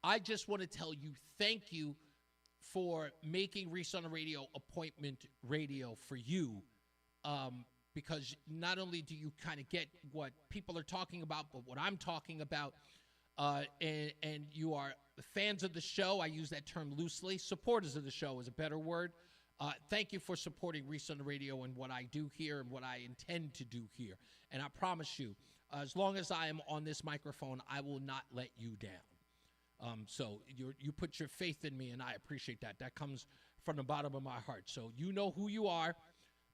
I just want to tell you thank you for making Reese on the Radio appointment radio for you, because not only do you kind of get what people are talking about, but what I'm talking about, and you are fans of the show. I use that term loosely. Supporters of the show is a better word. Thank you for supporting Reese on the Radio and what I do here and what I intend to do here. And I promise you, as long as I am on this microphone, I will not let you down. So you put your faith in me, and I appreciate that. That comes from the bottom of my heart. So you know who you are.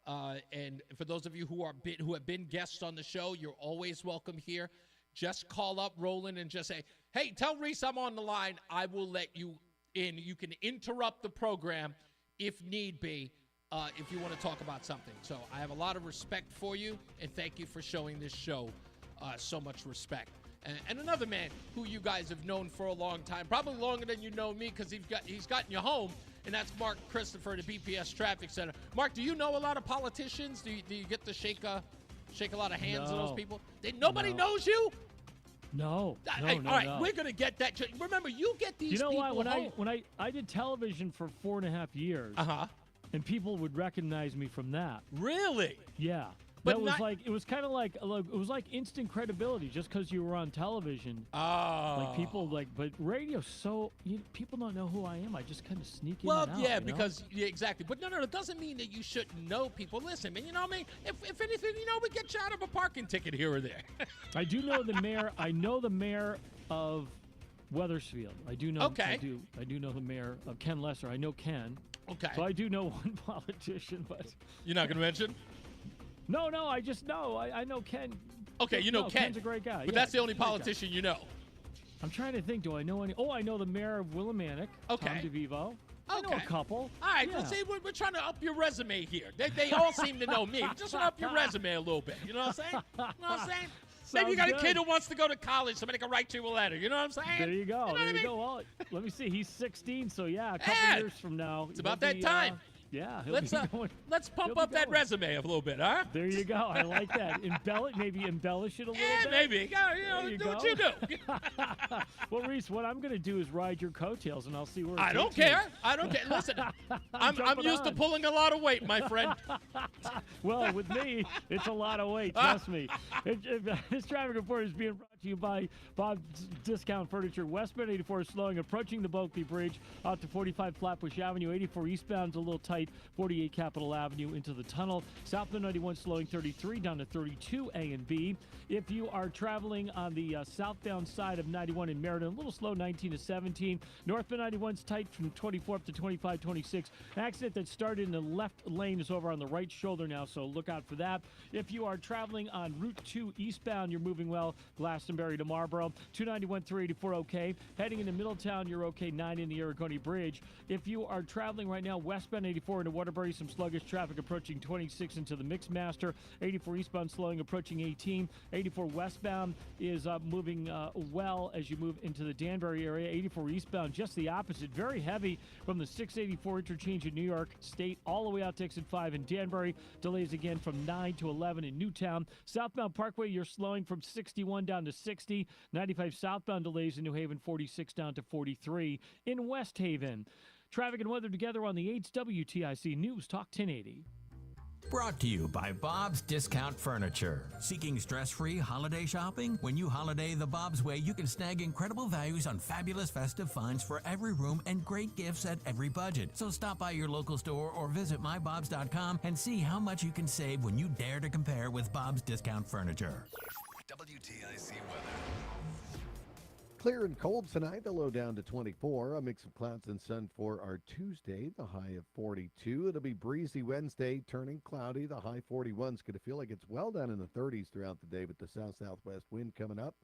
And for those of you who have been guests on the show, you're always welcome here. Just call up Roland and just say, hey, tell Reese I'm on the line. I will let you in. You can interrupt the program if need be, if you want to talk about something. So I have a lot of respect for you, and thank you for showing this show so much respect. And another man who you guys have known for a long time, probably longer than you know me, because he's gotten you home, and that's Mark Christopher, the BPS Traffic Center. Mark, do you know a lot of politicians? Do you get to shake a lot of hands of those people? Nobody knows you? No. All right, we're going to get that. Remember, you get these people home. When I did television for 4.5 years, and people would recognize me from that. Really? Yeah. But it was kind of like instant credibility just because you were on television. Oh. But radio, people don't know who I am. I just kind of sneak in Well, and out, yeah, you know? because, yeah, exactly. But no, it doesn't mean that you shouldn't know people. Listen, man, you know what I mean? If anything, we get you out of a parking ticket here or there. I do know the mayor. I know the mayor of Wethersfield. I do know. Okay. I do know the mayor of Ken Lesser. I know Ken. Okay. So I do know one politician, but you're not going to mention? No, I just know. I know Ken. Okay, you know Ken. Ken's a great guy. But that's the only politician you know. I'm trying to think. Do I know any? Oh, I know the mayor of Willimantic, Okay. Tom DeVivo. I know a couple. All right, Yeah. let's see. We're trying to up your resume here. They all seem to know me. Just want to up your resume a little bit. You know what I'm saying? You know what I'm saying? Maybe you got a kid who wants to go to college, somebody can write you a letter. You know what I'm saying? There you go. You know There what I you mean? go. Well, let me see. He's 16, so yeah, a couple years from now. It's about he'll that be, time. Yeah, he'll Let's be going. let's pump he'll be up that going. resume a little bit, huh? There you go. I like that. Maybe embellish it a little bit. Maybe. There you Do go. what you do. Well, Reese, what I'm going to do is ride your coattails, and I'll see where it I don't takes me. care. I don't care. Listen, I'm jumping used to on. pulling a lot of weight, my friend. Well, with me, it's a lot of weight. Trust me. This traffic report is being brought to you by Bob's Discount Furniture. Westbound 84 is slowing, approaching the Bulkley Bridge out to 45 Flatbush Avenue. 84 eastbound is a little tight. 48 Capitol Avenue into the tunnel. Southbound 91 slowing 33 down to 32 A and B. If you are traveling on the southbound side of 91 in Meriden, a little slow 19 to 17. Northbound 91 is tight from 24 up to 25, 26. Accident that started in the left lane is over on the right shoulder now, so look out for that. If you are traveling on Route 2 eastbound, you're moving well. Glastonbury to Marlboro. 291, 384 okay. Heading into Middletown, you're okay. 9 in the Aragoni Bridge. If you are traveling right now westbound 84 84 into Waterbury, some sluggish traffic approaching 26 into the Mixmaster. 84 eastbound slowing approaching 18. 84 westbound is moving well as you move into the Danbury area. 84 eastbound, just the opposite. Very heavy from the 684 interchange in New York State all the way out to exit 5 in Danbury. Delays again from 9 to 11 in Newtown. Southbound Parkway, you're slowing from 61 down to 60. 95 southbound delays in New Haven, 46 down to 43 in West Haven. Traffic and weather together on the 8's WTIC News Talk 1080. Brought to you by Bob's Discount Furniture. Seeking stress-free holiday shopping? When you holiday the Bob's way, you can snag incredible values on fabulous festive finds for every room and great gifts at every budget. So stop by your local store or visit mybobs.com and see how much you can save when you dare to compare with Bob's Discount Furniture. WTIC weather. Clear and cold tonight, the low down to 24. A mix of clouds and sun for our Tuesday, the high of 42. It'll be breezy Wednesday, turning cloudy. The high 41's going to feel like it's well down in the 30s throughout the day with the south-southwest wind coming up.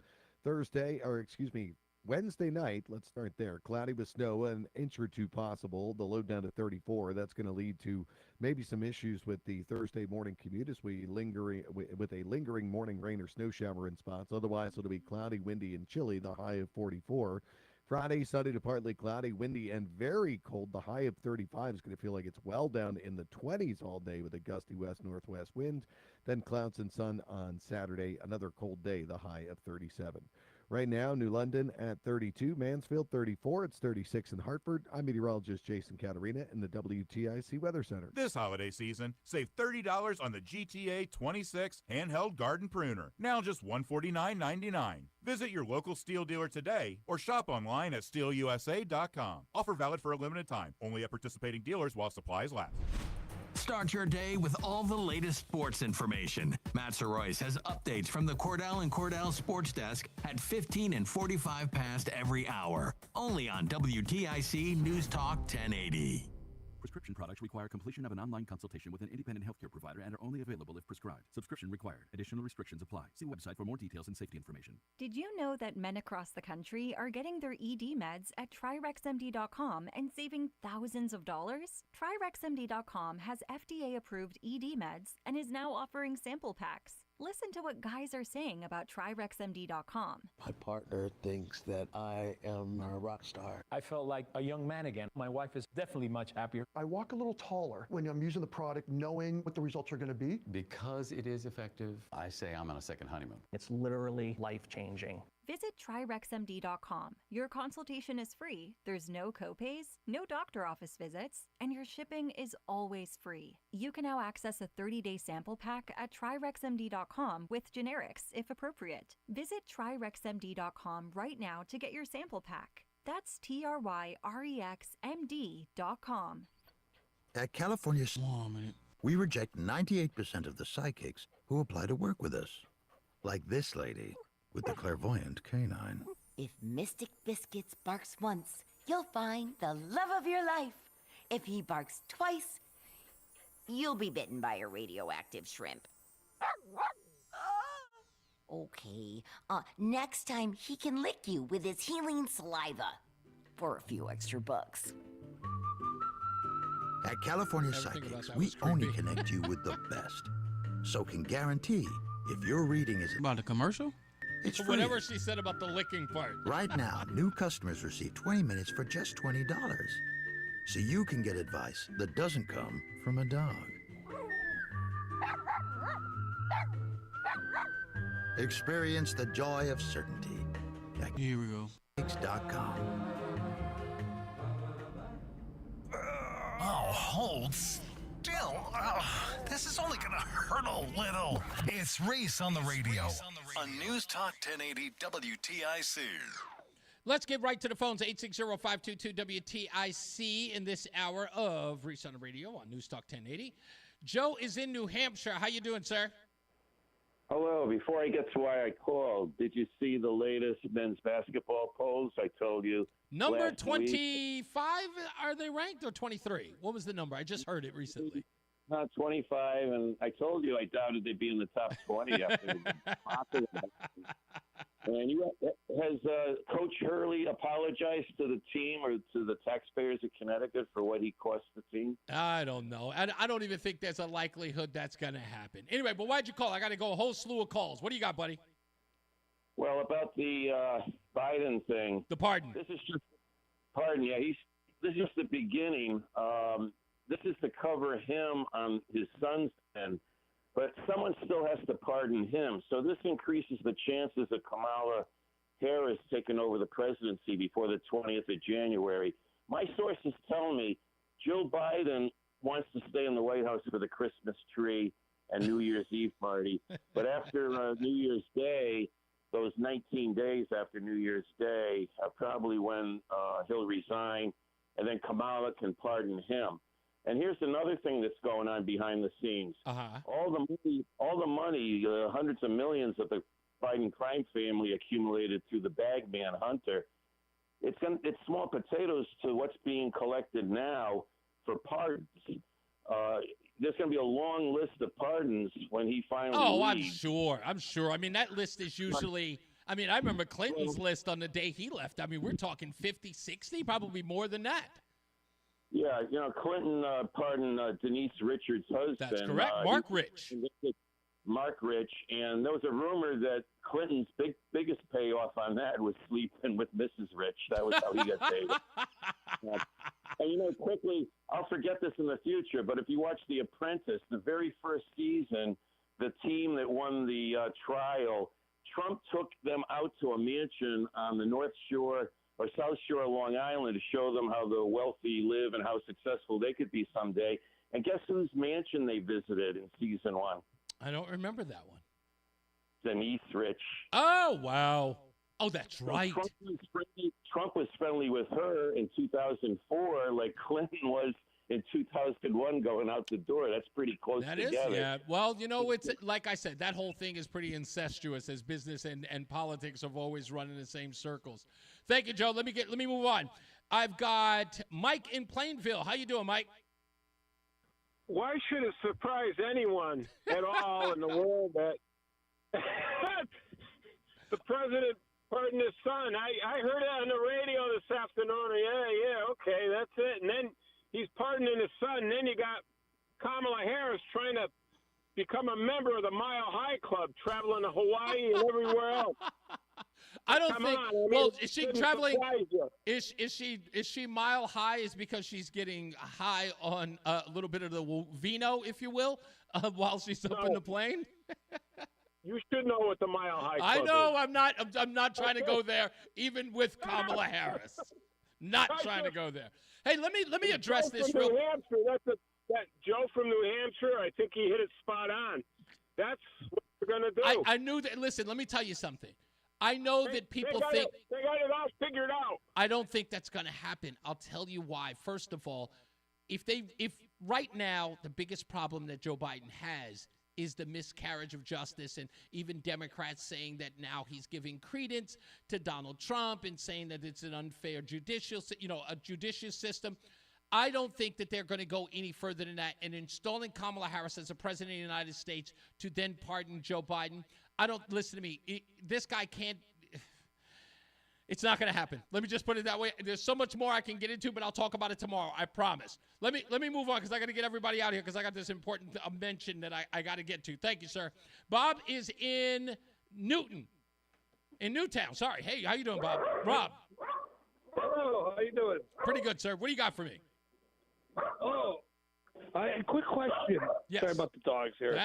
Wednesday night, let's start there. Cloudy with snow, an inch or two possible. The low down to 34. That's going to lead to maybe some issues with the Thursday morning commute as we with a lingering morning rain or snow shower in spots. Otherwise, it'll be cloudy, windy, and chilly. The high of 44. Friday, sunny to partly cloudy, windy, and very cold. The high of 35 is going to feel like it's well down in the 20s all day with a gusty west-northwest wind. Then clouds and sun on Saturday. Another cold day. The high of 37. Right now, New London at 32, Mansfield 34, it's 36 in Hartford. I'm meteorologist Jason Caterina in the WTIC Weather Center. This holiday season, save $30 on the GTA 26 handheld garden pruner. Now just $149.99. Visit your local Steel dealer today or shop online at steelusa.com. Offer valid for a limited time, only at participating dealers while supplies last. Start your day with all the latest sports information. Matt Soroyce has updates from the Cordell & Cordell Sports Desk at 15 and 45 past every hour. Only on WTIC News Talk 1080. Prescription products require completion of an online consultation with an independent healthcare provider and are only available if prescribed. Subscription required. Additional restrictions apply. See website for more details and safety information. Did you know that men across the country are getting their ED meds at TriRexMD.com and saving thousands of dollars? TriRexMD.com has FDA-approved ED meds and is now offering sample packs. Listen to what guys are saying about TriRexMD.com. My partner thinks that I am a rock star. I felt like a young man again. My wife is definitely much happier. I walk a little taller when I'm using the product, knowing what the results are going to be. Because it is effective, I say I'm on a second honeymoon. It's literally life-changing. Visit TriRexMD.com. Your consultation is free, there's no copays, no doctor office visits, and your shipping is always free. You can now access a 30-day sample pack at TriRexMD.com with generics, if appropriate. Visit TriRexMD.com right now to get your sample pack. That's TriRexMD.com. At California, we reject 98% of the psychics who apply to work with us. Like this lady with the clairvoyant canine. If Mystic Biscuits barks once, you'll find the love of your life. If he barks twice, you'll be bitten by a radioactive shrimp. Okay, next time he can lick you with his healing saliva for a few extra bucks. At California Psychics, we only connect you with the best. So can guarantee if your reading is about a commercial, it's free. Whatever she said about the licking part. Right now, new customers receive 20 minutes for just $20. So you can get advice that doesn't come from a dog. Experience the joy of certainty. Here we go. Psychics.com. Oh, hold still. This is only going to hurt a little. It's Reese on the radio on News Talk 1080 WTIC. Let's get right to the phones, 860-522-WTIC in this hour of Reese on the radio on News Talk 1080. Joe is in New Hampshire. How you doing, sir? Hello. Before I get to why I called, did you see the latest men's basketball polls? I told you. Number 25, are they ranked, or 23? What was the number? I just heard it recently. Not 25, and I told you I doubted they'd be in the top 20 after And has Coach Hurley apologized to the team or to the taxpayers of Connecticut for what he cost the team? I don't know. I don't even think there's a likelihood that's going to happen. Anyway, but why'd you call? I got to go a whole slew of calls. What do you got, buddy? Well, about the Biden thing. The pardon. This is just pardon. Yeah, this is just the beginning. This is to cover him on his son's end, but someone still has to pardon him. So this increases the chances of Kamala Harris taking over the presidency before the 20th of January. My sources tell me Joe Biden wants to stay in the White House for the Christmas tree and New Year's Eve party, but after New Year's Day, those 19 days after New Year's Day, probably when he'll resign, and then Kamala can pardon him. And here's another thing that's going on behind the scenes. All the money, hundreds of millions that the Biden crime family accumulated through the Bagman Hunter, it's small potatoes to what's being collected now for pardons. There's going to be a long list of pardons when he finally leaves. I'm sure. I mean, that list is usually – I mean, I remember Clinton's list on the day he left. I mean, we're talking 50, 60, probably more than that. Yeah, Clinton pardoned Denise Richards' husband. That's correct, Mark Rich. Mark Rich, and there was a rumor that Clinton's biggest payoff on that was sleeping with Mrs. Rich. That was how he got paid. And quickly, I'll forget this in the future, but if you watch The Apprentice, the very first season, the team that won the trial, Trump took them out to a mansion on the North Shore or South Shore of Long Island to show them how the wealthy live and how successful they could be someday. And guess whose mansion they visited in season 1? I don't remember that one. Denise Rich. Oh, wow. Oh, that's right. Trump was friendly with her in 2004 like Clinton was in 2001 going out the door. That's pretty close together. Yeah. Well, it's like I said, that whole thing is pretty incestuous as business and politics have always run in the same circles. Thank you, Joe. Let me move on. I've got Mike in Plainville. How you doing, Mike? Why should it surprise anyone at all in the world that the president pardoned his son? I heard it on the radio this afternoon. Yeah, okay, that's it. And then he's pardoning his son. And then you got Kamala Harris trying to become a member of the Mile High Club, traveling to Hawaii and everywhere else. I don't think. Well, is she traveling? Is she mile high? Is because she's getting high on a little bit of the vino, if you will, while she's up in the plane. You should know what the Mile High Club I know. is. I'm not trying to go there, even with Kamala Harris. Not trying to go there. Hey, let me address this real. New Hampshire. That Joe from New Hampshire. I think he hit it spot on. That's what we're gonna do. I knew that. Listen, let me tell you something. I know that people think they got it all figured out. I don't think that's going to happen. I'll tell you why. First of all, if right now the biggest problem that Joe Biden has is the miscarriage of justice, and even Democrats saying that now he's giving credence to Donald Trump and saying that it's an unfair a judicial system. I don't think that they're going to go any further than that. And installing Kamala Harris as the president of the United States to then pardon Joe Biden, listen to me. This guy can't. It's not going to happen. Let me just put it that way. There's so much more I can get into, but I'll talk about it tomorrow. I promise. Let me move on because I got to get everybody out here because I got this important mention that I got to get to. Thank you, sir. Bob is in Newtown. Sorry. Hey, how you doing, Bob? Rob. Hello. How you doing? Pretty good, sir. What do you got for me? A quick question. Yes. Sorry about the dogs here.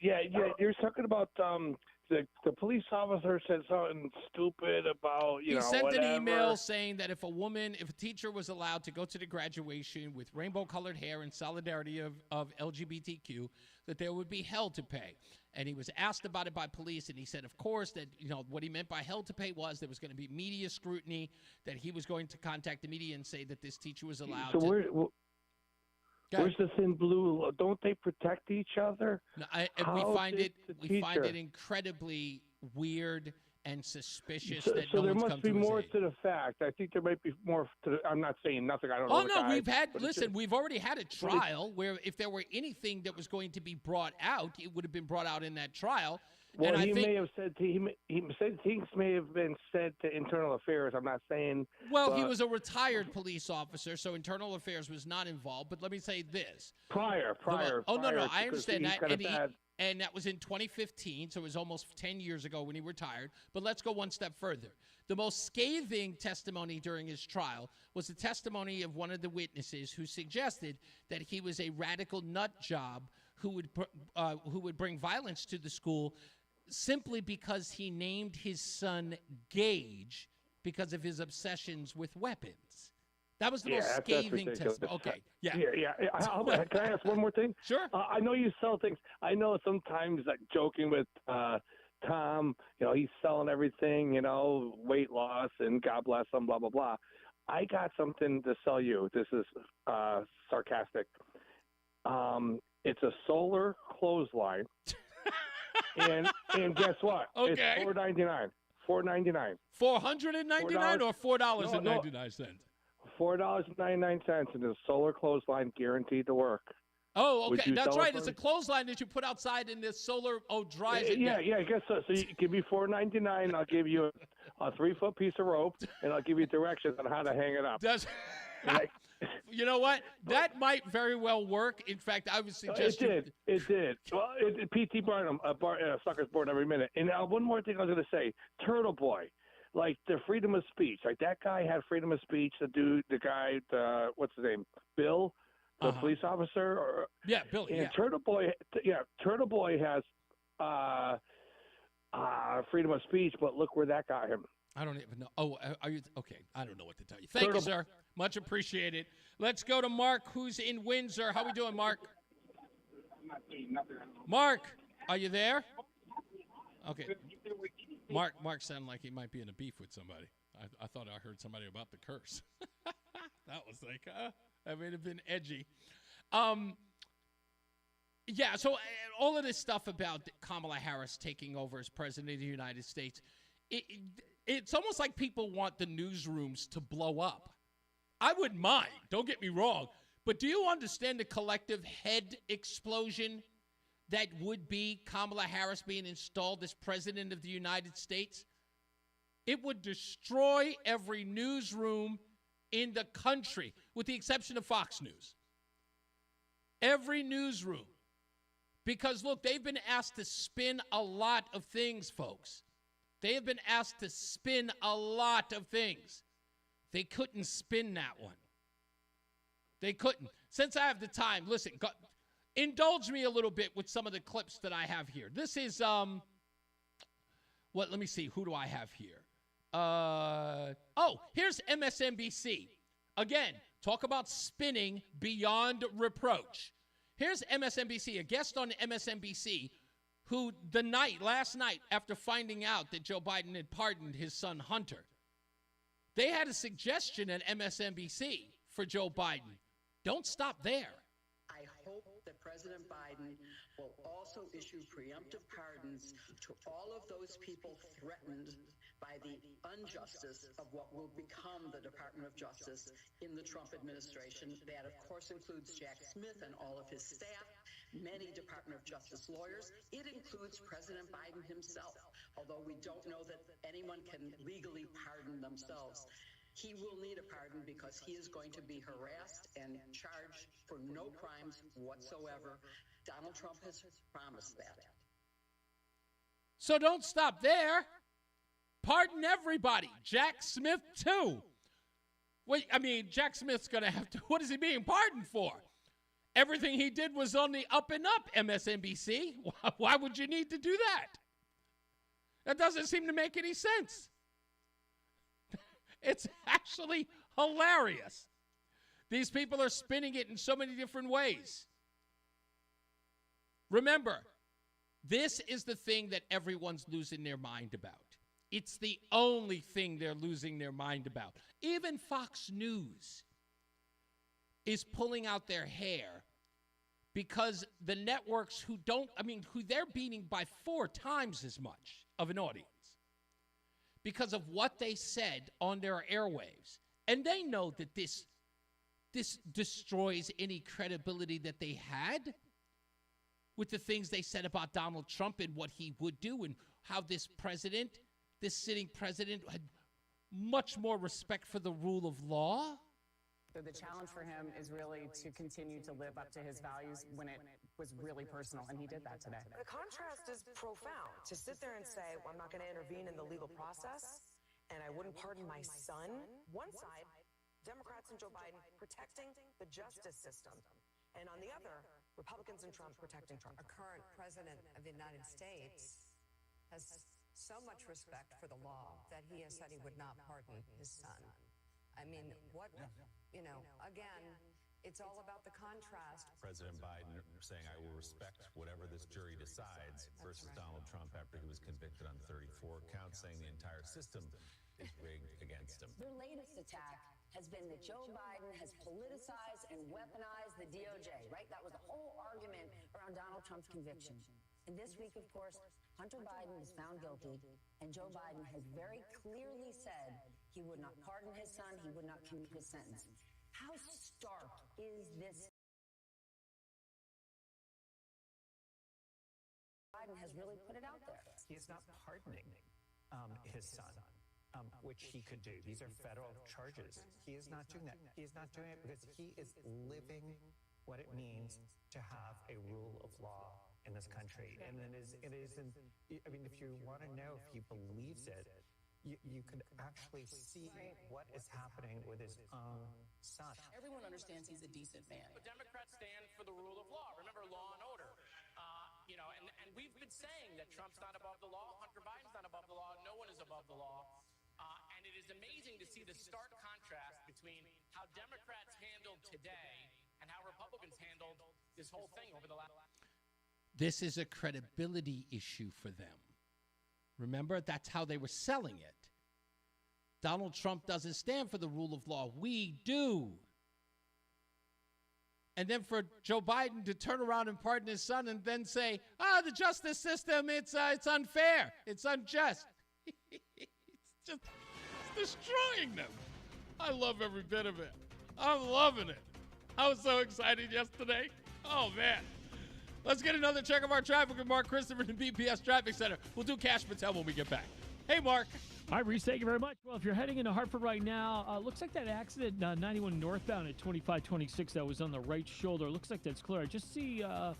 Yeah, you're talking about the police officer said something stupid about he sent whatever. an email saying that if a teacher was allowed to go to the graduation with rainbow-colored hair in solidarity of LGBTQ, that there would be hell to pay. And he was asked about it by police, and he said, of course, that what he meant by hell to pay was there was going to be media scrutiny, that he was going to contact the media and say that this teacher was allowed to. Where's the thin blue? Don't they protect each other? No, we find it incredibly weird and suspicious So, that so no there one's must come be to his more aid. to the fact. I think there might be more to the, I'm not saying nothing. I don't know. Oh, the no, guy, we've had, but it's listen, just- we've already had a trial where if there were anything that was going to be brought out, it would have been brought out in that trial. Well, and he I think, may have said he said things may have been said to Internal Affairs. I'm not saying. well, he but was a retired police officer, so Internal Affairs was not involved. But let me say this. prior. No, prior, I because understand he's that. kinda bad. And that was in 2015, so it was almost 10 years ago when he retired. But let's go one step further. The most scathing testimony during his trial was the testimony of one of the witnesses who suggested that he was a radical nut job who would bring violence to the school simply because he named his son Gage because of his obsessions with weapons. That was the most that's scathing ridiculous. testimony. Okay, yeah. Can I ask one more thing? Sure. I know you sell things. I know sometimes, like joking with Tom, he's selling everything, weight loss and God bless him, blah, blah, blah. I got something to sell you. This is sarcastic. It's a solar clothesline. and guess what? Okay. It's $4.99. $4.99. $499 or $4.99? $4.99, and it's a solar clothesline guaranteed to work. Oh, Would okay. you That's sell it right. for It's a me? clothesline that you put outside in this solar. Oh, dries it. Yeah, down. I guess so. So you give me $4.99. I'll give you a 3-foot piece of rope, and I'll give you directions on how to hang it up. You know what? That might very well work. In fact, I would suggest It did. Well, P.T. Barnum, suckers born every minute. And one more thing I was going to say. Turtle Boy, like the freedom of speech. Like that guy had freedom of speech. The guy, what's his name? Bill, the police officer. Yeah, Billy. And Yeah. Turtle Boy has freedom of speech, but look where that got him. I don't even know. Oh, are you okay? I don't know what to tell you. Thank you, sir. Much appreciated. Let's go to Mark, who's in Windsor. How we doing, Mark? Mark, are you there? Okay. Mark sounded like he might be in a beef with somebody. I thought I heard somebody about the curse. That was like, that would have been edgy. Yeah, so all of this stuff about Kamala Harris taking over as president of the United States, it's almost like people want the newsrooms to blow up. I wouldn't mind, don't get me wrong, but do you understand the collective head explosion that would be Kamala Harris being installed as president of the United States? It would destroy every newsroom in the country, with the exception of Fox News. Every newsroom. Because, look, they've been asked to spin a lot of things, folks. They have been asked to spin a lot of things. They couldn't spin that one. They couldn't. Since I have the time, listen, indulge me a little bit with some of the clips that I have here. This is, let me see. Who do I have here? Here's MSNBC. Again, talk about spinning beyond reproach. Here's MSNBC, a guest on MSNBC, who last night, after finding out that Joe Biden had pardoned his son Hunter, they had a suggestion at MSNBC for Joe Biden. Don't stop there. I hope that President Biden will also issue preemptive pardons to all of those people threatened by the injustice of what will become the Department of Justice in the Trump administration. That, of course, includes Jack Smith and all of his staff, many Department of Justice lawyers. It includes President Biden himself, although we don't know that anyone can legally pardon themselves. He will need a pardon because he is going to be harassed and charged for no crimes whatsoever. Donald Trump has promised that. So don't stop there. Pardon everybody. Jack Smith, too. Wait, Jack Smith's going to have to, what is he being pardoned for? Everything he did was on the up and up, MSNBC. Why would you need to do that? That doesn't seem to make any sense. It's actually hilarious. These people are spinning it in so many different ways. Remember, this is the thing that everyone's losing their mind about. It's the only thing they're losing their mind about. Even Fox News is pulling out their hair because the networks who they're beating by 4 times as much of an audience. because of what they said on their airwaves. And they know that this destroys any credibility that they had with the things they said about Donald Trump and what he would do, and how this sitting president had much more respect for the rule of law. So the challenge for him is really to continue to live up to his values when it was really personal, and he did that today. The contrast is profound. To sit there and say, well, I'm not going to intervene in the legal process, and I wouldn't pardon my son. One side, Democrats and Joe Biden protecting the justice system, and on the other, Republicans and Trump protecting Trump. Our current president of the United States has so much respect for the law that he has said he would not pardon his son. I mean, what, again, it's all about the contrast. President Biden saying, I will respect whatever this jury decides, versus Donald Trump after he was convicted on 34 counts, saying the entire system is rigged against him. Their latest attack has been that Joe Biden has politicized and weaponized the DOJ, right? That was the whole argument around Donald Trump's conviction. And this week, of course, Hunter Biden was found guilty, and Joe Biden has very clearly said he would not pardon his son, he would not commute his sentence. How stark is this? Biden has really put it out there. He is not pardoning his son, which he could do. These are federal charges. He is not doing that. He is not doing it because he is living what it means to have a rule of law in this country. And it isn't, I mean, if you want to know if he believes it, you can actually see what is happening with his own son. Everyone understands he's a decent man. But Democrats stand for the rule of law. Remember, law and order. And we've been saying that Trump's not above the law, Hunter Biden's not above the law, no one is above the law. And it is amazing to see the stark contrast between how Democrats handled today and how Republicans handled this whole thing over the last. This is a credibility issue for them. Remember, that's how they were selling it. Donald Trump doesn't stand for the rule of law. We do. And then for Joe Biden to turn around and pardon his son and then say, the justice system, it's unfair. It's unjust. It's destroying them. I love every bit of it. I'm loving it. I was so excited yesterday. Oh, man. Let's get another check of our traffic with Mark Christopher in the BPS Traffic Center. We'll do Cash Patel when we get back. Hey, Mark. Hi, Reese. Thank you very much. Well, if you're heading into Hartford right now, looks like that accident 91 northbound at 2526 that was on the right shoulder. Looks like that's clear. I just see a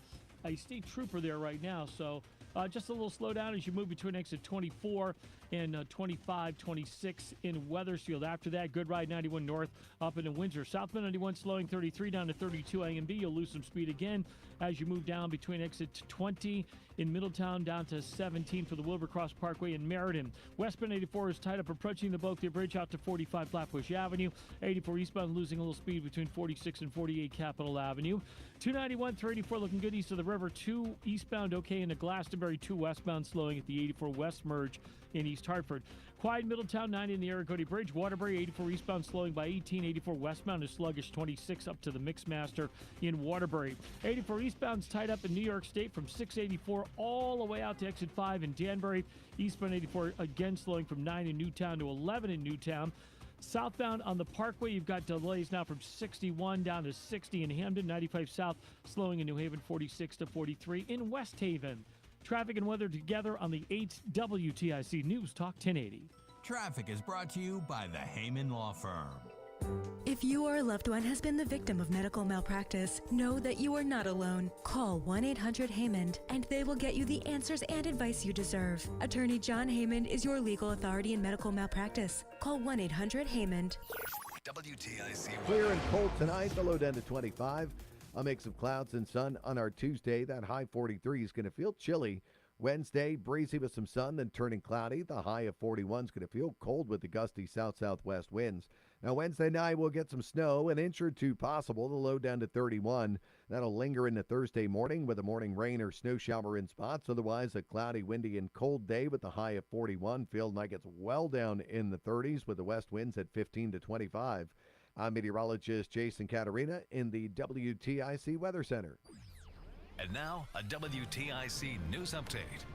state trooper there right now. So just a little slowdown as you move between exit 24 and 2526 in Wethersfield. After that, good ride 91 north up into Windsor. Southbound 91 slowing 33 down to 32 A and B. You'll lose some speed again as you move down between exit 20 in Middletown down to 17 for the Wilbercross Parkway in Meriden. Westbound 84 is tied up approaching the Bulkdale Bridge out to 45 Flatbush Avenue. 84 eastbound losing a little speed between 46 and 48 Capitol Avenue. 291, 384 looking good east of the river. 2 eastbound okay into Glastonbury. 2 westbound slowing at the 84 West merge in East Hartford. Quiet Middletown, 90 in the Aragodi Bridge. Waterbury, 84 eastbound slowing by 18. 84 westbound is sluggish, 26 up to the Mixmaster in Waterbury. 84 eastbound's tied up in New York State from 684 all the way out to exit 5 in Danbury. Eastbound 84 again slowing from 9 in Newtown to 11 in Newtown. Southbound on the Parkway, you've got delays now from 61 down to 60 in Hamden. 95 south slowing in New Haven, 46 to 43 in West Haven. Traffic and weather together on the 8 WTIC News Talk 1080. Traffic is brought to you by the Heyman Law Firm. If you or a loved one has been the victim of medical malpractice, know that you are not alone. Call 1-800-HEYMAN and they will get you the answers and advice you deserve. Attorney John Heyman is your legal authority in medical malpractice. Call 1-800-HEYMAN. WTIC. Clear and cold tonight, the low down to 25. A mix of clouds and sun on our Tuesday. That high 43 is going to feel chilly. Wednesday, breezy with some sun, then turning cloudy. The high of 41 is going to feel cold with the gusty south-southwest winds. Now, Wednesday night, we'll get some snow, an inch or two possible. The low down to 31. That'll linger into Thursday morning with a morning rain or snow shower in spots. Otherwise, a cloudy, windy, and cold day with the high of 41. Feels like it's well down in the 30s with the west winds at 15 to 25. I'm meteorologist Jason Caterina in the WTIC Weather Center. And now, a WTIC news update.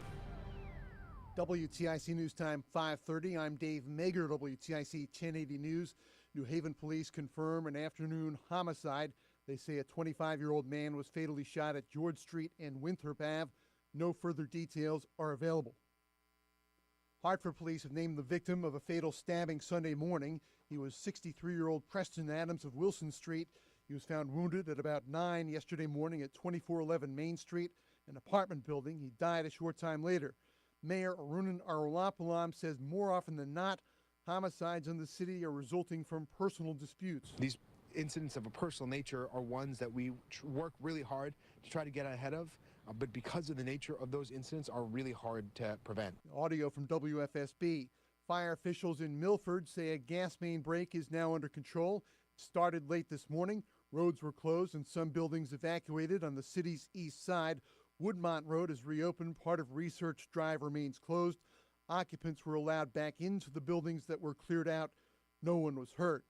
WTIC News Time 5:30. I'm Dave Mager, WTIC 1080 News. New Haven police confirm an afternoon homicide. They say a 25-year-old man was fatally shot at George Street and Winthrop Ave. No further details are available. Hartford police have named the victim of a fatal stabbing Sunday morning. He was 63-year-old Preston Adams of Wilson Street. He was found wounded at about 9 yesterday morning at 2411 Main Street, an apartment building. He died a short time later. Mayor Arunan Arulapalam says more often than not, homicides in the city are resulting from personal disputes. These incidents of a personal nature are ones that we work really hard to try to get ahead of, but because of the nature of those incidents are really hard to prevent. Audio from WFSB. Fire officials in Milford say a gas main break is now under control. Started late this morning. Roads were closed and some buildings evacuated on the city's east side. Woodmont Road is reopened. Part of Research Drive remains closed. Occupants were allowed back into the buildings that were cleared out. No one was hurt.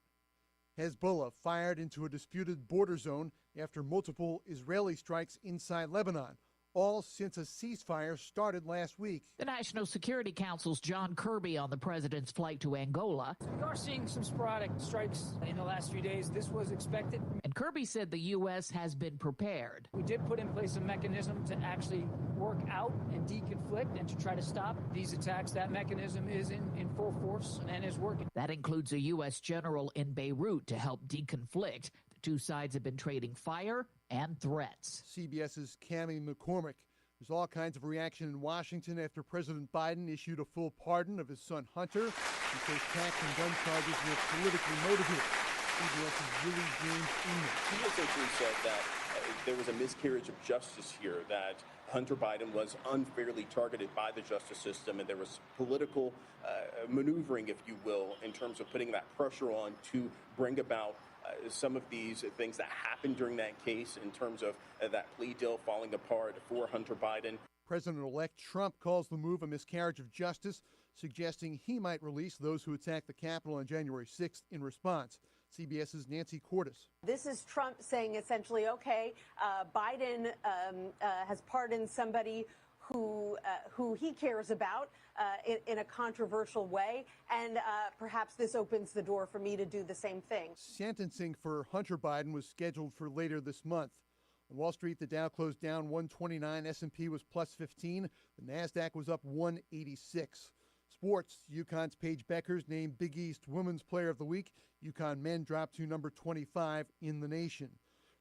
Hezbollah fired into a disputed border zone after multiple Israeli strikes inside Lebanon, all since a ceasefire started last week. The National Security Council's John Kirby on the president's flight to Angola. We are seeing some sporadic strikes in the last few days. This was expected. And Kirby said the U.S. has been prepared. We did put in place a mechanism to actually work out and deconflict and to try to stop these attacks. That mechanism is in full force and is working. That includes a U.S. general in Beirut to help deconflict. The two sides have been trading fire and threats. CBS's Cammie McCormick. There's all kinds of reaction in Washington after President Biden issued a full pardon of his son Hunter. He says tax and gun charges were politically motivated. CBS's Willie James Eno. He essentially said that there was a miscarriage of justice here, that Hunter Biden was unfairly targeted by the justice system, and there was political maneuvering, if you will, in terms of putting that pressure on to bring about some of these things that happened during that case in terms of that plea deal falling apart for Hunter Biden. President-elect Trump calls the move a miscarriage of justice, suggesting he might release those who attacked the Capitol on January 6th in response. CBS's Nancy Cordes. This is Trump saying essentially, okay, Biden has pardoned somebody who he cares about in a controversial way, and perhaps this opens the door for me to do the same thing. Sentencing for Hunter Biden was scheduled for later this month. On Wall Street, the Dow closed down 129, S&P was plus 15, the NASDAQ was up 186. Sports, UConn's Paige Beckers named Big East Women's Player of the Week. UConn men dropped to number 25 in the nation.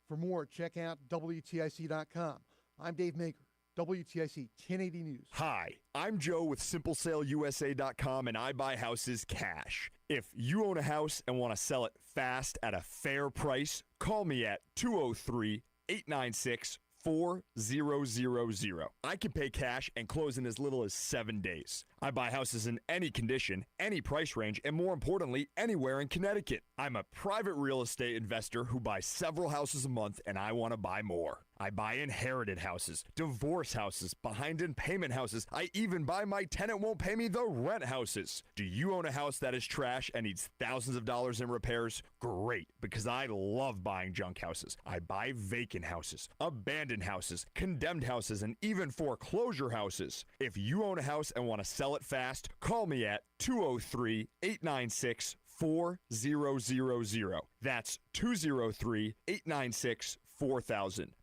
For more, check out WTIC.com. I'm Dave Maker. WTIC 1080 News. Hi, I'm Joe with SimpleSaleUSA.com, and I buy houses cash. If you own a house and want to sell it fast at a fair price, call me at 203-896-4000. I can pay cash and close in as little as 7 days. I buy houses in any condition, any price range, and more importantly, anywhere in Connecticut. I'm a private real estate investor who buys several houses a month, and I want to buy more. I buy inherited houses, divorce houses, behind in payment houses. I even buy my tenant won't pay me the rent houses. Do you own a house that is trash and needs thousands of dollars in repairs? Great, because I love buying junk houses. I buy vacant houses, abandoned houses, condemned houses, and even foreclosure houses. If you own a house and want to sell it fast, call me at 203-896-4000. That's 203-896-4000.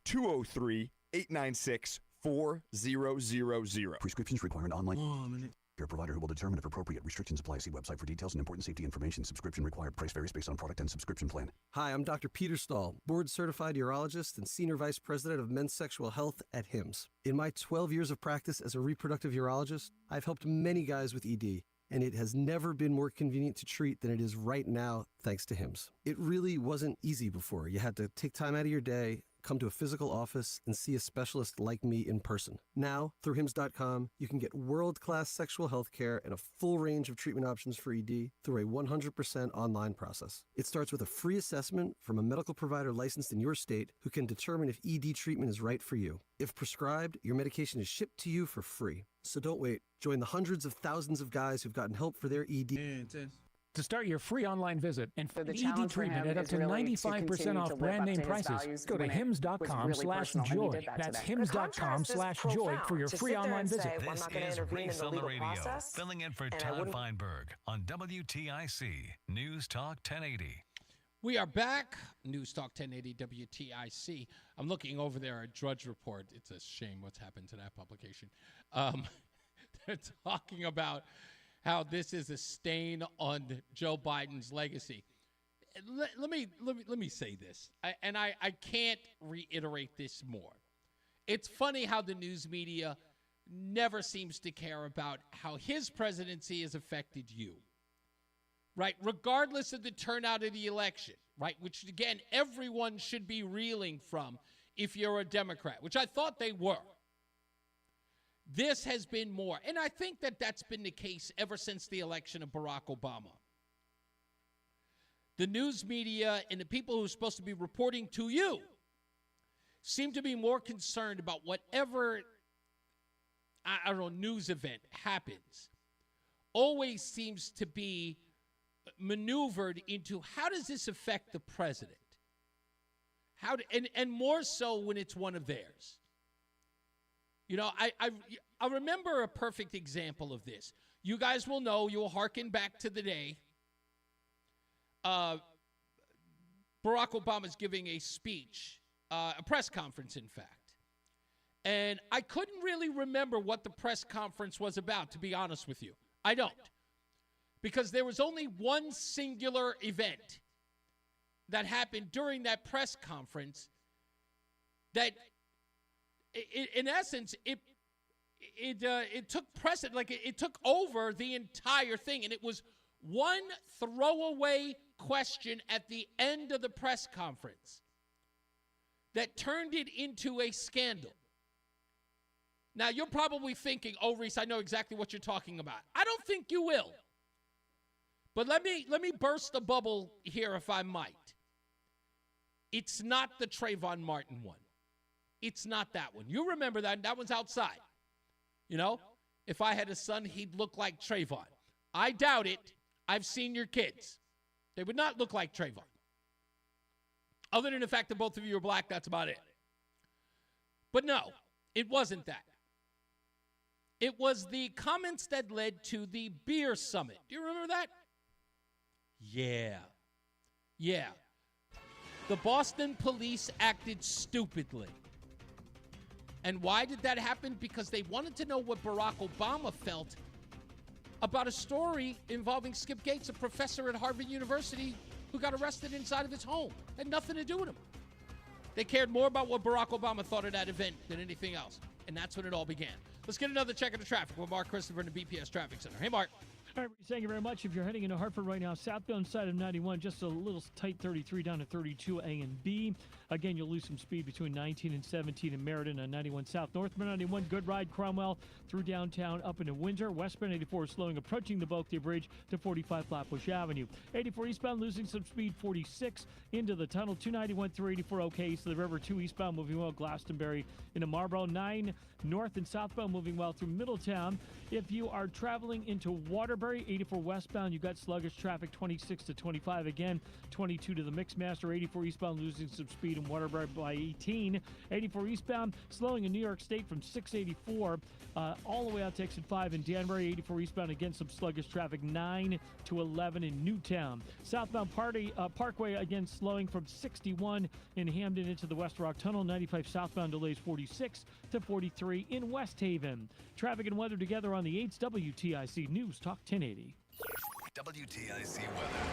203-896-4000. Prescriptions require an online care provider who will determine if appropriate. Restrictions apply. See website for details and important safety information. Subscription required. Price varies based on product and subscription plan. Hi, I'm Dr. Peter Stahl, board-certified urologist and senior vice president of men's sexual health at HIMSS. In my 12 years of practice as a reproductive urologist, I've helped many guys with ED, and it has never been more convenient to treat than it is right now, thanks to HIMSS. It really wasn't easy before. You had to take time out of your day, come to a physical office, and see a specialist like me in person. Now, through HIMSS.com, you can get world-class sexual health care and a full range of treatment options for ED through a 100% online process. It starts with a free assessment from a medical provider licensed in your state who can determine if ED treatment is right for you. If prescribed, your medication is shipped to you for free. So don't wait. Join the hundreds of thousands of guys who've gotten help for their ED. To start your free online visit and So the ED challenge for treatment him at up is to really to 95% continue off to live brand up name to his prices. values Go to when it was really personal, and he hims.com/joy. did that That's today. hims.com/joy for your free online visit. This is Reese on the radio, filling in for Todd Feinberg on WTIC News Talk 1080. We are back. News Talk 1080 WTIC. I'm looking over there at Drudge Report. It's a shame what's happened to that publication. They're talking about how this is a stain on Joe Biden's legacy. Let me say this, I can't reiterate this more. It's funny how the news media never seems to care about how his presidency has affected you, right? Regardless of the turnout of the election, right? Which, again, everyone should be reeling from if you're a Democrat, which I thought they were. This has been more. And I think that that's been the case ever since the election of Barack Obama. The news media and the people who are supposed to be reporting to you seem to be more concerned about whatever, I don't know, news event happens. Always seems to be maneuvered into how does this affect the president? And more so when it's one of theirs. You know, I remember a perfect example of this. You guys will know, you'll hearken back to the day Barack Obama's giving a speech, a press conference, in fact. And I couldn't really remember what the press conference was about, to be honest with you. I don't. Because there was only one singular event that happened during that press conference that, in essence, it took precedent, like it took over the entire thing, and it was one throwaway question at the end of the press conference that turned it into a scandal. Now, you're probably thinking, oh, Reese, I know exactly what you're talking about. I don't think you will. But let me burst the bubble here, if I might. It's not the Trayvon Martin one. It's not that one. You remember that. That one's outside. You know, if I had a son, he'd look like Trayvon. I doubt it. I've seen your kids. They would not look like Trayvon. Other than the fact that both of you are black, that's about it. But no, it wasn't that. It was the comments that led to the beer summit. Do you remember that? Yeah. The Boston police acted stupidly. And why did that happen? Because they wanted to know what Barack Obama felt about a story involving Skip Gates, a professor at Harvard University who got arrested inside of his home. Had nothing to do with him. They cared more about what Barack Obama thought of that event than anything else. And that's when it all began. Let's get another check of the traffic with Mark Christopher in the BPS Traffic Center. Hey, Mark. All right, thank you very much. If you're heading into Hartford right now, southbound side of 91, just a little tight 33 down to 32 A and B. Again, you'll lose some speed between 19 and 17 in Meriden on 91 South. Northbound 91, good ride, Cromwell through downtown up into Windsor. Westbound 84 slowing, approaching the Bulkdeer Bridge to 45 Flatbush Avenue. 84 eastbound losing some speed, 46 into the tunnel. 291 through 84 okay. So the river 2 eastbound moving well, Glastonbury into Marlboro. 9 north and southbound moving well through Middletown. If you are traveling into Waterbury, 84 westbound, you got sluggish traffic 26 to 25 again. 22 to the Mixmaster. 84 eastbound losing some speed in Waterbury by 18. 84 eastbound slowing in New York State from 684 all the way out to exit 5 in Danbury. 84 eastbound again, some sluggish traffic 9 to 11 in Newtown. Southbound Parkway again slowing from 61 in Hamden into the West Rock Tunnel. 95 southbound delays 46 to 43 in West Haven. Traffic and weather together on the 8's WTIC News Talk 1080. WTIC weather.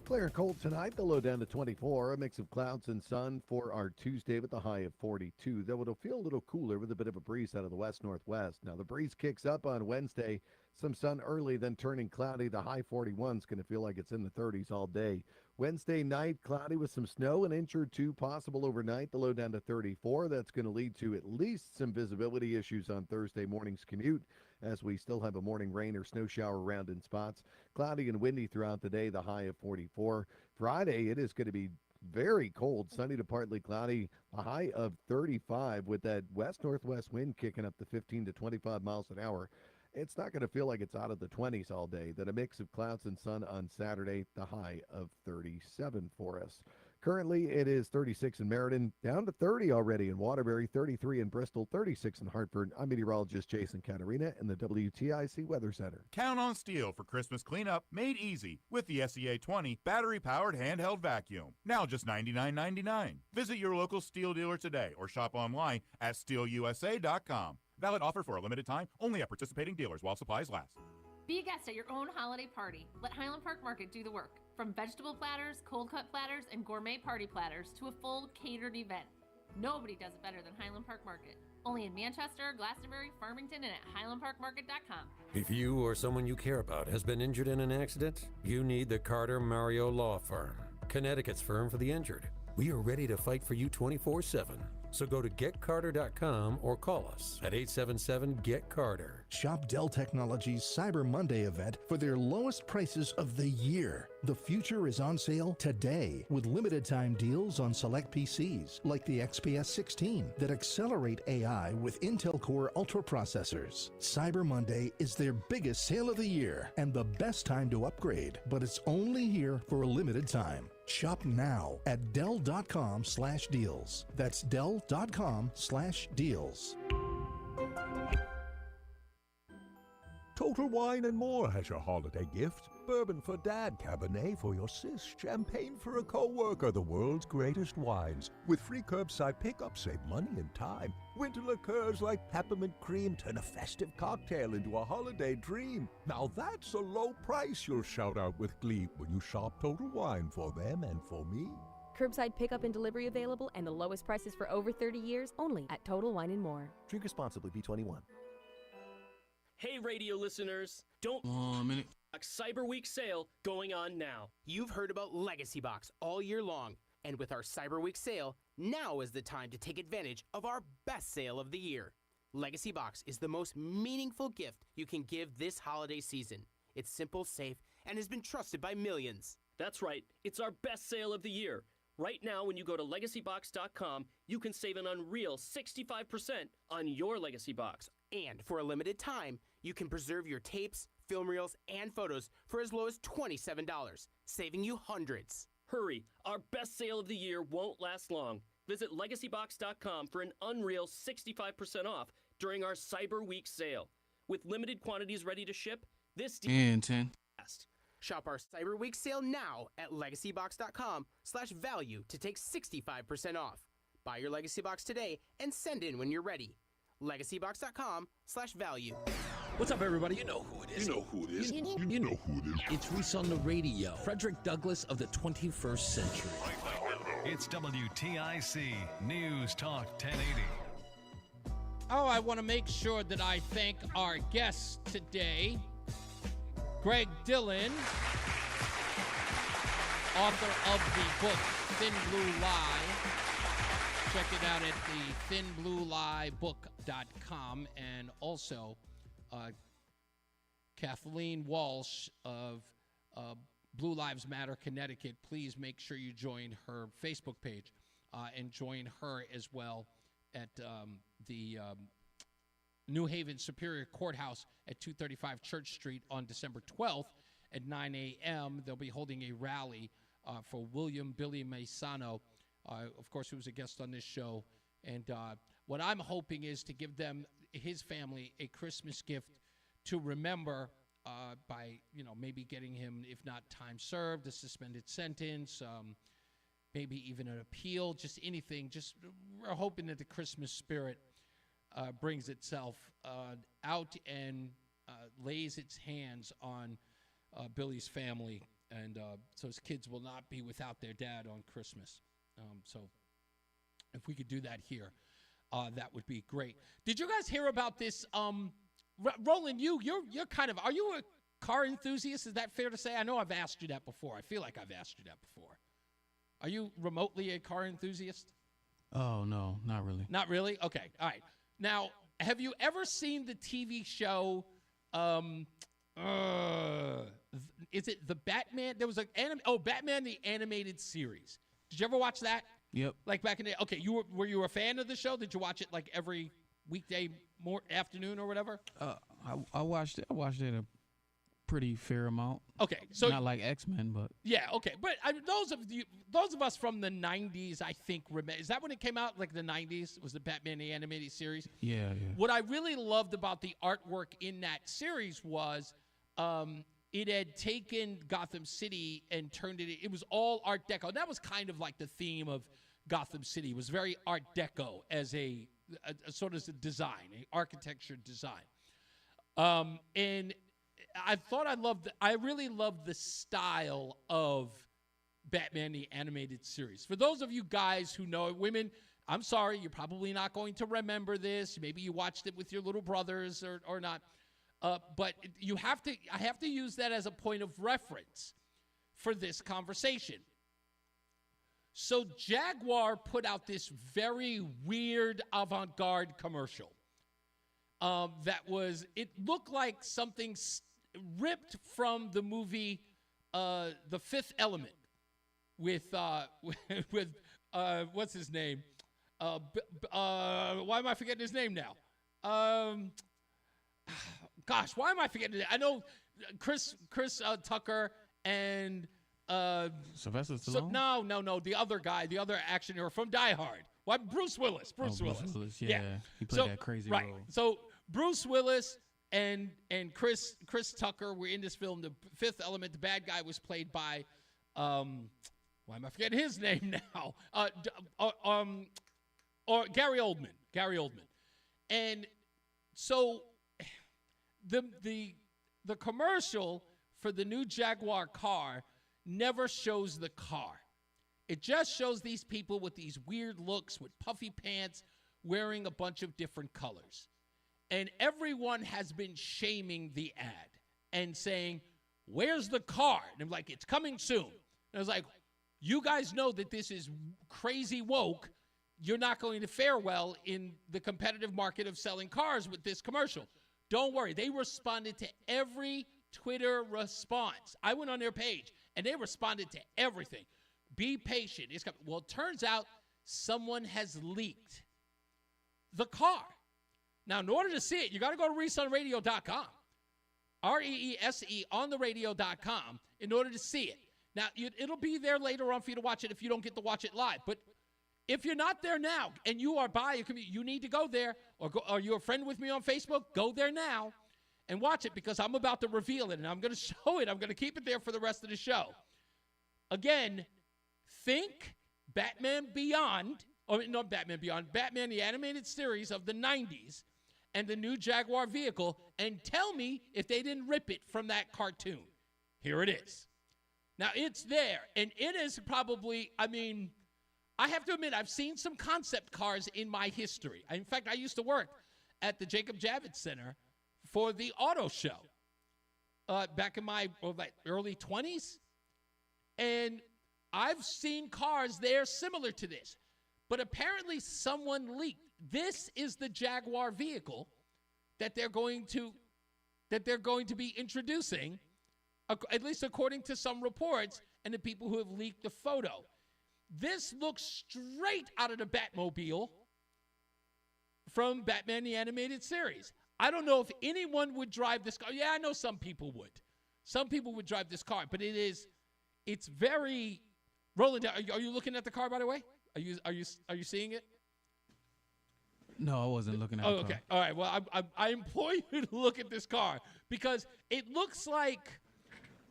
Clear and cold tonight, the low down to 24. A mix of clouds and sun for our Tuesday with the high of 42. Though it'll feel a little cooler with a bit of a breeze out of the west-northwest. Now, the breeze kicks up on Wednesday. Some sun early, then turning cloudy. The high 41 is going to feel like it's in the 30s all day. Wednesday night, cloudy with some snow, an inch or two possible overnight. The low down to 34. That's going to lead to at least some visibility issues on Thursday morning's commute, as we still have a morning rain or snow shower around in spots. Cloudy and windy throughout the day, the high of 44. Friday, it is going to be very cold, sunny to partly cloudy, a high of 35 with that west-northwest wind kicking up to 15 to 25 miles an hour. It's not going to feel like it's out of the 20s all day. Then a mix of clouds and sun on Saturday, the high of 37 for us. Currently, it is 36 in Meriden, down to 30 already in Waterbury, 33 in Bristol, 36 in Hartford. I'm meteorologist Jason Caterina in the WTIC Weather Center. Count on STIHL for Christmas cleanup made easy with the SEA 20 battery-powered handheld vacuum. Now just $99.99. Visit your local STIHL dealer today or shop online at stihlusa.com. Valid offer for a limited time, only at participating dealers while supplies last. Be a guest at your own holiday party. Let Highland Park Market do the work. From vegetable platters, cold cut platters, and gourmet party platters to a full catered event. Nobody does it better than Highland Park Market. Only in Manchester, Glastonbury, Farmington, and at highlandparkmarket.com. If you or someone you care about has been injured in an accident, you need the Carter Mario Law Firm, Connecticut's firm for the injured. We are ready to fight for you 24/7. So go to getcarter.com or call us at 877-GET-CARTER. Shop Dell Technologies Cyber Monday event for their lowest prices of the year. The future is on sale today with limited time deals on select PCs like the XPS 16 that accelerate AI with Intel Core Ultra processors. Cyber Monday is their biggest sale of the year and the best time to upgrade, but it's only here for a limited time. Shop now at Dell.com/deals. That's Dell.com/deals. Total Wine and More has your holiday gift. Bourbon for Dad, Cabernet for your sis, champagne for a co-worker, the world's greatest wines. With free curbside pickup, save money and time. Winter liqueurs like peppermint cream turn a festive cocktail into a holiday dream. Now that's a low price you'll shout out with glee when you shop Total Wine for them and for me. Curbside pickup and delivery available and the lowest prices for over 30 years only at Total Wine and More. Drink responsibly, B21. Hey, radio listeners, don't Cyber Week sale going on now. You've heard about Legacy Box all year long, and with our Cyber Week sale, now is the time to take advantage of our best sale of the year. Legacy Box is the most meaningful gift you can give this holiday season. It's simple, safe, and has been trusted by millions. That's right, it's our best sale of the year. Right now, when you go to legacybox.com, you can save an unreal 65% on your Legacy Box. And for a limited time, you can preserve your tapes, film reels, and photos for as low as $27, saving you hundreds. Hurry, our best sale of the year won't last long. Visit legacybox.com for an unreal 65% off during our Cyber Week sale. With limited quantities ready to ship, this deal and 10. Fast. Shop our Cyber Week sale now at legacybox.com/value to take 65% off. Buy your Legacy Box today and send in when you're ready. legacybox.com/value. What's up, everybody? You know who it is. You know who it is. You know who it is. It's Reese on the radio. Frederick Douglass of the 21st century. It's WTIC News Talk 1080. Oh, I want to make sure that I thank our guests today. Greg Dillon, author of the book Thin Blue Lie. Check it out at the thinblueliebook.com. And also Kathleen Walsh of Blue Lives Matter Connecticut. Please make sure you join her Facebook page and join her as well at the New Haven Superior Courthouse at 235 Church Street on December 12th at 9 a.m. They'll be holding a rally for William Billy Maisano, of course, who was a guest on this show. And what I'm hoping is to give them, his family, a Christmas gift to remember by, maybe getting him, if not time served, a suspended sentence, maybe even an appeal, just anything. Just we're hoping that the Christmas spirit brings itself out and lays its hands on Billy's family, and so his kids will not be without their dad on Christmas. So if we could do that here, that would be great. Did you guys hear about this? Roland, you're kind of, are you a car enthusiast? Is that fair to say? I know I've asked you that before. I feel like I've asked you that before. Are you remotely a car enthusiast? Oh, no, not really. Not really? Okay, all right. Now, have you ever seen the TV show, is it the Batman? There was Batman the Animated Series. Did you ever watch that? Yep. Like back in the, okay, were you a fan of the show? Did you watch it like every weekday afternoon or whatever? I watched it. I watched it a pretty fair amount. Okay, so not like X-Men, but yeah, okay. But those of us from the 90s, I think, is that when it came out, like the 90s? Was the Batman the Animated Series? yeah. What I really loved about the artwork in that series was it had taken Gotham City and turned it. It was all Art Deco. That was kind of like the theme of Gotham City. It was very Art Deco as a sort of a design, an architecture design. And I really loved the style of Batman the Animated Series. For those of you guys who know it, women, I'm sorry, you're probably not going to remember this. Maybe you watched it with your little brothers or not. But I have to use that as a point of reference for this conversation. So Jaguar put out this very weird avant-garde commercial. It looked like something ripped from the movie The Fifth Element with what's his name? Why am I forgetting his name now? Gosh, why am I forgetting it? I know Chris Tucker and Sylvester Stallone? No, the other guy, the other action hero from Die Hard. Why? Bruce Willis. Bruce Willis. Yeah. He played that crazy role. So Bruce Willis and Chris Tucker were in this film. The Fifth Element, the bad guy, was played by why am I forgetting his name now? Or Gary Oldman. And so the commercial for the new Jaguar car never shows the car. It just shows these people with these weird looks with puffy pants wearing a bunch of different colors. And everyone has been shaming the ad and saying, where's the car? And I'm like, it's coming soon. And I was like, you guys know that this is crazy woke. You're not going to fare well in the competitive market of selling cars with this commercial. Don't worry. They responded to every Twitter response. I went on their page, and they responded to everything. Be patient. It's coming. Well, it turns out someone has leaked the car. Now, in order to see it, you got to go to reeseonradio.com. REESE on the radio.com in order to see it. Now, it'll be there later on for you to watch it if you don't get to watch it live. But if you're not there now and you are by, you need to go there, or you're a friend with me on Facebook, go there now and watch it, because I'm about to reveal it, and I'm going to show it. I'm going to keep it there for the rest of the show. Again, think Batman Beyond, or not Batman Beyond, Batman the Animated Series of the 90s and the new Jaguar vehicle, and tell me if they didn't rip it from that cartoon. Here it is. Now, it's there, and it is probably, I have to admit, I've seen some concept cars in my history. In fact, I used to work at the Jacob Javits Center for the auto show back in my early 20s. And I've seen cars there similar to this. But apparently someone leaked. This is the Jaguar vehicle that they're going to be introducing, at least according to some reports and the people who have leaked the photo. This looks straight out of the Batmobile from Batman the Animated Series. I don't know if anyone would drive this car. Yeah, I know some people would. Some people would drive this car, but it's very Roland. Are you looking at the car, by the way? Are you seeing it? No, I wasn't looking at it. Oh, okay. All right. Well, I implore you to look at this car, because it looks like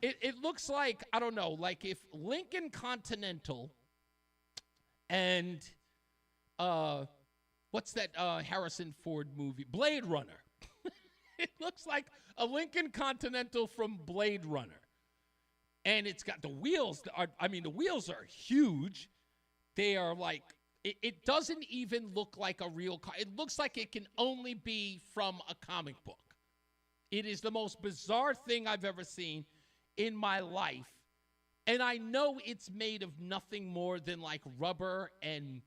I don't know, like if Lincoln Continental and what's that Harrison Ford movie? Blade Runner. It looks like a Lincoln Continental from Blade Runner. And it's got the wheels. The wheels are huge. They are like, it doesn't even look like a real car. It looks like it can only be from a comic book. It is the most bizarre thing I've ever seen in my life. And I know it's made of nothing more than like rubber and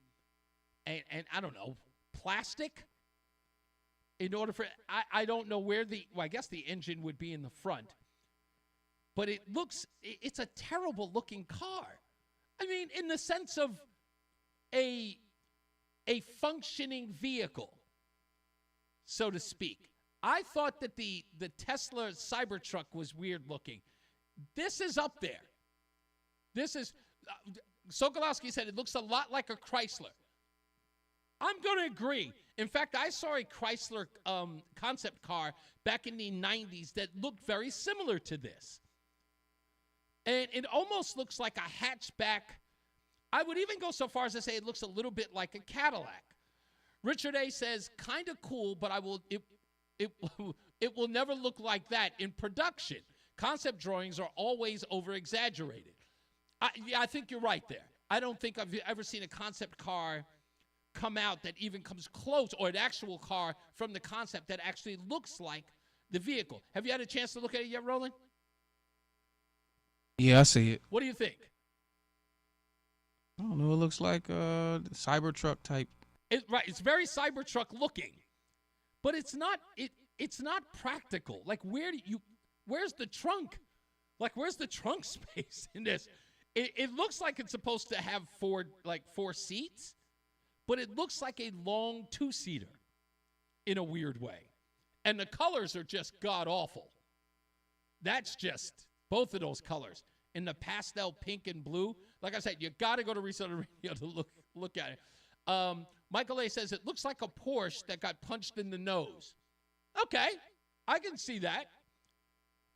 I don't know, plastic. In order for, I don't know where I guess the engine would be in the front. But it's a terrible looking car. In the sense of a functioning vehicle, so to speak. I thought that the Tesla Cybertruck was weird looking. This is up there. This is Sokolowski said it looks a lot like a Chrysler. I'm going to agree. In fact, I saw a Chrysler concept car back in the 90s that looked very similar to this. And it almost looks like a hatchback. I would even go so far as to say it looks a little bit like a Cadillac. Richard A. says, kind of cool, but it will never look like that in production. Concept drawings are always over-exaggerated. I think you're right there. I don't think I've ever seen a concept car come out that even comes close, or an actual car from the concept that actually looks like the vehicle. Have you had a chance to look at it yet, Roland? Yeah, I see it. What do you think? I don't know. It looks like a Cybertruck type. Right, it's very Cybertruck looking, but it's not. It's not practical. Like, where's the trunk? Like, where's the trunk space in this? It looks like it's supposed to have four seats, but it looks like a long two-seater in a weird way. And the colors are just god-awful. That's just both of those colors. In the pastel pink and blue. Like I said, you got to go to Reese on the Radio to look at it. Michael A. says it looks like a Porsche that got punched in the nose. Okay, I can see that.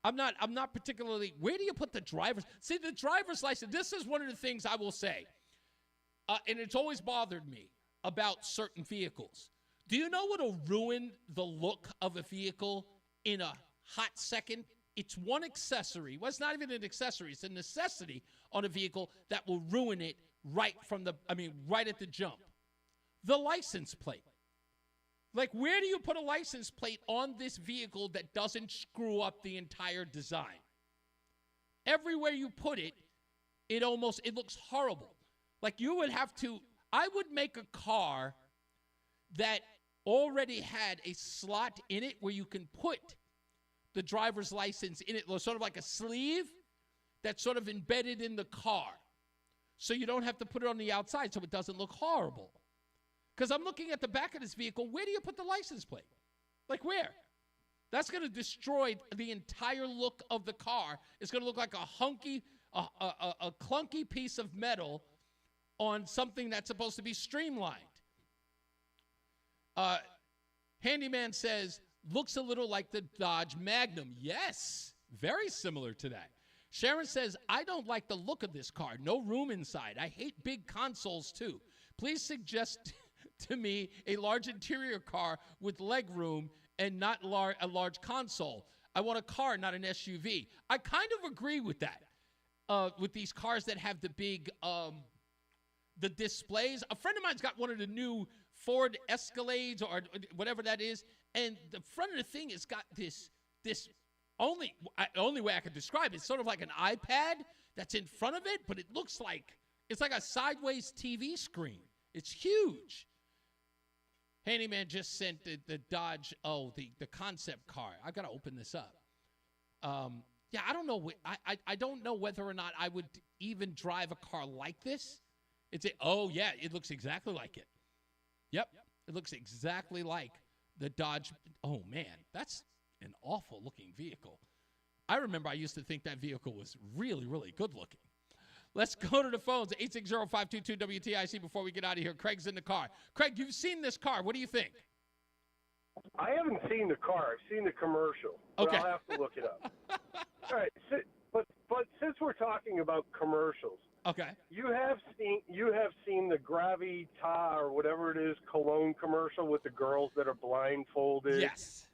I'm not particularly. Where do you put the driver's? See, the driver's license. This is one of the things I will say, and it's always bothered me about certain vehicles. Do you know what'll ruin the look of a vehicle in a hot second? It's one accessory. Well, it's not even an accessory. It's a necessity on a vehicle that will ruin it right at the jump. The license plate. Like, where do you put a license plate on this vehicle that doesn't screw up the entire design? Everywhere you put it, it looks horrible. Like, you would have to, I would make a car that already had a slot in it where you can put the driver's license in it, sort of like a sleeve that's sort of embedded in the car. So you don't have to put it on the outside so it doesn't look horrible. Because I'm looking at the back of this vehicle. Where do you put the license plate? Like, where? That's going to destroy the entire look of the car. It's going to look like a clunky piece of metal on something that's supposed to be streamlined. Handyman says, looks a little like the Dodge Magnum. Yes, very similar to that. Sharon says, I don't like the look of this car. No room inside. I hate big consoles, too. Please suggest to me a large interior car with leg room and not a large console. I want a car, not an SUV. I kind of agree with that. With these cars that have the big, the displays. A friend of mine's got one of the new Ford Escalades or whatever that is, and the front of the thing has got this only way I could describe it, it's sort of like an iPad that's in front of it, but it looks like it's like a sideways TV screen. It's huge. Handyman just sent the Dodge, the concept car. I got to open this up. Yeah, I don't know. I don't know whether or not I would even drive a car like this. It looks exactly like it. Yep, it looks exactly like the Dodge. Oh, man, that's an awful-looking vehicle. I remember I used to think that vehicle was really, really good-looking. Let's go to the phones, 860-522-WTIC, before we get out of here. Craig's in the car. Craig, you've seen this car. What do you think? I haven't seen the car. I've seen the commercial. Okay. But I'll have to look it up. All right. But since we're talking about commercials, okay, you have seen the Gravita or whatever it is cologne commercial with the girls that are blindfolded. Yes.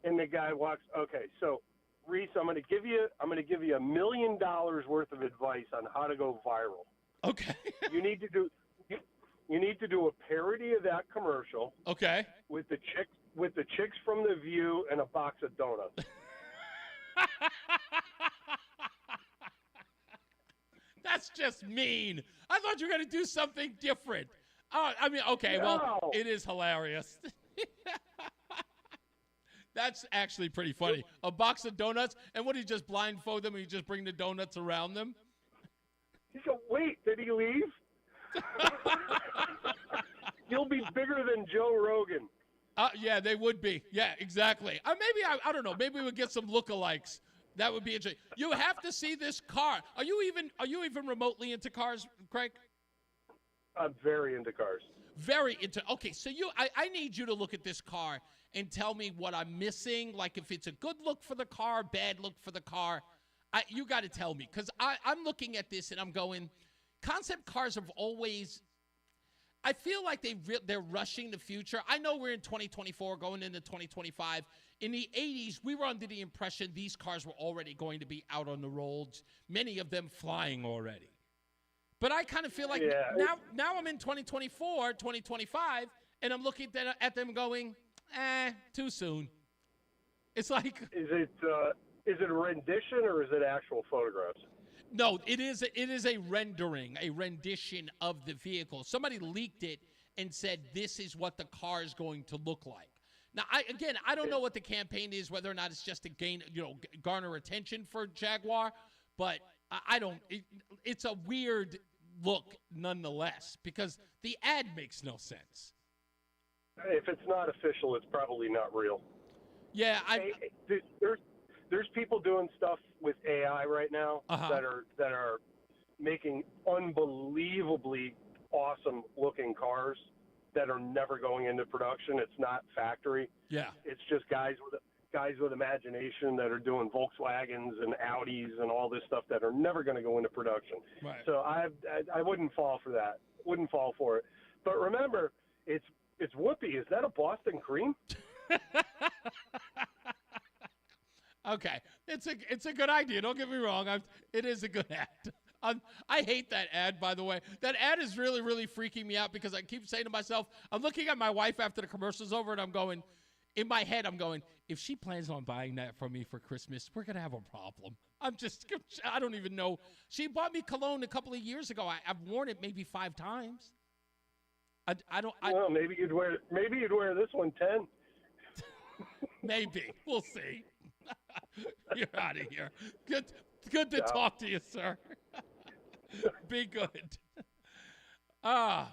And the guy walks. Okay, so Reese, I'm going to give you $1 million worth of advice on how to go viral. Okay. You need to do a parody of that commercial. Okay. With the chicks from The View and a box of donuts. That's just mean. I thought you were going to do something different. Okay, No. well, it is hilarious. That's actually pretty funny. A box of donuts, and what, do you just blindfold them and you just bring the donuts around them? He said, wait, did he leave? He'll be bigger than Joe Rogan. Yeah, they would be. Yeah, exactly. Maybe I don't know. Maybe we'll get some lookalikes. That would be interesting. You have to see this car. Are you even remotely into cars, Craig? I'm very into cars. Very into. Okay, so I need you to look at this car and tell me what I'm missing. Like if it's a good look for the car, bad look for the car. You got to tell me, because I'm looking at this and I'm going, concept cars have always. I feel like they're rushing the future. I know we're in 2024, going into 2025. In the 80s, we were under the impression these cars were already going to be out on the roads, many of them flying already. But I kind of feel like now I'm in 2024, 2025, and I'm looking at them going, too soon. It's like... Is it a rendition or is it actual photographs? No, it is a rendition of the vehicle. Somebody leaked it and said this is what the car is going to look like. Now, I don't know what the campaign is, whether or not it's just to garner attention for Jaguar, but it's a weird look nonetheless, because the ad makes no sense. If it's not official, it's probably not real. Yeah, there's people doing stuff with AI right now that are making unbelievably awesome looking cars that are never going into production. It's not factory. Yeah. It's just guys with imagination that are doing Volkswagens and Audis and all this stuff that are never going to go into production. Right. So I wouldn't fall for that. Wouldn't fall for it. But remember, it's Whoopi. Is that a Boston cream? Okay, it's a good idea. Don't get me wrong. It is a good ad. I hate that ad, by the way. That ad is really, really freaking me out, because I keep saying to myself, I'm looking at my wife after the commercial's over, and I'm going, in my head, I'm going, if she plans on buying that from me for Christmas, we're going to have a problem. I don't even know. She bought me cologne a couple of years ago. I've worn it maybe 5 times. Well, maybe you'd wear this one 10. Maybe. We'll see. You're out of here. Good to talk to you, sir. Be good. I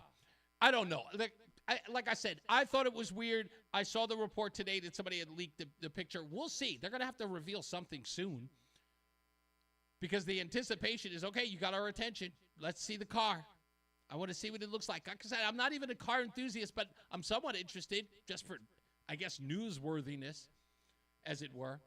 don't know. Like I said, I thought it was weird. I saw the report today that somebody had leaked the picture. We'll see. They're going to have to reveal something soon, because the anticipation is, okay, you got our attention. Let's see the car. I want to see what it looks like. Like I said, I'm not even a car enthusiast, but I'm somewhat interested, just for, I guess, newsworthiness, as it were.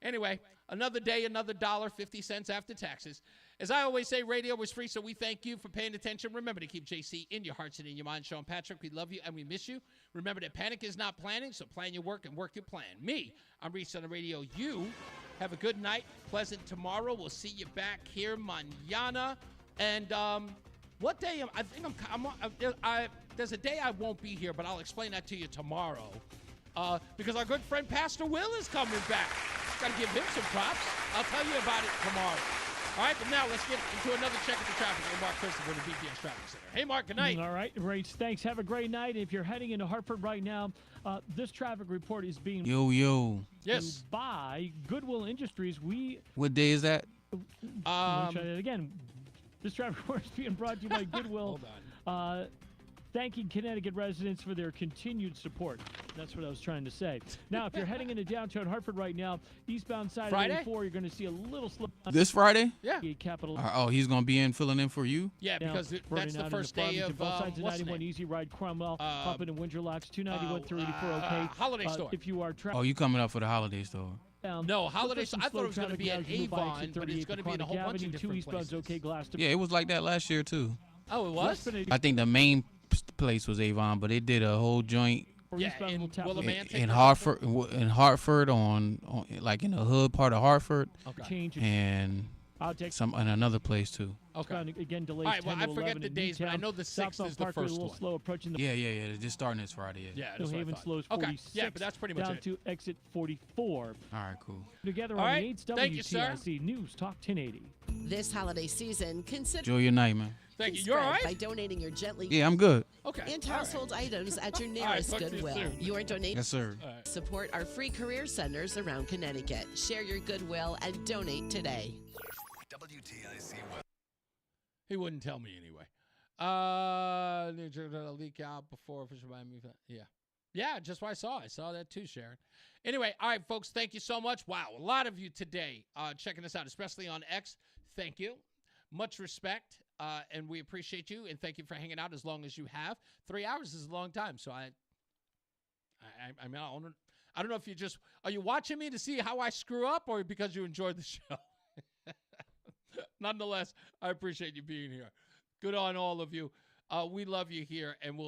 Anyway, another day, another $1.50 after taxes. As I always say, radio was free, so we thank you for paying attention. Remember to keep JC in your hearts and in your minds. Sean Patrick, we love you and we miss you. Remember that panic is not planning, so plan your work and work your plan. Me, I'm Reese on the radio. You have a good night, pleasant tomorrow. We'll see you back here mañana. And what day? I think there's a day I won't be here, but I'll explain that to you tomorrow. Because our good friend Pastor Will is coming back. Got to give him some props. I'll tell you about it tomorrow. All right, but now let's get into another check of the traffic with Mark Christopher, the BPS Traffic Center. Hey, Mark, good night. All right, Race, thanks. Have a great night. If you're heading into Hartford right now, this traffic report is being Yes. by Goodwill Industries. What day is that? Let me try that again. This traffic report is being brought to you by Goodwill. Hold on. Thanking Connecticut residents for their continued support. That's what I was trying to say. Now, if you're heading into downtown Hartford right now, eastbound side Friday? of 84, you're going to see a little slip. This Friday? Yeah. Capital. Oh, he's going to be filling in for you? Yeah, because that's running the out first into day of both sides of what's the 91 name? Easy Ride, Cromwell, Hoppin' and Windsor Locks, 291 through 84, okay. Holiday Store. If you are Oh, you coming up for the holiday store? No, Holiday Store. I thought it was going to be at Avon, but it's going to be in a whole bunch of different places. Okay, glass to Yeah, it was like that last year, too. Oh, it was? I think the main place was Avon, but they did a whole joint Yeah, in Willimantic. in Hartford on like in the hood part of Hartford. Okay. And another place too. Okay. Again, delays. All right, well, 10 to I forget 11 the in days, but I Newtown. know the 6th is the Parkway, first a little one. slow approaching the Yeah. They're just starting this Friday. Yeah, New that's what I Haven thought. slows Okay, 46 yeah, but that's pretty much down it. to exit 44. All right, cool. Together All on right, the 8th thank you, sir. WTIC News Talk 1080. This holiday season, consider Enjoy your night, man. Thank you. You all right? by donating your gently Yeah, I'm good. Okay. and household items at your All right, nearest talk to you Goodwill. soon. Your donation Yes, sir. support our free career centers around Connecticut. Share your Goodwill and donate today. WTIC. He wouldn't tell me anyway. Leak out before official Miami. Yeah. Yeah, just what I saw. I saw that too, Sharon. Anyway, all right, folks, thank you so much. Wow, a lot of you today checking us out, especially on X. Thank you. Much respect, and we appreciate you, and thank you for hanging out as long as you have. 3 hours is a long time, so I mean, I don't know if are you watching me to see how I screw up or because you enjoyed the show? Nonetheless, I appreciate you being here. Good on all of you. We love you here, and we'll